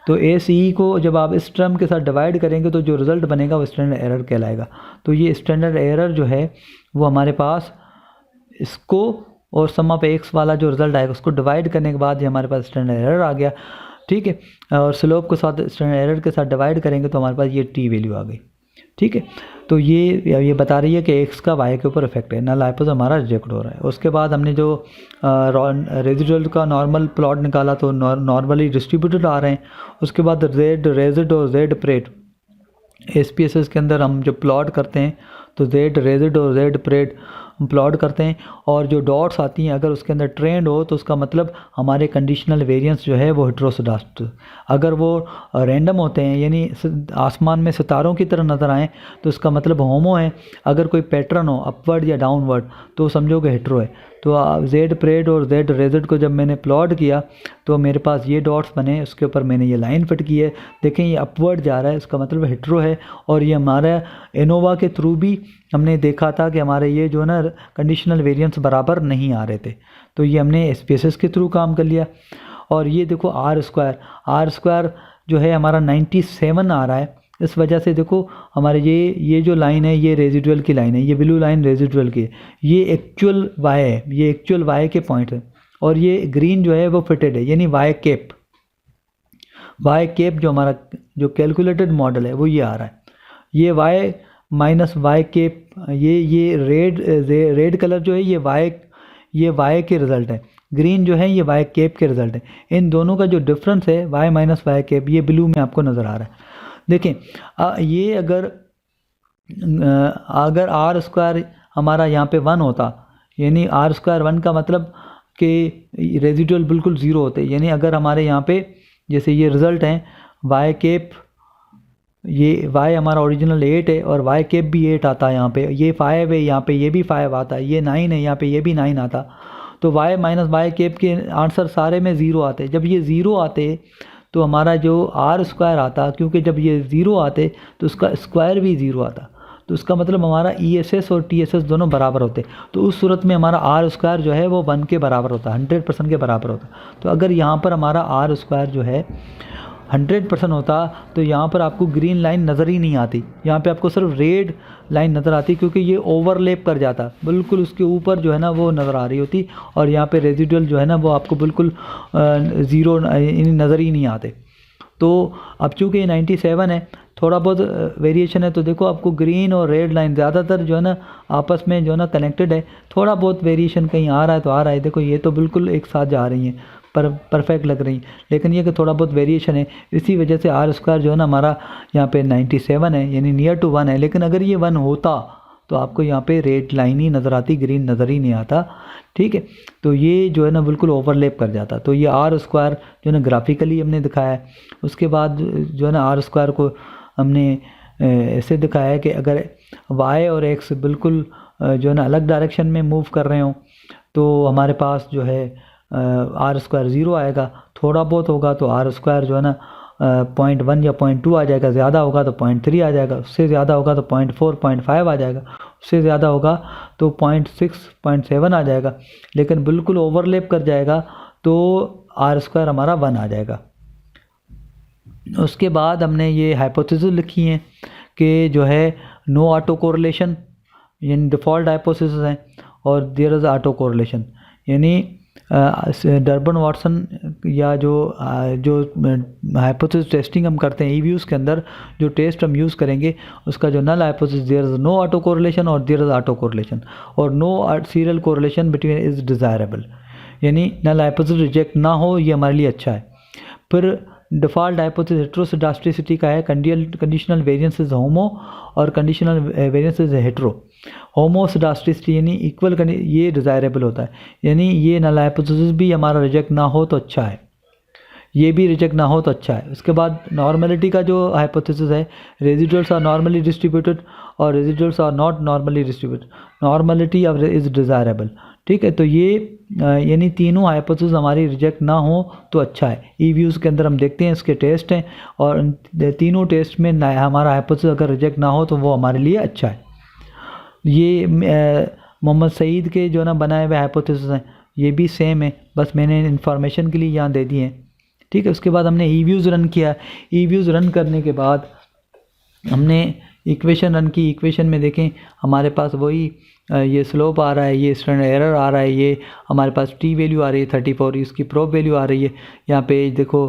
तो ACE को जब आप इस टर्म के साथ डिवाइड करेंगे तो जो रिज़ल्ट बनेगा वो स्टैंडर्ड एरर कहलाएगा। तो ये स्टैंडर्ड एरर जो है वो हमारे पास इसको और सम ऑफ एक्स वाला जो रिज़ल्ट आएगा उसको डिवाइड करने के बाद ये हमारे पास स्टैंडर्ड एरर आ गया। ठीक है, और स्लोप के साथ स्टैंडर्ड एरर के साथ डिवाइड करेंगे तो हमारे पास ये टी वैल्यू आ गई। ठीक है, तो ये बता रही है कि एक्स का वाई के ऊपर इफेक्ट है, नल हाइपोथेसिस हमारा रिजेक्ट हो रहा है। उसके बाद हमने जो रेजिडुअल का नॉर्मल प्लॉट निकाला तो नॉर्मली डिस्ट्रीब्यूटेड आ रहे हैं। उसके बाद जेड रेजिड और जेड प्रेड, SPSS के अंदर हम जो प्लॉट करते हैं तो जेड रेजिड और जेड प्रेड प्लॉट करते हैं, और जो डॉट्स आती हैं अगर उसके अंदर ट्रेंड हो तो उसका मतलब हमारे कंडीशनल वेरिएंस जो है वो हेटेरोस्केडास्ट। अगर वो रैंडम होते हैं यानी आसमान में सितारों की तरह नज़र आएँ तो उसका मतलब होमो है। अगर कोई पैटर्न हो अपवर्ड या डाउनवर्ड तो समझो कि हेटेरो है। तो जेड प्रेड और जेड रेजिड को जब मैंने प्लॉट किया तो मेरे पास ये डॉट्स बने, उसके ऊपर मैंने ये लाइन फिट की है। देखें ये अपवर्ड जा रहा है, इसका मतलब हेटेरो है। और ये हमारा एनोवा के थ्रू भी हमने देखा था कि हमारे ये जो ना कंडीशनल वेरिएंस बराबर नहीं आ रहे थे, तो ये हमने SPSS के थ्रू काम कर लिया। और ये देखो आर स्क्वायर जो है हमारा 97 आ रहा है। इस वजह से देखो हमारे ये जो लाइन है ये रेजिडुअल की लाइन है, ये ब्लू लाइन रेजिडुअल की है, ये एक्चुअल वाई है, ये एक्चुअल वाई के पॉइंट है। और ये ग्रीन जो है वो फिटेड है, यानी वाई केप जो हमारा जो कैलकुलेटेड मॉडल है वो ये आ रहा है। ये वाई माइनस वाई केप, ये रेड कलर जो है ये वाई के रिज़ल्ट है, ग्रीन जो है ये वाई केप के रिज़ल्ट है। इन दोनों का जो डिफरेंस है वाई माइनस वाई केप, ये ब्लू में आपको नज़र आ रहा है। देखें ये अगर आर स्क्वायर हमारा यहाँ पे 1 होता, यानी आर स्क्वायर 1 का मतलब कि रेजिडुअल बिल्कुल 0 होते, यानी अगर हमारे यहाँ पे जैसे ये रिज़ल्ट हैं वाई केप, ये वाई हमारा ओरिजिनल 8 है और वाई केप भी 8 आता है, यहाँ पे ये 5 है, यहाँ पे ये भी 5 आता है, ये 9 है, यहाँ पे ये भी 9 आता। तो वाई माइनस वाई केप के आंसर सारे में 0 आते। जब ये 0 आते तो हमारा जो आर स्क्वायर आता, क्योंकि जब ये 0 आते तो उसका स्क्वायर भी 0 आता। तो उसका मतलब हमारा ESS और TSS दोनों बराबर होते हैं। तो उस सूरत में हमारा आर स्क्वायर जो है वो 1 के बराबर होता है, 100% के बराबर होता है। तो अगर यहाँ पर हमारा आर स्क्वायर जो है 100% होता तो यहाँ पर आपको ग्रीन लाइन नज़र ही नहीं आती, यहाँ पे आपको सिर्फ रेड लाइन नज़र आती, क्योंकि ये ओवरलैप कर जाता, बिल्कुल उसके ऊपर जो है ना वो नज़र आ रही होती, और यहाँ पे रेजिडुअल जो है ना वो आपको बिल्कुल ज़ीरो नज़र ही नहीं आते। तो अब चूँकि ये 97 है, थोड़ा बहुत वेरिएशन है, तो देखो आपको ग्रीन और रेड लाइन ज़्यादातर जो है ना आपस में जो है ना कनेक्टेड है, थोड़ा बहुत वेरिएशन कहीं आ रहा है तो आ रहा है। देखो ये तो बिल्कुल एक साथ जा रही हैं, परफेक्ट लग रही हैं, लेकिन ये कि थोड़ा बहुत वेरिएशन है, इसी वजह से आर स्क्वायर जो है ना हमारा यहाँ पे 97 है, यानी नियर टू 1 है। लेकिन अगर ये 1 होता तो आपको यहाँ पे रेड लाइन ही नज़र आती, ग्रीन नज़र ही नहीं आता, ठीक है। तो ये जो है ना बिल्कुल ओवरलैप कर जाता। तो ये आर स्क्वायर जो है ना ग्राफिकली हमने दिखाया है। उसके बाद जो है ना आर स्क्वायर को हमने ऐसे दिखाया है कि अगर वाई और एक्स बिल्कुल जो है ना अलग डायरेक्शन में मूव कर रहे हों तो हमारे पास जो है आर स्क्वायर 0 आएगा, थोड़ा बहुत होगा तो आर स्क्वायर जो है ना 0.1 या 0.2 आ जाएगा, ज़्यादा होगा तो 0.3 आ जाएगा, उससे ज़्यादा होगा तो 0.4 0.5 आ जाएगा, उससे ज़्यादा होगा तो 0.6 0.7 आ जाएगा। लेकिन बिल्कुल ओवरलैप कर जाएगा तो आर स्क्वायर हमारा 1 आ जाएगा। उसके बाद हमने ये हाइपोथेसिस लिखी हैं कि जो है नो ऑटो कोरिलेशन, यानी डिफ़ॉल्ट हाइपोथेसिस है, और देयर इज़ ऑटो कोरिलेशन, यानी डर्बन वाटसन या जो हाइपोथेसिस टेस्टिंग हम करते हैं ईव्यूज़ के अंदर, जो टेस्ट हम यूज़ करेंगे उसका जो null hypothesis there is no auto correlation और देयर इज़ ऑटो कोरिलेशन, और no serial correlation between is desirable, यानी नल हाइपोथेसिस रिजेक्ट ना हो, ये हमारे लिए अच्छा है। फिर डिफ़ॉल्ट हाइपोथेसिस हेट्रोस्केडास्टिसिटी का है, कंडीशनल वेरिएंस इज होमो और कंडीशनल वेरिएंस इज हेट्रो। होमोस्केडास्टिसिटी यानी इक्वल, ये डिज़ायरेबल होता है, यानी ये नल हाइपोथेसिस भी हमारा रिजेक्ट ना हो तो अच्छा है, ये भी रिजेक्ट ना हो तो अच्छा है। उसके बाद नॉर्मलिटी का जो हाइपोथेसिस है, रेजिडुअल्स आर नॉर्मली डिस्ट्रीब्यूटेड और residuals are not normally distributed, normality of is desirable, ठीक है। तो ये यानी तीनों हाइपोथेसिस हमारी रिजेक्ट ना हो तो अच्छा है। ईव्यूज़ के अंदर हम देखते हैं इसके टेस्ट हैं, और तीनों टेस्ट में हमारा हाइपोथेसिस अगर रिजेक्ट ना हो तो वो हमारे लिए अच्छा है। ये मोहम्मद सईद के जो ना बनाए हुए हाइपोथेसिस हैं, ये भी सेम है, बस मैंने इन्फॉर्मेशन के लिए यहाँ दे दिए हैं, ठीक है। उसके बाद हमने ईव्यूज़ रन किया। ईव्यूज़ रन करने के बाद हमने इक्वेशन रन की। इक्वेशन में देखें हमारे पास वही ये स्लोप आ रहा है, ये स्टैंडर्ड एरर आ रहा है, ये हमारे पास टी वैल्यू आ रही है 34, इसकी प्रोब वैल्यू आ रही है, यहाँ पे देखो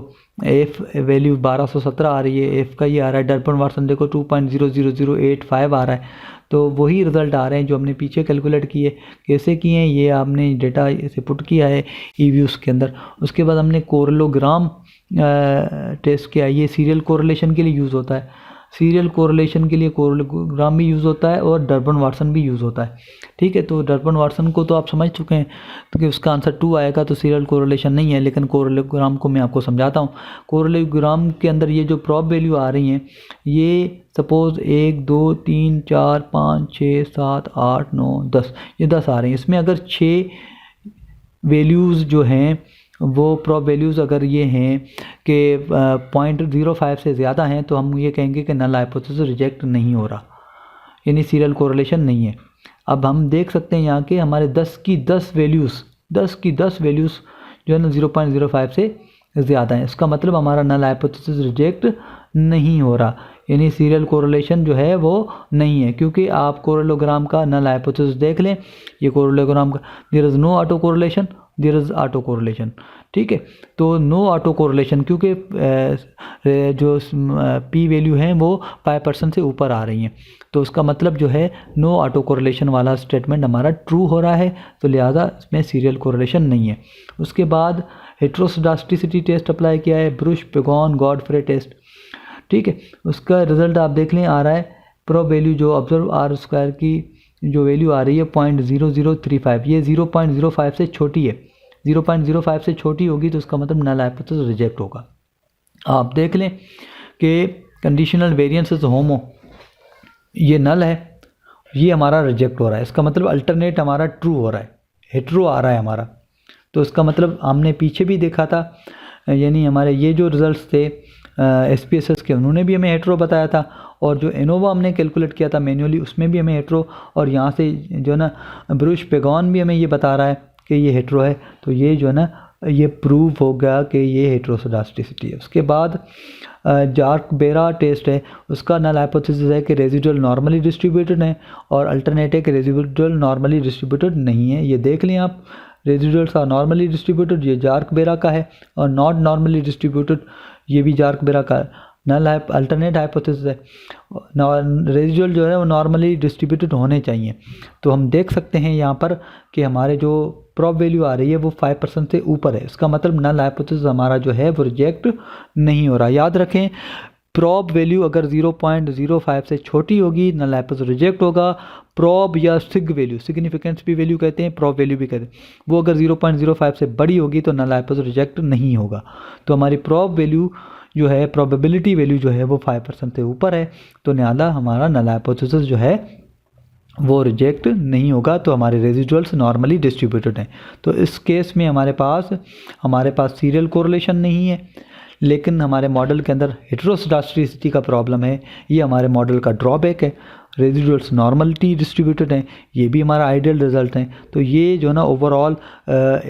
एफ वैल्यू 1217 आ रही है, एफ का ये आ रहा है, डर्बन वाटसन देखो 2.00085 आ रहा है। तो वही रिज़ल्ट आ रहे हैं जो हमने पीछे कैलकुलेट किए। कैसे किए हैं, ये आपने डेटा इसे पुट किया है ईव्यूज़ के अंदर। उसके बाद हमने कोरलोग्राम टेस्ट किया, ये सीरियल कोरिलेशन के लिए यूज़ होता है। सीरियल कोरिलेशन के लिए कोरलोग्राम भी यूज़ होता है और डर्बन वाटसन भी यूज़ होता है, ठीक है। तो डर्बन वाटसन को तो आप समझ चुके हैं, तो कि उसका आंसर 2 आएगा, तो सीरियल कोरिलेशन नहीं है। लेकिन कोरलोग्राम को मैं आपको समझाता हूँ। कोरलोग्राम के अंदर ये जो प्रॉब वैल्यू आ रही हैं, ये सपोज़ 1 2 3 4 5 6 7 8 9 10, ये 10 आ रही हैं। इसमें अगर 6 वैल्यूज़ जो हैं वो प्रॉब वैल्यूज़ अगर ये हैं कि 0.05 से ज़्यादा हैं, तो हम ये कहेंगे कि नल हाइपोथेसिस रिजेक्ट नहीं हो रहा, यानी सीरियल कोरिलेशन नहीं है। अब हम देख सकते हैं यहाँ के हमारे 10 की 10 वैल्यूज़ जो है ना 0.05 से ज़्यादा है, इसका मतलब हमारा नल हाइपोथेसिस रिजेक्ट नहीं हो रहा, यानी सीरियल कोरिलेशन जो है वो नहीं है। क्योंकि आप कोरलोग्राम का नल हाइपोथेसिस देख लें, ये कोरलोग्राम का there is no auto correlation, there is auto correlation, ठीक है। तो नो ऑटो कोरिलेशन क्योंकि जो पी वैल्यू हैं वो 5% से ऊपर आ रही हैं, तो उसका मतलब जो है नो ऑटो कोरिलेशन वाला स्टेटमेंट हमारा ट्रू हो रहा है, तो लिहाजा इसमें सीरियल कोरिलेशन नहीं है। उसके बाद हेट्रोस्केडास्टिसिटी टेस्ट अप्लाई किया है, ब्रुश पिगॉन गॉडफ्रे टेस्ट, ठीक है। उसका रिज़ल्ट आप देख लें आ रहा है, प्रोब वैल्यू जो ऑब्जर्व आर स्क्वायर की जो वैल्यू आ रही है 0.0035, ये 0.05 से छोटी है, 0.05 से छोटी होगी तो उसका मतलब नल हाइपोथेसिस रिजेक्ट होगा। आप देख लें कि कंडीशनल वेरिएंस इज होमो, ये नल है, ये हमारा रिजेक्ट हो रहा है, इसका मतलब अल्टरनेट हमारा ट्रू हो रहा है, हेट्रो आ रहा है हमारा। तो इसका मतलब हमने पीछे भी देखा था, यानी हमारे ये जो रिज़ल्ट्स थे SPSS के उन्होंने भी हमें हेट्रो बताया था, और जो एनोवा हमने कैलकुलेट किया था मैन्युअली उसमें भी हमें हेट्रो, और यहाँ से जो है ना ब्रूश पेगॉन भी हमें ये बता रहा है कि ये हेट्रो है। तो ये जो है ना ये प्रूव हो गया कि ये हेट्रोस्केडास्टिसिटी है। उसके बाद जार्क बेरा टेस्ट है, उसका नल हाइपोथेसिस है कि रेजिडुअल नॉर्मली डिस्ट्रीब्यूटेड है, और अल्टरनेट है कि रेजिडुअल नॉर्मली डिस्ट्रीब्यूटेड नहीं है। ये देख लें आप, रेजिडुअल्स आर नॉर्मली डिस्ट्रीब्यूटेड, ये जार्क बेरा का है, और नॉट नॉर्मली डिस्ट्रीब्यूटेड ये भी जार्क बेरा का नल है, अल्टरनेट हाइपोथेसिस है। रेजिडुअल जो है वो नॉर्मली डिस्ट्रीब्यूटेड होने चाहिए। तो हम देख सकते हैं यहाँ पर कि हमारे जो प्रॉब वैल्यू आ रही है वो 5% से ऊपर है, इसका मतलब नल हाइपोथेसिस हमारा जो है वो रिजेक्ट नहीं हो रहा। याद रखें, प्रॉब वैल्यू अगर 0.05 से छोटी होगी नल हाइपोथेसिस रिजेक्ट होगा। प्रॉब या सिग वैल्यू, सिग्निफिकेंस भी वैल्यू कहते हैं, प्रॉब वैल्यू भी कहते हैं, वो अगर 0.05 से बड़ी होगी तो नल हाइपोथेसिस रिजेक्ट नहीं होगा। तो हमारी प्रॉब वैल्यू जो है, प्रोबेबिलिटी वैल्यू जो है वो 5% से ऊपर है, तो लिहाजा हमारा नल हाइपोथेसिस जो है वो रिजेक्ट नहीं होगा। तो हमारे रेजिडुअल्स नॉर्मली डिस्ट्रीब्यूटेड हैं। तो इस केस में हमारे पास सीरियल कोरिलेशन नहीं है, लेकिन हमारे मॉडल के अंदर हेटेरोस्केडास्टिसिटी का प्रॉब्लम है। ये हमारे मॉडल का ड्रॉबैक है। रेजिडुअल्स नॉर्मलिटी डिस्ट्रीब्यूटेड हैं, ये भी हमारा आइडियल रिजल्ट हैं। तो ये जो ना ओवरऑल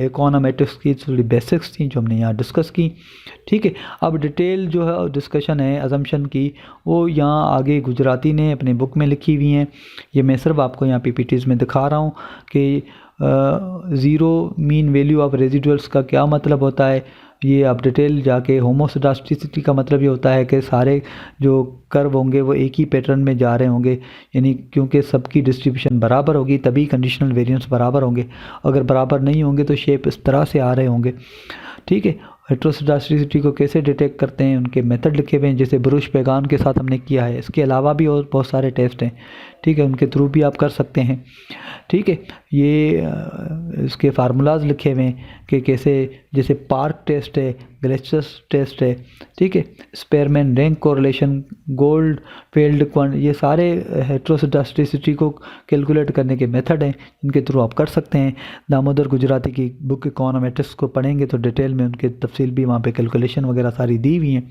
इकोनोमेट्रिक्स की थोड़ी बेसिक्स थी जो हमने यहाँ डिस्कस की। ठीक है, अब डिटेल जो है डिस्कशन है अजम्पशन की, वो यहाँ आगे गुजराती ने अपने बुक में लिखी हुई हैं। ये मैं सिर्फ आपको यहाँ PPTs में दिखा रहा हूँ कि zero mean value of residuals का क्या मतलब होता है। ये आप डिटेल जाके, होमोसेडास्टिसिटी का मतलब ये होता है कि सारे जो कर्व होंगे वो एक ही पैटर्न में जा रहे होंगे, यानी क्योंकि सबकी डिस्ट्रीब्यूशन बराबर होगी तभी कंडीशनल वेरिएंस बराबर होंगे। अगर बराबर नहीं होंगे तो शेप इस तरह से आ रहे होंगे। ठीक है, हेटेरोस्केडास्टिसिटी को कैसे डिटेक्ट करते हैं, उनके मेथड लिखे हुए हैं, जैसे ब्रूश पेगान के साथ हमने किया है। इसके अलावा भी और बहुत सारे टेस्ट हैं, ठीक है, उनके थ्रू भी आप कर सकते हैं। ठीक है, ये इसके फार्मूलाज लिखे हुए हैं कि कैसे, जैसे पार्क टेस्ट है, ग्लेचर्स टेस्ट है, ठीक है, Spearman rank correlation, Goldfeld Quandt, ये सारे हेटेरोस्केडास्टिसिटी को कैलकुलेट करने के मेथड हैं जिनके थ्रू आप कर सकते हैं। दामोदर गुजराती की बुक इकोनोमेट्रिक्स को पढ़ेंगे तो डिटेल में उनके तफसील भी वहाँ पे कैलकुलेशन वगैरह सारी दी हुई हैं।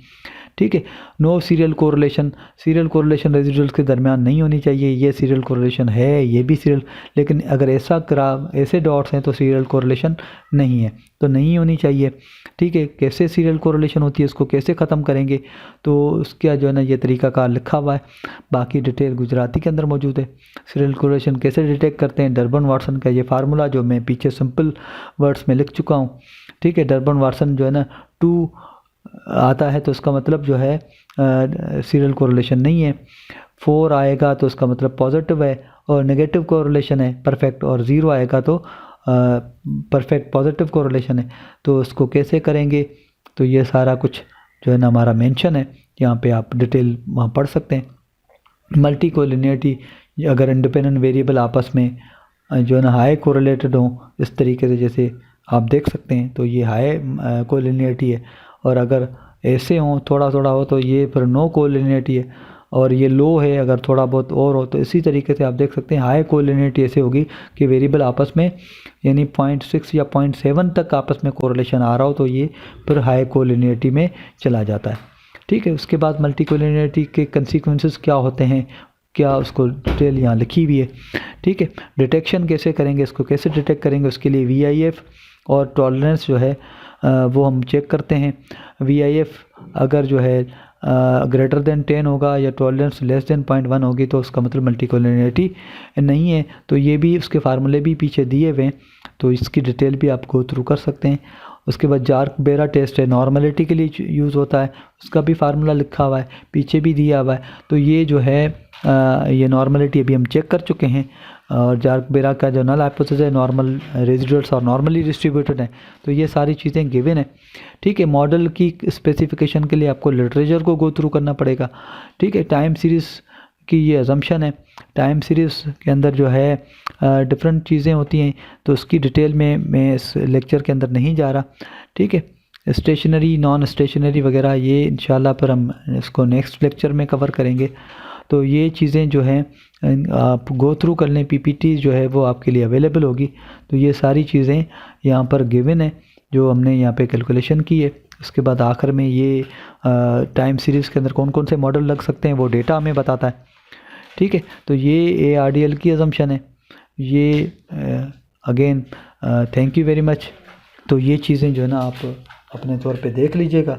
ठीक है, नो सीरियल कोरिलेशन रेजिडुअल्स के दरमियान नहीं होनी चाहिए। ये सीरियल कोरिलेशन है, ये भी सीरियल, लेकिन अगर ऐसे डॉट्स हैं तो सीरियल कोरिलेशन नहीं है, तो नहीं होनी चाहिए। ठीक है, कैसे सीरियल कोरिलेशन होती है, इसको कैसे ख़त्म करेंगे, तो उसका जो है ना ये तरीक़ाकार लिखा हुआ है, बाकी डिटेल गुजराती के अंदर मौजूद है। सीरियल कोरिलेशन कैसे डिटेक्ट करते हैं, डर्बन वाटसन का ये फार्मूला जो मैं पीछे सिंपल वर्ड्स में लिख चुका हूँ। ठीक है, डर्बन वाटसन जो है ना 2 आता है तो उसका मतलब जो है सीरियल कोरिलेशन नहीं है। 4 आएगा तो उसका मतलब पॉजिटिव है, और नेगेटिव कोरिलेशन है परफेक्ट, और 0 आएगा तो परफेक्ट पॉजिटिव कोरिलेशन है। तो उसको कैसे करेंगे, तो ये सारा कुछ जो है ना हमारा मेंशन है, यहाँ पे आप डिटेल वहाँ पढ़ सकते हैं। मल्टी कोलिनियरिटी, अगर इंडिपेंडेंट वेरिएबल आपस में जो है ना हाई कोरिलेटेड हो, इस तरीके से जैसे आप देख सकते हैं, तो ये हाई कोलिनियरिटी है। और अगर ऐसे हों थोड़ा थोड़ा हो तो ये फिर नो कोलिनियरिटी है, और ये लो है अगर थोड़ा बहुत और हो तो इसी तरीके से आप देख सकते हैं हाई कोलिनियरिटी ऐसे होगी कि वेरिएबल आपस में यानी 0.6 या 0.7 तक आपस में कोरिलेशन आ रहा हो तो ये फिर हाई कोलिनियरिटी में चला जाता है। ठीक है, उसके बाद मल्टी कोलिनियरिटी के कंसिक्वेंसेस क्या होते हैं, क्या उसको डिटेल यहाँ लिखी हुई है। ठीक है, डिटेक्शन कैसे करेंगे, इसको कैसे डिटेक्ट करेंगे, उसके लिए VIF और टॉलरेंस जो है वो हम चेक करते हैं। VIF अगर जो है ग्रेटर देन 10 होगा या टॉलरेंस लेस देन 0.1 होगी तो उसका मतलब मल्टी कोलिनियरिटी नहीं है। तो ये भी उसके फार्मूले भी पीछे दिए हुए हैं, तो इसकी डिटेल भी आप गो थ्रू कर सकते हैं। उसके बाद जार्क बेरा टेस्ट है, नॉर्मलिटी के लिए यूज़ होता है, उसका भी फार्मूला लिखा हुआ है, पीछे भी दिया हुआ है। तो ये जो है ये नॉर्मलिटी अभी हम चेक कर चुके हैं, और जार्क बेरा का जो नल हाइपोथेसिस है नॉर्मल रेजिडुअल्स और नॉर्मली डिस्ट्रीब्यूटेड है, तो ये सारी चीज़ें गिवन है। ठीक है, मॉडल की स्पेसिफिकेशन के लिए आपको लिटरेचर को गो थ्रू करना पड़ेगा। ठीक है, टाइम सीरीज़ की ये अजम्पशन है, टाइम सीरीज़ के अंदर जो है डिफरेंट चीज़ें होती हैं, तो उसकी डिटेल में मैं इस लेक्चर के अंदर नहीं जा रहा। ठीक है, स्टेशनरी नॉन स्टेशनरी वगैरह ये इंशाल्लाह पर हम इसको नेक्स्ट लेक्चर में कवर करेंगे। तो ये चीज़ें जो हैं आप गो थ्रू कर लें, PPT जो है वो आपके लिए अवेलेबल होगी। तो ये सारी चीज़ें यहाँ पर गिवन है जो हमने यहाँ पे कैलकुलेशन की है, उसके बाद आखिर में ये टाइम सीरीज़ के अंदर कौन कौन से मॉडल लग सकते हैं वो डेटा हमें बताता है। ठीक है, तो ये ARDL की अजम्पशन है। ये again thank you very much. तो ये चीज़ें जो है ना आप अपने तौर पे देख लीजिएगा।